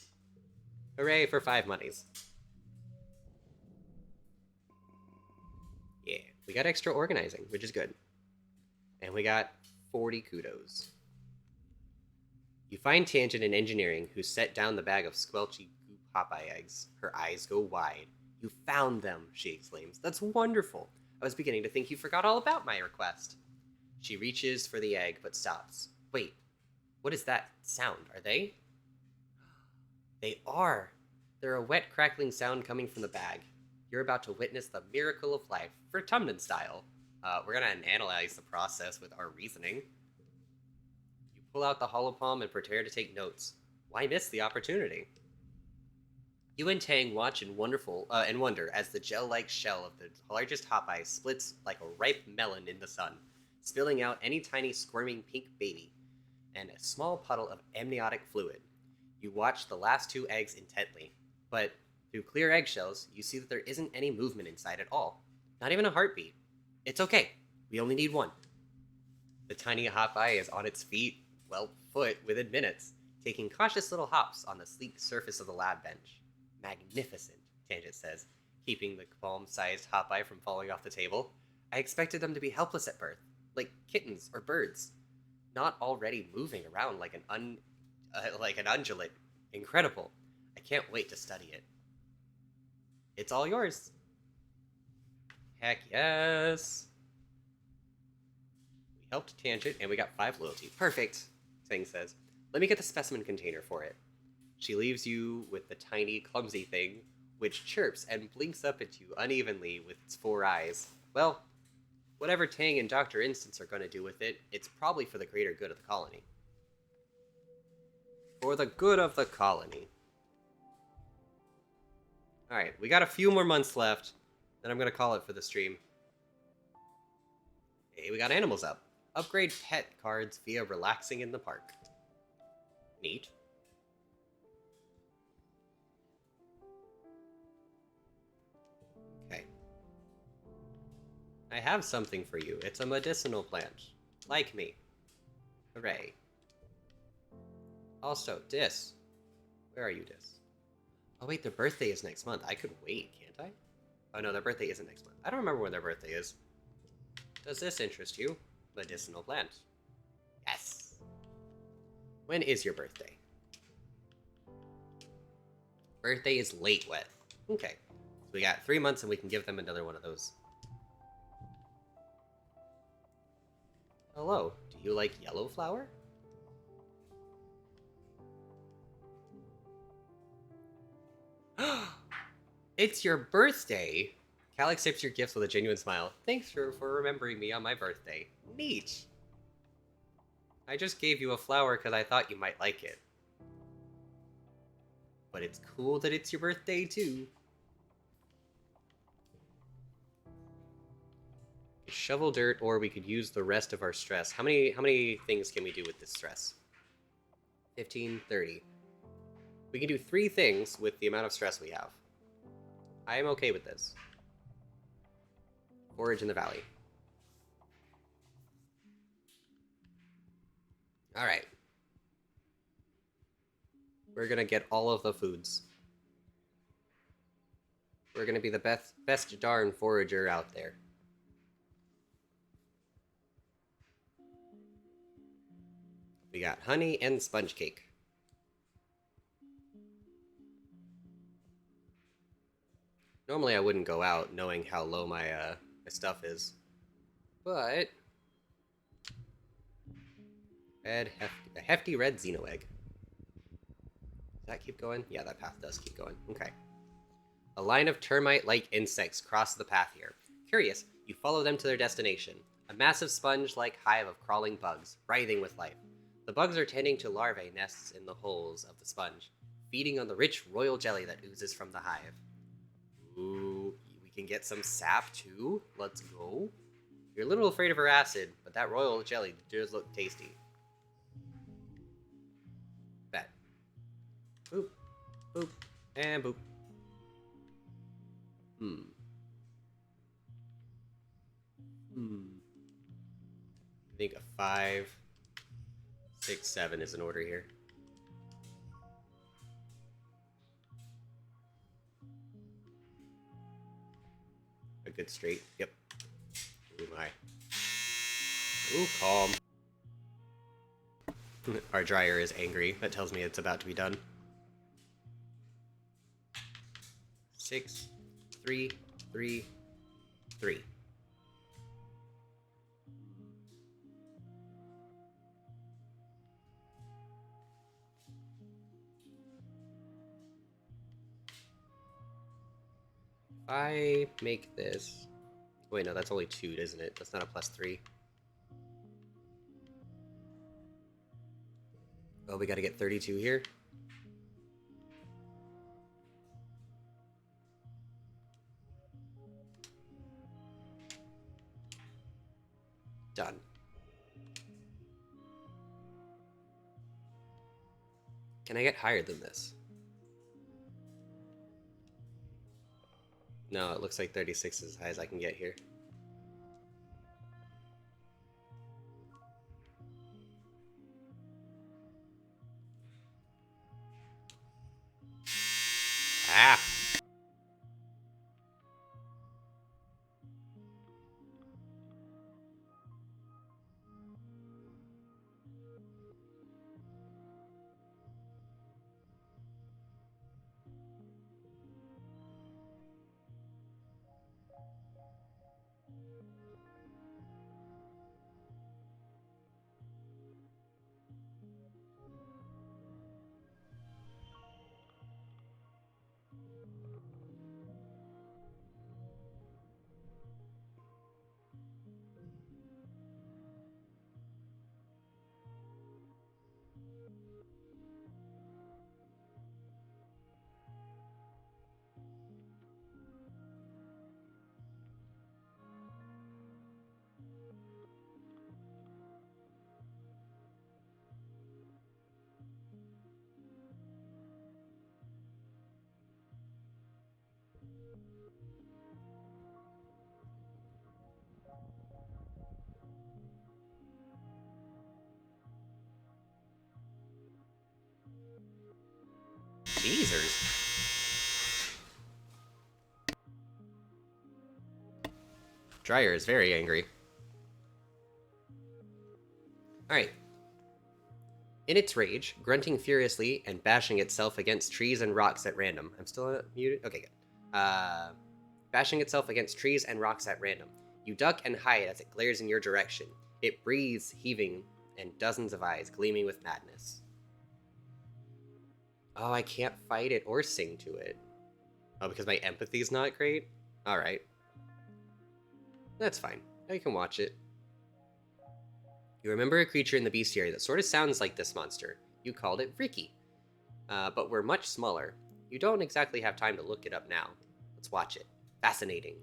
Hooray for 5 monies. Yeah, we got extra organizing, which is good. And we got 40 kudos. You find Tangent in engineering, who set down the bag of squelchy goop Popeye eggs. Her eyes go wide. You found them, she exclaims. That's wonderful. I was beginning to think you forgot all about my request. She reaches for the egg, but stops. Wait, what is that sound? Are they? They are. They're a wet, crackling sound coming from the bag. You're about to witness the miracle of life, for Tumnan style. We're gonna analyze the process with our reasoning. You pull out the holopalm and prepare to take notes. Why miss the opportunity? You and Tang watch in wonder as the gel-like shell of the largest Popeye splits like a ripe melon in the sun, spilling out any tiny squirming pink baby and a small puddle of amniotic fluid. You watch the last 2 eggs intently, but through clear eggshells, you see that there isn't any movement inside at all. Not even a heartbeat. It's okay. We only need 1. The tiny Popeye is on its feet, foot, within minutes, taking cautious little hops on the sleek surface of the lab bench. Magnificent, Tangent says, keeping the palm-sized Popeye from falling off the table. I expected them to be helpless at birth, like kittens or birds, not already moving around like an undulate. Incredible. I can't wait to study it. It's all yours. Heck yes. We helped Tangent, and we got 5 loyalty. Perfect, Tang says. Let me get the specimen container for it. She leaves you with the tiny, clumsy thing, which chirps and blinks up at you unevenly with its 4 eyes. Well, whatever Tang and Dr. Instance are going to do with it, it's probably for the greater good of the colony. For the good of the colony. Alright, we got a few more months left, then I'm going to call it for the stream. Hey, we got animals up. Upgrade pet cards via relaxing in the park. Neat. Okay. I have something for you. It's a medicinal plant. Like me. Hooray. Also, Dis. Where are you, Dis? Oh wait, their birthday is next month. I could wait, can't I? Oh no, their birthday isn't next month. I don't remember when their birthday is. Does this interest you? Medicinal plant. Yes! When is your birthday? Birthday is late wet. Okay. So we got 3 months and we can give them another one of those. Hello, do you like yellow flower? It's your birthday! Cal accepts your gifts with a genuine smile. Thanks for remembering me on my birthday. Neat! I just gave you a flower because I thought you might like it. But it's cool that it's your birthday too. Shovel dirt, or we could use the rest of our stress. How many things can we do with this stress? 15, 30. We can do 3 things with the amount of stress we have. I am okay with this. Forage in the valley. Alright. We're gonna get all of the foods. We're gonna be the best darn forager out there. We got honey and sponge cake. Normally I wouldn't go out knowing how low my stuff is. But... a hefty red Xeno egg. that keep going? Yeah, that path does keep going. Okay. A line of termite-like insects cross the path here. Curious, you follow them to their destination. A massive sponge-like hive of crawling bugs, writhing with life. The bugs are tending to larvae nests in the holes of the sponge, feeding on the rich royal jelly that oozes from the hive. Ooh, we can get some sap too? Let's go. You're a little afraid of her acid, but that royal jelly does look tasty. Bet. Boop, boop, and boop. Hmm. I think a 5, 6, 7 is in order here. A good straight. Yep. Ooh, my. Ooh, calm. Our dryer is angry. That tells me it's about to be done. 6, 3, 3, 3. If I make this... Wait, no, that's only 2, isn't it? That's not a +3. Oh, we gotta get 32 here. Done. Can I get higher than this? No, it looks like 36 is as high as I can get here. Ah! Teasers. Dryer is very angry. Alright. In its rage, grunting furiously and bashing itself against trees and rocks at random. I'm still muted? Okay, good. Bashing itself against trees and rocks at random. You duck and hide as it glares in your direction. It breathes, heaving, and dozens of eyes gleaming with madness. Oh, I can't fight it or sing to it. Oh, because my empathy's not great? Alright. That's fine. I can watch it. You remember a creature in the bestiary that sort of sounds like this monster. You called it Ricky. But we're much smaller. You don't exactly have time to look it up now. Let's watch it. Fascinating.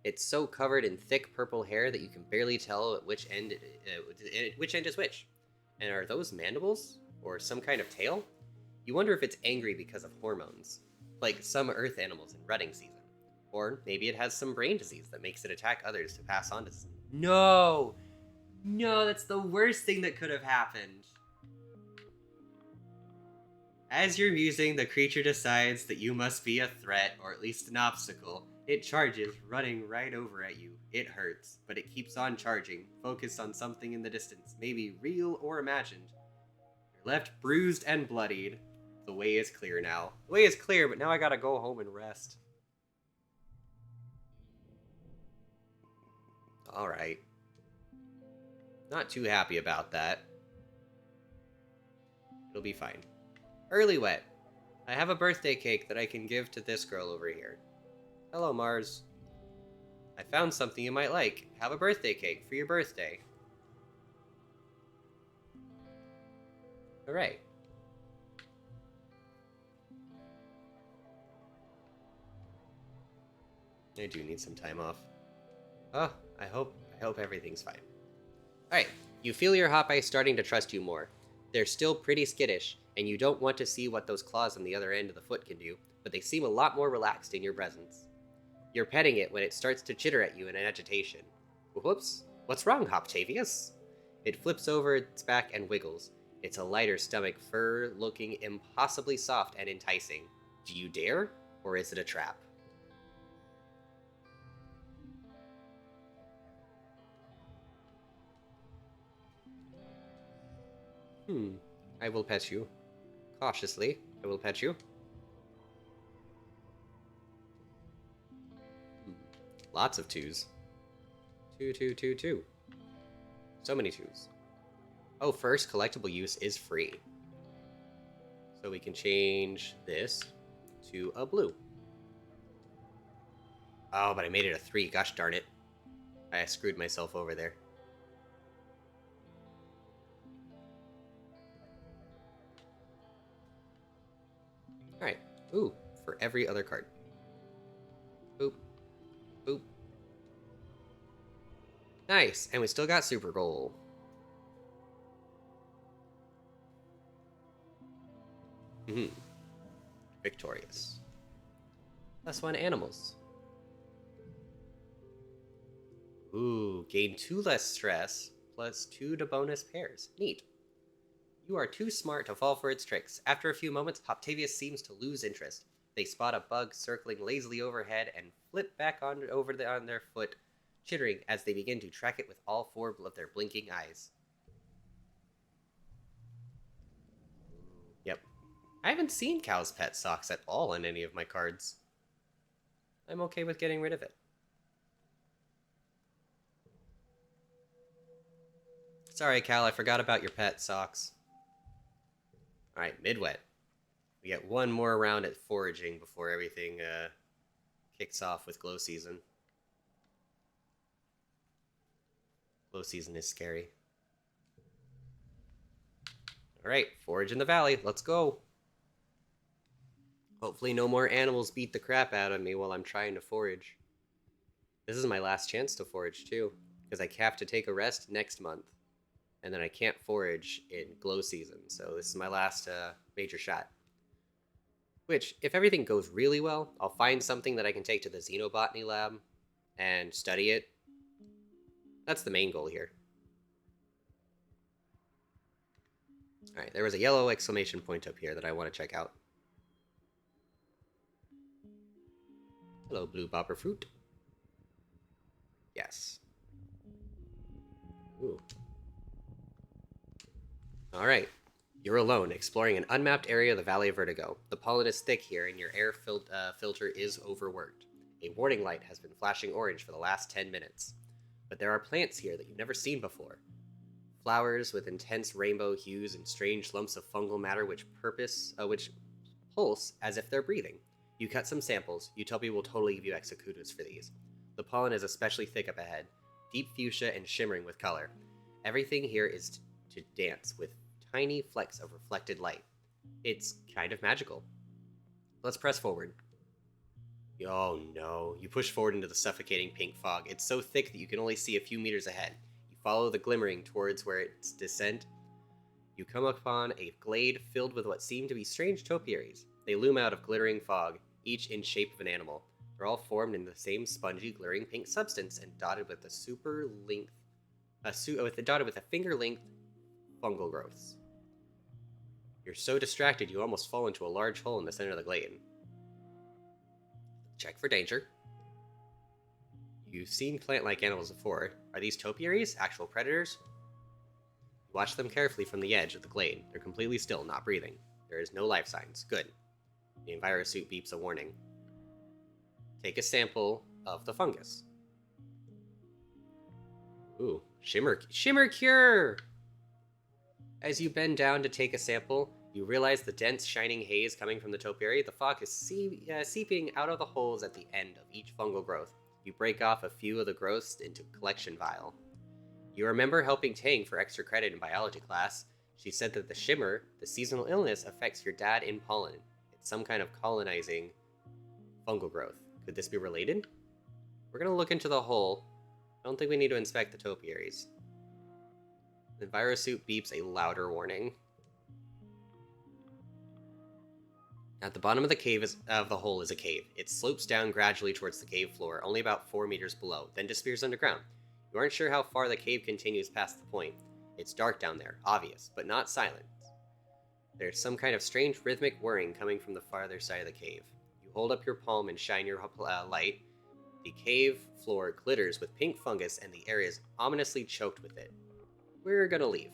It's so covered in thick purple hair that you can barely tell which end is which. And are those mandibles? Or some kind of tail? You wonder if it's angry because of hormones, like some earth animals in rutting season. Or maybe it has some brain disease that makes it attack others to pass on to... No! No, that's the worst thing that could have happened. As you're musing, the creature decides that you must be a threat, or at least an obstacle. It charges, running right over at you. It hurts, but it keeps on charging, focused on something in the distance, maybe real or imagined. You're left bruised and bloodied. The way is clear now. The way is clear, but now I gotta go home and rest. Alright. Not too happy about that. It'll be fine. Early wet. I have a birthday cake that I can give to this girl over here. Hello, Mars. I found something you might like. Have a birthday cake for your birthday. Alright. I do need some time off. Oh, I hope everything's fine. Alright, you feel your hot ice starting to trust you more. They're still pretty skittish, and you don't want to see what those claws on the other end of the foot can do, but they seem a lot more relaxed in your presence. You're petting it when it starts to chitter at you in agitation. Whoops, what's wrong, Hoptavius? It flips over its back and wiggles. It's a lighter stomach fur looking impossibly soft and enticing. Do you dare, or is it a trap? I will pet you. Cautiously, I will pet you. Lots of twos. Two, two, two, two. So many twos. Oh, first collectible use is free. So we can change this to a blue. Oh, but I made it a 3. Gosh darn it. I screwed myself over there. Alright. Ooh, for every other card. Boop. Boop. Nice, and we still got Super Goal. Victorious. +1 animals. Ooh, gain 2 less stress, +2 to bonus pairs. Neat. You are too smart to fall for its tricks. After a few moments, Hoptavius seems to lose interest. They spot a bug circling lazily overhead and flip back on their foot, chittering as they begin to track it with all 4 of their blinking eyes. Yep. I haven't seen Cow's Pet Socks at all on any of my cards. I'm okay with getting rid of it. Sorry, Cal, I forgot about your pet socks. Alright, mid-wet. We get one more round at foraging before everything kicks off with glow season. Glow season is scary. Alright, forage in the valley. Let's go. Hopefully no more animals beat the crap out of me while I'm trying to forage. This is my last chance to forage, too, because I have to take a rest next month. And then I can't forage in glow season, so this is my last major shot. Which, if everything goes really well, I'll find something that I can take to the Xenobotany lab and study it. That's the main goal here. Alright, there was a yellow exclamation point up here that I want to check out. Hello, blue bopper fruit. Yes. Ooh. Alright. You're alone, exploring an unmapped area of the Valley of Vertigo. The pollen is thick here, and your air filter is overworked. A warning light has been flashing orange for the last 10 minutes. But there are plants here that you've never seen before. Flowers with intense rainbow hues and strange lumps of fungal matter which pulse as if they're breathing. You cut some samples. Utopia will totally give you Exocolonist for these. The pollen is especially thick up ahead, deep fuchsia and shimmering with color. Everything here is to dance with tiny flecks of reflected light. It's kind of magical. Let's press forward. Oh no, you push forward into the suffocating pink fog. It's so thick that you can only see a few meters ahead. You follow the glimmering towards where it's descent. You come upon a glade filled with what seem to be strange topiaries. They loom out of glittering fog, each in shape of an animal. They're all formed in the same spongy, glittering pink substance and dotted with a finger-length fungal growths. You're so distracted you almost fall into a large hole in the center of the glade. Check for danger. You've seen plant-like animals before. Are these topiaries? Actual predators? Watch them carefully from the edge of the glade. They're completely still, not breathing. There is no life signs. Good. The envirosuit beeps a warning. Take a sample of the fungus. Ooh, Shimmer Cure! As you bend down to take a sample, You realize the dense, shining haze coming from the topiary. The fog is seeping out of the holes at the end of each fungal growth. You break off a few of the growths into a collection vial. You remember helping Tang for extra credit in biology class. She said that the shimmer, the seasonal illness, affects your dad in pollen. It's some kind of colonizing fungal growth. Could this be related? We're going to look into the hole. I don't think we need to inspect the topiaries. The virosuit beeps a louder warning. At the bottom of the hole is a cave. It slopes down gradually towards the cave floor, only about 4 meters below, then disappears underground. You aren't sure how far the cave continues past the point. It's dark down there, obvious, but not silent. There's some kind of strange rhythmic whirring coming from the farther side of the cave. You hold up your palm and shine your light. The cave floor glitters with pink fungus and the area is ominously choked with it. We're gonna leave.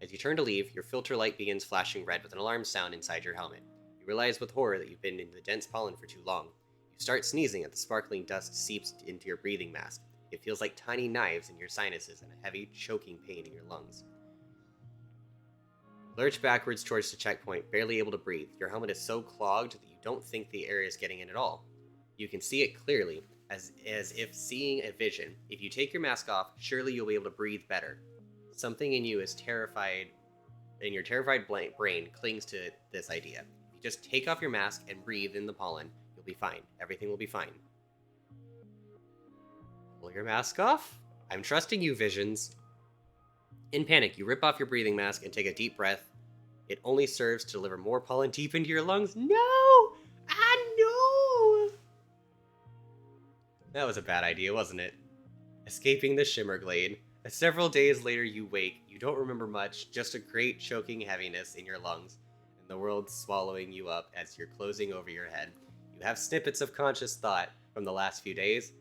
As you turn to leave, your filter light begins flashing red with an alarm sound inside your helmet. You realize with horror that you've been in the dense pollen for too long. You start sneezing as the sparkling dust seeps into your breathing mask. It feels like tiny knives in your sinuses and a heavy, choking pain in your lungs. Lurch backwards towards the checkpoint, barely able to breathe. Your helmet is so clogged that you don't think the air is getting in at all. You can see it clearly, as if seeing a vision. If you take your mask off, surely you'll be able to breathe better. Something in you is terrified, and your terrified brain clings to this idea. If you just take off your mask and breathe in the pollen, you'll be fine. Everything will be fine. Pull your mask off? I'm trusting you, visions. In panic, you rip off your breathing mask and take a deep breath. It only serves to deliver more pollen deep into your lungs. No! No! That was a bad idea, wasn't it? Escaping the shimmer glade. Several days later, you wake. You don't remember much, just a great choking heaviness in your lungs, and the world swallowing you up as you're closing over your head. You have snippets of conscious thought from the last few days,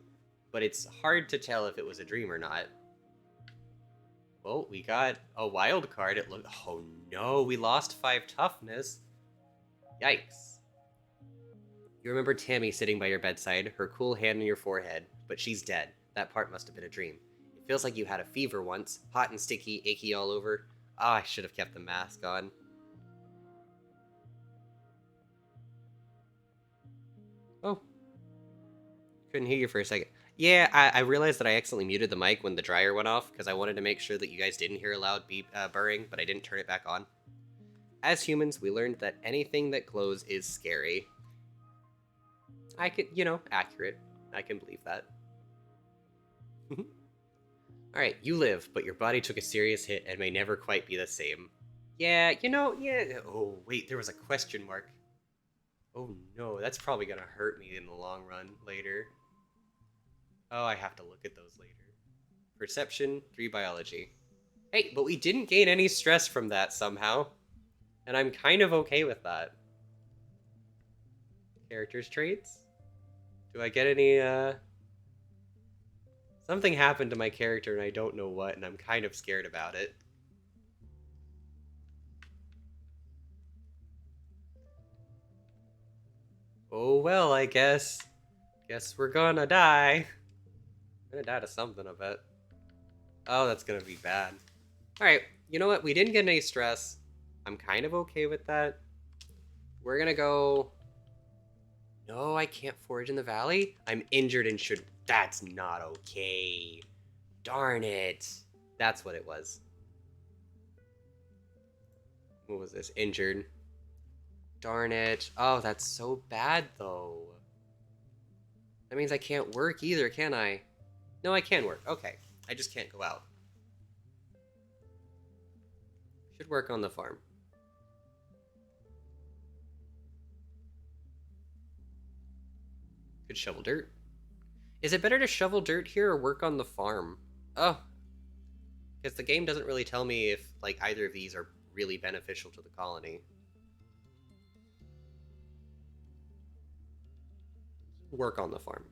but it's hard to tell if it was a dream or not. Well, we got a wild card. Oh no, we lost 5 toughness. Yikes. You remember Tammy sitting by your bedside, her cool hand on your forehead, but she's dead. That part must have been a dream. It feels like you had a fever once, hot and sticky, achy all over. I should have kept the mask on. Oh. Couldn't hear you for a second. Yeah, I realized that I accidentally muted the mic when the dryer went off, because I wanted to make sure that you guys didn't hear a loud beep burring, but I didn't turn it back on. As humans, we learned that anything that glows is scary. I could, accurate. I can believe that. Alright, you live, but your body took a serious hit and may never quite be the same. Yeah. Oh, wait, there was a question mark. Oh no, that's probably gonna hurt me in the long run later. Oh, I have to look at those later. Perception, 3 biology. Hey, but we didn't gain any stress from that somehow. And I'm kind of okay with that. Character's traits? Do I get any, Something happened to my character and I don't know what, and I'm kind of scared about it. Oh well, I guess. Guess we're gonna die. I'm gonna die to something, I bet. Oh, that's gonna be bad. Alright, you know what? We didn't get any stress. I'm kind of okay with that. We're gonna go... No, I can't forage in the valley? I'm injured and should... That's not okay. Darn it. That's what it was. What was this? Injured. Darn it. Oh, that's so bad, though. That means I can't work either, can I? No, I can work. Okay. I just can't go out. Should work on the farm. Could shovel dirt. Is it better to shovel dirt here or work on the farm? Oh. Because the game doesn't really tell me if, like, either of these are really beneficial to the colony. Work on the farm.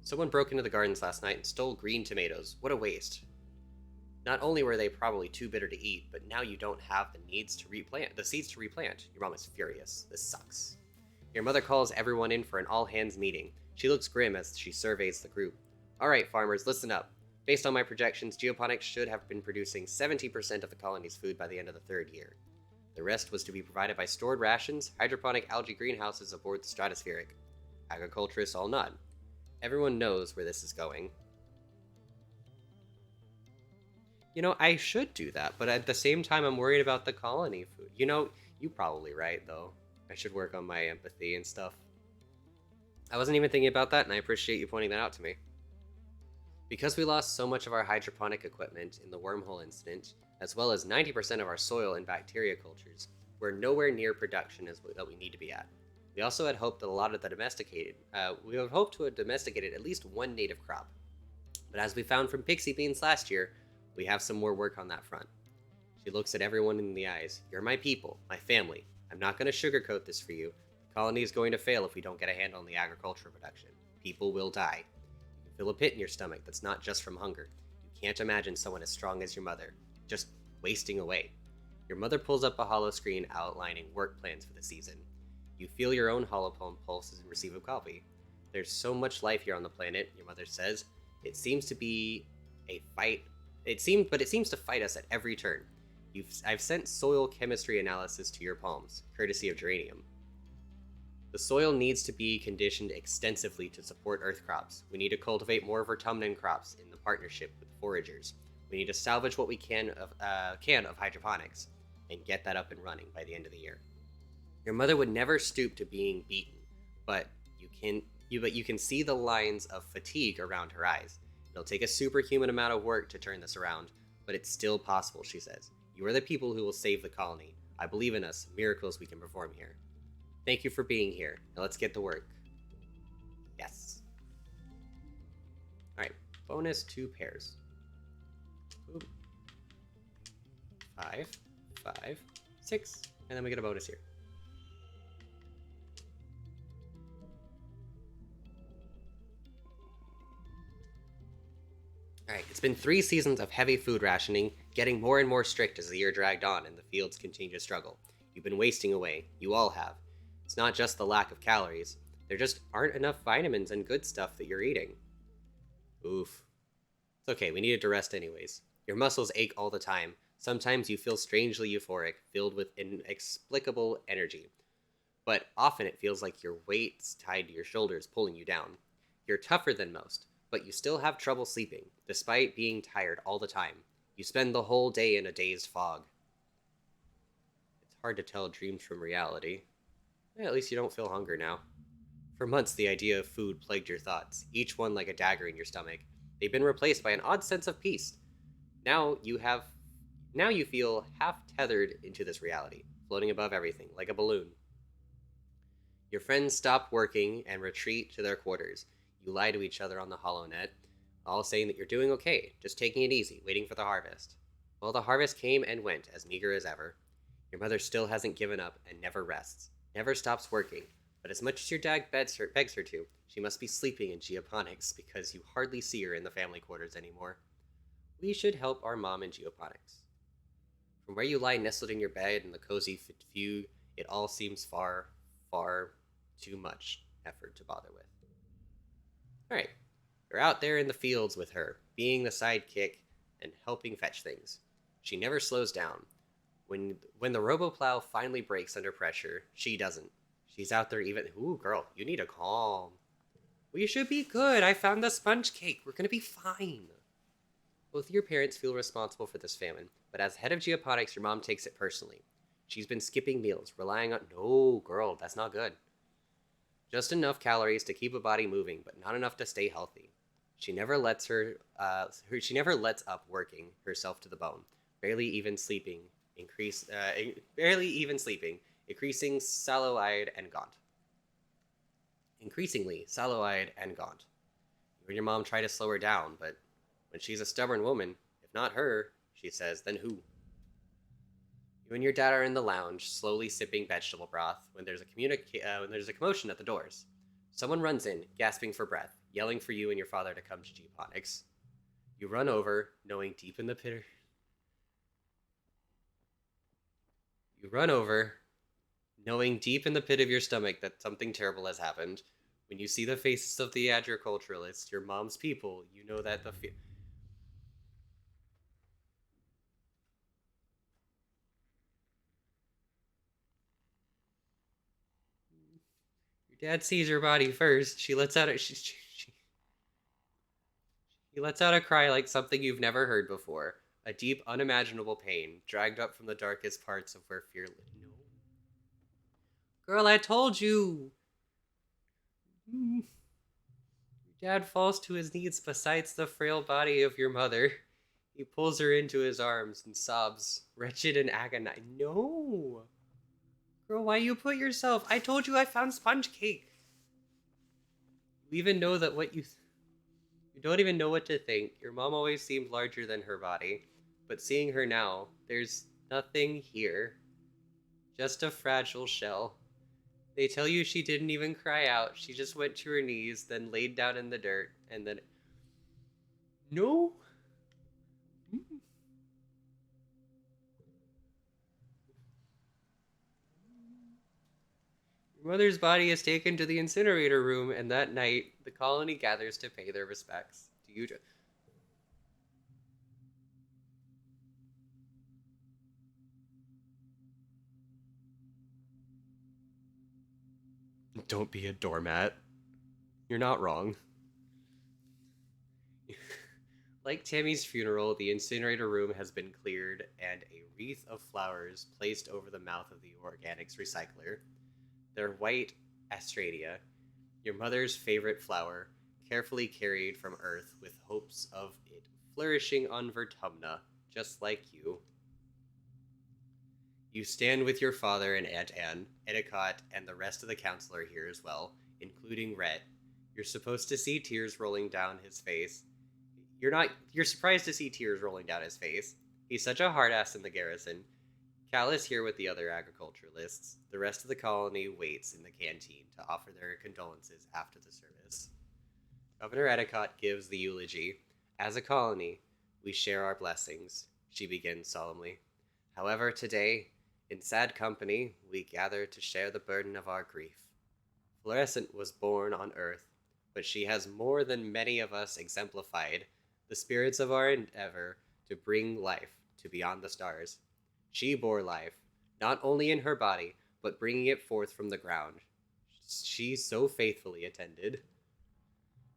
Someone broke into the gardens last night and stole green tomatoes. What a waste. Not only were they probably too bitter to eat, but now you don't have the seeds to replant. Your mom is furious. This sucks. Your mother calls everyone in for an all-hands meeting. She looks grim as she surveys the group. Alright, farmers, listen up. Based on my projections, geoponics should have been producing 70% of the colony's food by the end of the 3rd year. The rest was to be provided by stored rations, hydroponic algae greenhouses aboard the Stratospheric. Agriculturists all nod. Everyone knows where this is going. I should do that, but at the same time, I'm worried about the colony food. You're probably right, though. I should work on my empathy and stuff. I wasn't even thinking about that, and I appreciate you pointing that out to me. Because we lost so much of our hydroponic equipment in the wormhole incident, as well as 90% of our soil and bacteria cultures, we're nowhere near production that we need to be at. We also had hoped that we had hoped to have domesticated at least one native crop. But as we found from pixie beans last year, we have some more work on that front. She looks at everyone in the eyes. You're my people, my family. I'm not going to sugarcoat this for you. The colony is going to fail if we don't get a handle on the agricultural production. People will die. You feel a pit in your stomach that's not just from hunger. You can't imagine someone as strong as your mother, just wasting away. Your mother pulls up a hollow screen outlining work plans for the season. You feel your own hollow pulses and receive a copy. There's so much life here on the planet, your mother says. It seems to be a fight. It seems to fight us at every turn. I've sent soil chemistry analysis to your palms, courtesy of Geranium. The soil needs to be conditioned extensively to support earth crops. We need to cultivate more vertumnant crops in the partnership with foragers. We need to salvage what we can of hydroponics and get that up and running by the end of the year. Your mother would never stoop to being beaten, but you can see the lines of fatigue around her eyes. It'll take a superhuman amount of work to turn this around, but it's still possible, she says. You are the people who will save the colony. I believe in us, miracles we can perform here. Thank you for being here. Now let's get to work. Yes. Alright, bonus 2 pairs. Ooh. 5, 5, 6, and then we get a bonus here. Alright, it's been 3 seasons of heavy food rationing, getting more and more strict as the year dragged on and the fields continue to struggle. You've been wasting away. You all have. It's not just the lack of calories. There just aren't enough vitamins and good stuff that you're eating. Oof. It's okay, we needed to rest anyways. Your muscles ache all the time. Sometimes you feel strangely euphoric, filled with inexplicable energy. But often it feels like your weight's tied to your shoulders, pulling you down. You're tougher than most, but you still have trouble sleeping, despite being tired all the time. You spend the whole day in a dazed fog. It's hard to tell dreams from reality. At least you don't feel hunger now. For months, the idea of food plagued your thoughts, each one like a dagger in your stomach. They've been replaced by an odd sense of peace. Now you feel half tethered into this reality, floating above everything, like a balloon. Your friends stop working and retreat to their quarters. You lie to each other on the HoloNet, all saying that you're doing okay, just taking it easy, waiting for the harvest. Well, the harvest came and went, as meager as ever. Your mother still hasn't given up and never rests, never stops working, but as much as your dad begs her to, she must be sleeping in geoponics because you hardly see her in the family quarters anymore. We should help our mom in geoponics. From where you lie nestled in your bed in the cozy fugue, it all seems far, far too much effort to bother with. Alright, you're out there in the fields with her, being the sidekick and helping fetch things. She never slows down. When the roboplow finally breaks under pressure, she doesn't. She's out there even... Ooh, girl, you need to calm. We should be good. I found the sponge cake. We're gonna be fine. Both your parents feel responsible for this famine, but as head of geoponics, your mom takes it personally. She's been skipping meals, relying on... No, girl, that's not good. Just enough calories to keep a body moving, but not enough to stay healthy. She never lets up working herself to the bone, barely even sleeping, increasingly sallow-eyed and gaunt. Increasingly sallow-eyed and gaunt. You and your mom try to slow her down, but when she's a stubborn woman, if not her, she says, then who? You and your dad are in the lounge, slowly sipping vegetable broth, when there's a commotion at the doors. Someone runs in, gasping for breath, yelling for you and your father to come to geoponics. You run over, knowing deep in the pit of your stomach that something terrible has happened. When you see the faces of the agriculturalists, your mom's people, you know that Your dad sees her body first. He lets out a cry like something you've never heard before. A deep, unimaginable pain, dragged up from the darkest parts of where fear lived. No. Girl, I told you! Your dad falls to his knees beside the frail body of your mother. He pulls her into his arms and sobs, wretched and agonized. No! Girl, why you put yourself? I told you I found sponge cake. You even know that what you don't even know what to think. Your mom always seemed larger than her body, but seeing her now, there's nothing here. Just a fragile shell. They tell you she didn't even cry out. She just went to her knees, then laid down in the dirt, and then. No? Your mother's body is taken to the incinerator room, and that night, the colony gathers to pay their respects. Do you. Don't be a doormat. You're not wrong. Like Tammy's funeral, the incinerator room has been cleared and a wreath of flowers placed over the mouth of the organics recycler. They're white astradia, your mother's favorite flower, carefully carried from Earth with hopes of it flourishing on Vertumna, just like you. You stand with your father and Aunt Anne, Etiquette, and the rest of the council are here as well, including Rhett. You're supposed to see tears rolling down his face. You're surprised to see tears rolling down his face. He's such a hard ass in the garrison. Cal is here with the other agriculturalists. The rest of the colony waits in the canteen to offer their condolences after the service. Governor Etiquette gives the eulogy. As a colony, we share our blessings, she begins solemnly. However, today, in sad company, we gather to share the burden of our grief. Fluorescent was born on Earth, but she has more than many of us exemplified the spirits of our endeavor to bring life to beyond the stars. She bore life, not only in her body, but bringing it forth from the ground. She so faithfully attended.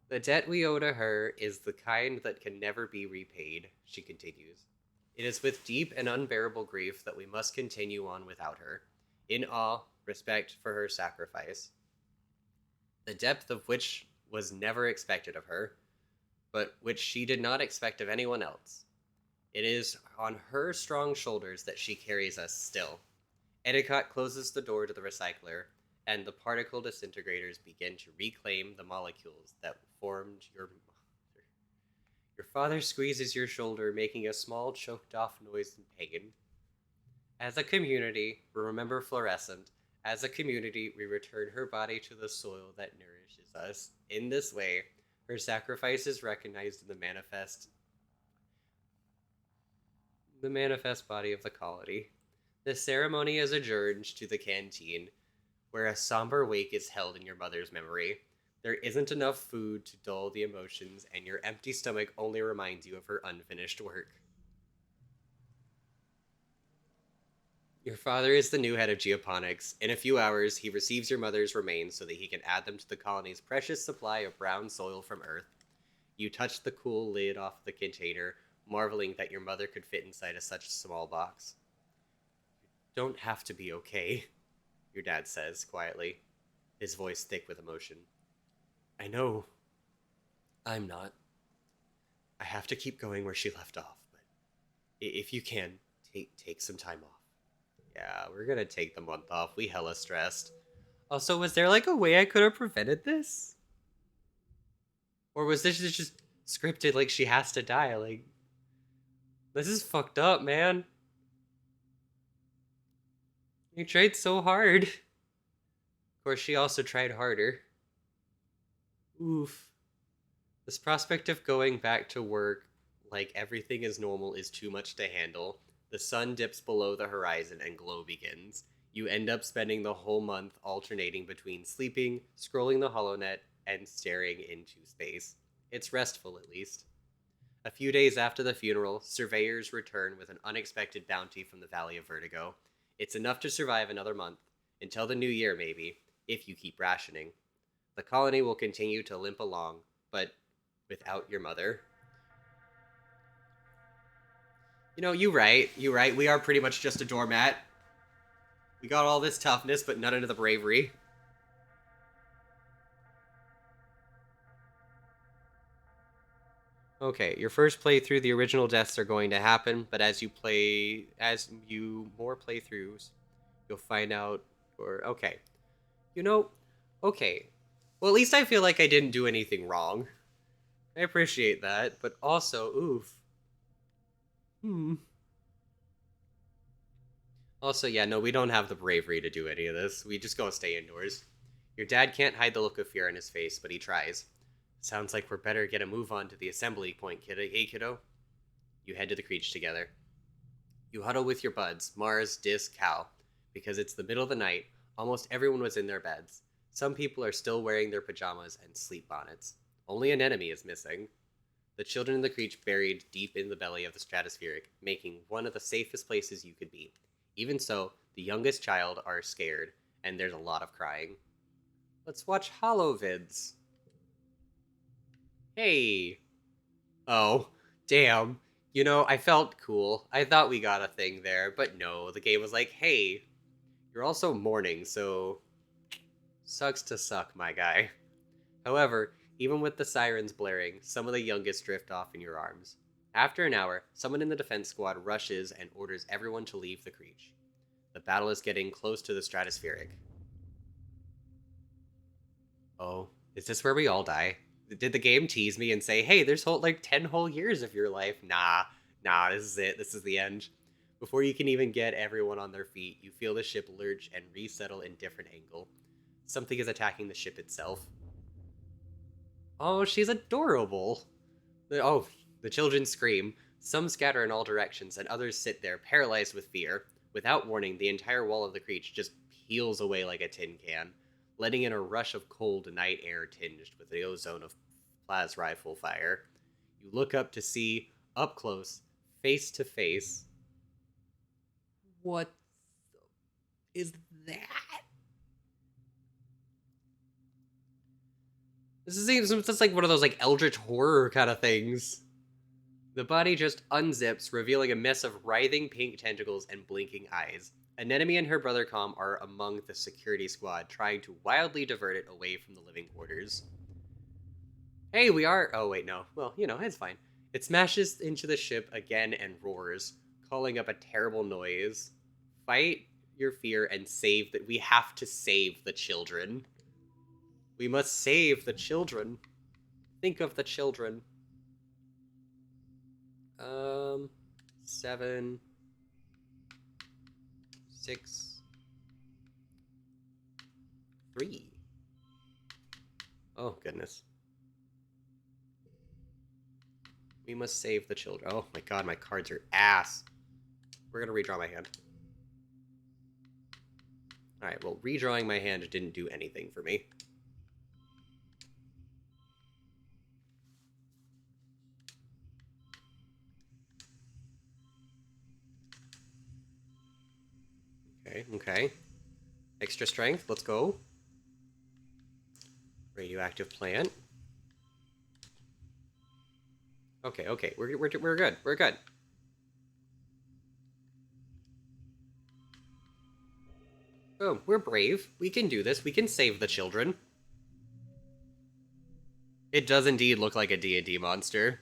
The debt we owe to her is the kind that can never be repaid, she continues. It is with deep and unbearable grief that we must continue on without her, in awe, respect for her sacrifice, the depth of which was never expected of her, but which she did not expect of anyone else. It is on her strong shoulders that she carries us still. Etiquette closes the door to the recycler, and the particle disintegrators begin to reclaim the molecules that formed your mother. Your father squeezes your shoulder, making a small, choked off noise in pain. As a community, we remember Fluorescent. As a community, we return her body to the soil that nourishes us. In this way, her sacrifice is recognized in the manifest body of the colony. The ceremony is adjourned to the canteen, where a somber wake is held in your mother's memory. There isn't enough food to dull the emotions, and your empty stomach only reminds you of her unfinished work. Your father is the new head of geoponics. In a few hours, he receives your mother's remains so that he can add them to the colony's precious supply of brown soil from Earth. You touch the cool lid off the container, marveling that your mother could fit inside such a small box. You don't have to be okay, your dad says quietly, his voice thick with emotion. I know. I'm not. I have to keep going where she left off, but if you can, take some time off. Yeah, we're gonna take the month off. We hella stressed. Also, was there like a way I could have prevented this? Or was this just scripted like she has to die? Like, this is fucked up, man. You tried so hard. Of course, she also tried harder. Oof. This prospect of going back to work like everything is normal is too much to handle. The sun dips below the horizon and glow begins. You end up spending the whole month alternating between sleeping, scrolling the HoloNet, and staring into space. It's restful, at least. A few days after the funeral, surveyors return with an unexpected bounty from the Valley of Vertigo. It's enough to survive another month. Until the new year, maybe. if you keep rationing. The colony will continue to limp along, but without your mother. You know, you right. You right. We are pretty much just a doormat. We got all this toughness, but none of the bravery. Okay, your first playthrough, the original deaths are going to happen, but as you more playthroughs, you'll find out, or, okay. You know, okay. Well, at least I feel like I didn't do anything wrong. I appreciate that, but also, oof. Hmm. Also, yeah, no, we don't have the bravery to do any of this. We just go stay indoors. Your dad can't hide the look of fear on his face, but he tries. Sounds like we're better get a move on to the assembly point, kiddo. Hey, kiddo. You head to the creech together. You huddle with your buds, Mars, Dis, Cal. Because it's the middle of the night, almost everyone was in their beds. Some people are still wearing their pajamas and sleep bonnets. Only an enemy is missing. The children in the creech buried deep in the belly of the stratospheric, making one of the safest places you could be. Even so, the youngest child are scared, and there's a lot of crying. Let's watch holovids. Hey. Oh, damn. You know, I felt cool. I thought we got a thing there, but no, the game was like, hey, you're also mourning, so sucks to suck, my guy. However, even with the sirens blaring, some of the youngest drift off in your arms. After an hour, someone in the defense squad rushes and orders everyone to leave the creech. The battle is getting close to the stratospheric. Oh, is this where we all die? Did the game tease me and say, hey, there's like 10 whole years of your life? Nah, this is it. This is the end. Before you can even get everyone on their feet, you feel the ship lurch and resettle in different angle. Something is attacking the ship itself. Oh, she's adorable. Oh, the children scream. Some scatter in all directions, and others sit there, paralyzed with fear. Without warning, the entire wall of the creech just peels away like a tin can, letting in a rush of cold night air tinged with the ozone of plas rifle fire. You look up to see, up close, face to face. What is that? This seems just like one of those like eldritch horror kind of things. The body just unzips, revealing a mess of writhing pink tentacles and blinking eyes. Anemone and her brother Com are among the security squad, trying to wildly divert it away from the living quarters. Hey, we are. Oh, wait, no. Well, you know, it's fine. It smashes into the ship again and roars, calling up a terrible noise. Fight your fear and save that. We have to save the children. We must save the children. Think of the children. 7, 6, 3. Oh, goodness. We must save the children. Oh my god, my cards are ass. We're gonna redraw my hand. Alright, well, redrawing my hand didn't do anything for me. Okay. Extra strength, let's go. Radioactive plant. Okay, we're good. We're good. Boom, we're brave. We can do this. We can save the children. It does indeed look like a D&D monster.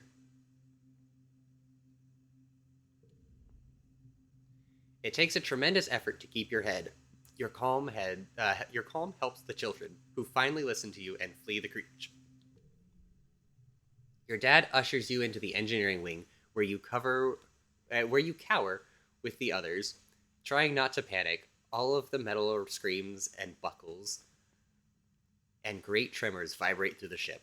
It takes a tremendous effort to keep your head. Your calm helps the children, who finally listen to you and flee the creech. Your dad ushers you into the engineering wing, where you cower with the others, trying not to panic. All of the metal screams and buckles and great tremors vibrate through the ship.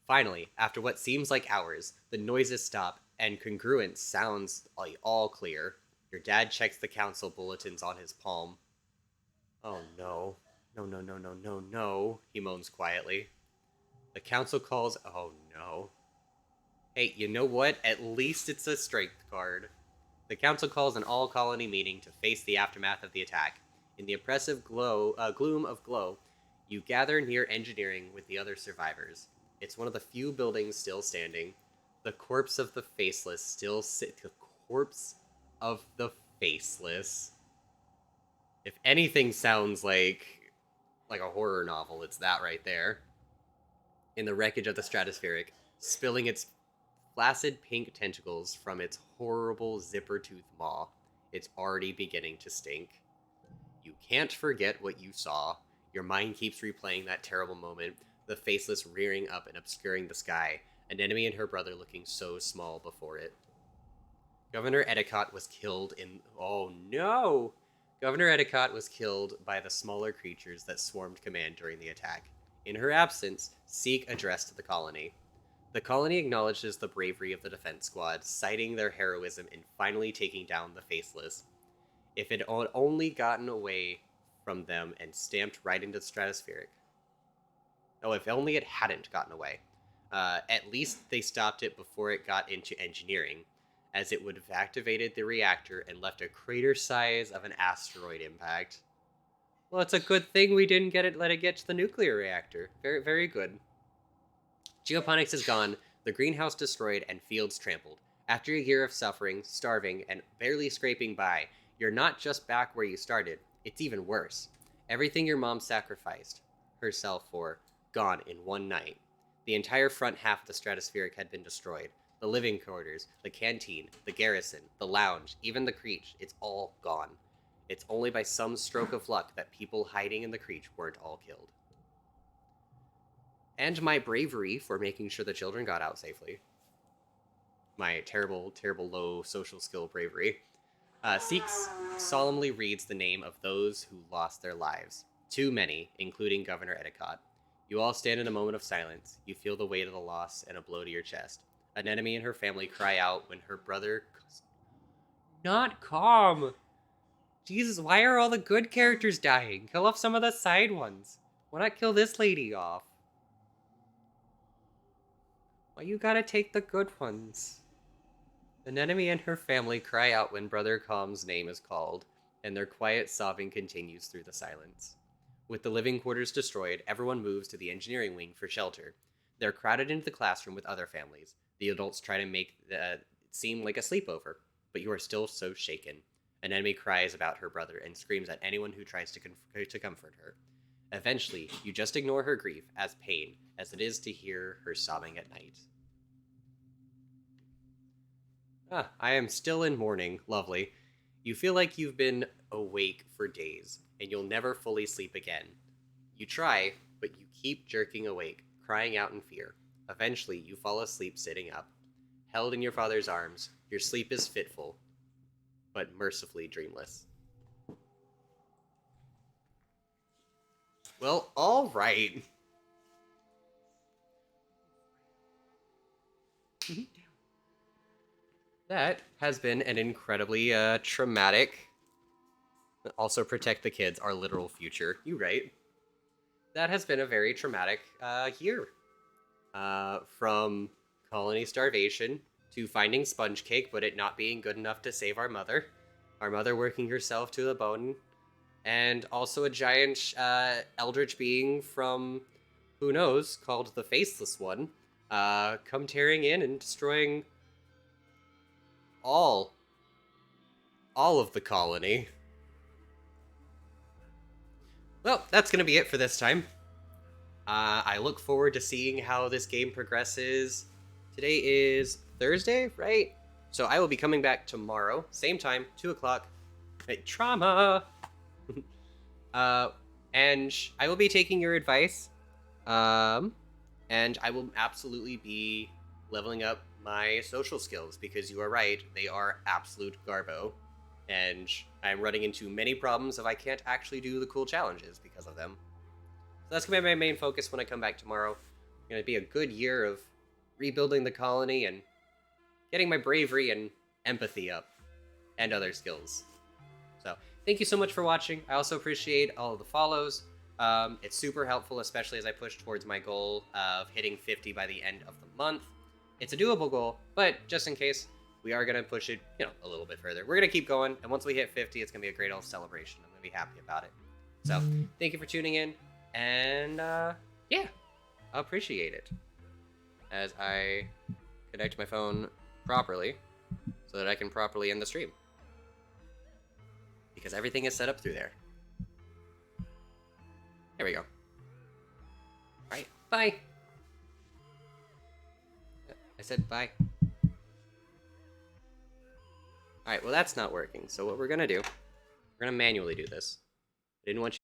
Finally, after what seems like hours, the noises stop and congruence sounds all clear. Your dad checks the council bulletins on his palm. Oh no. No, he moans quietly. The council calls. Oh no. Hey, you know what? At least it's a strength card. The council calls an all-colony meeting to face the aftermath of the attack. In the oppressive gloom of glow, You gather near engineering with the other survivors. It's one of the few buildings still standing. The corpse of the faceless still sit. The corpse of the faceless. If anything sounds like a horror novel, it's that right there. In the wreckage of the stratospheric, spilling its flaccid pink tentacles from its horrible zipper-toothed maw. It's already beginning to stink. You can't forget what you saw. Your mind keeps replaying that terrible moment, the faceless rearing up and obscuring the sky, an enemy and her brother looking so small before it. Governor Edicott was killed in... Oh no! Governor Edicott was killed by the smaller creatures that swarmed command during the attack. In her absence, Seek addressed the colony. The colony acknowledges the bravery of the defense squad, citing their heroism in finally taking down the Faceless. If it had only gotten away from them and stamped right into the stratospheric. Oh, if only it hadn't gotten away. At least they stopped it before it got into engineering, as it would have activated the reactor and left a crater size of an asteroid impact. Well, it's a good thing we didn't let it get to the nuclear reactor. Very, very good. Geoponics is gone, the greenhouse destroyed, and fields trampled. After a year of suffering, starving, and barely scraping by, you're not just back where you started. It's even worse. Everything your mom sacrificed herself for, gone in one night. The entire front half of the stratospheric had been destroyed. The living quarters, the canteen, the garrison, the lounge, even the creech, it's all gone. It's only by some stroke of luck that people hiding in the creech weren't all killed. And my bravery for making sure the children got out safely. My terrible, terrible low social skill bravery. Seeks solemnly reads the name of those who lost their lives. Too many, including Governor Edicott. You all stand in a moment of silence. You feel the weight of the loss and a blow to your chest. An enemy and her family cry out when her brother... Not calm! Jesus, why are all the good characters dying? Kill off some of the side ones. Why not kill this lady off? Why you gotta take the good ones? An enemy and her family cry out when Brother Calm's name is called, and their quiet sobbing continues through the silence. With the living quarters destroyed, everyone moves to the engineering wing for shelter. They're crowded into the classroom with other families. The adults try to make it seem like a sleepover, but you are still so shaken. An enemy cries about her brother and screams at anyone who tries to comfort her. Eventually, you just ignore her grief as pain as it is to hear her sobbing at night. I am still in mourning. Lovely. You feel like you've been awake for days, and you'll never fully sleep again. You try, but you keep jerking awake, crying out in fear. Eventually, you fall asleep sitting up. Held in your father's arms, your sleep is fitful, but mercifully dreamless. Well, all right. That has been an incredibly traumatic... Also protect the kids, our literal future. You right. That has been a very traumatic year. From colony starvation to finding sponge cake, but it not being good enough to save our mother working herself to the bone, and also a giant eldritch being from who knows, called the Faceless One, come tearing in and destroying all of the colony. Well, that's going to be it for this time. I look forward to seeing how this game progresses. Today is Thursday, right? So I will be coming back tomorrow, same time, 2 o'clock. Trauma! And I will be taking your advice. And I will absolutely be leveling up my social skills, because you are right, they are absolute garbo. And I'm running into many problems if I can't actually do the cool challenges because of them. So that's going to be my main focus when I come back tomorrow. It's going to be a good year of rebuilding the colony and getting my bravery and empathy up, and other skills. So thank you so much for watching. I also appreciate all of the follows. It's super helpful, especially as I push towards my goal of hitting 50 by the end of the month. It's a doable goal, but just in case, we are going to push it, a little bit further. We're going to keep going, and once we hit 50, it's going to be a great old celebration. I'm going to be happy about it. So, thank you for tuning in, And, yeah, I appreciate it. As I connect my phone properly so that I can properly end the stream. Because everything is set up through there. There we go. Alright, bye! I said bye. Alright, well that's not working. So what we're gonna do, we're gonna manually do this. I didn't want you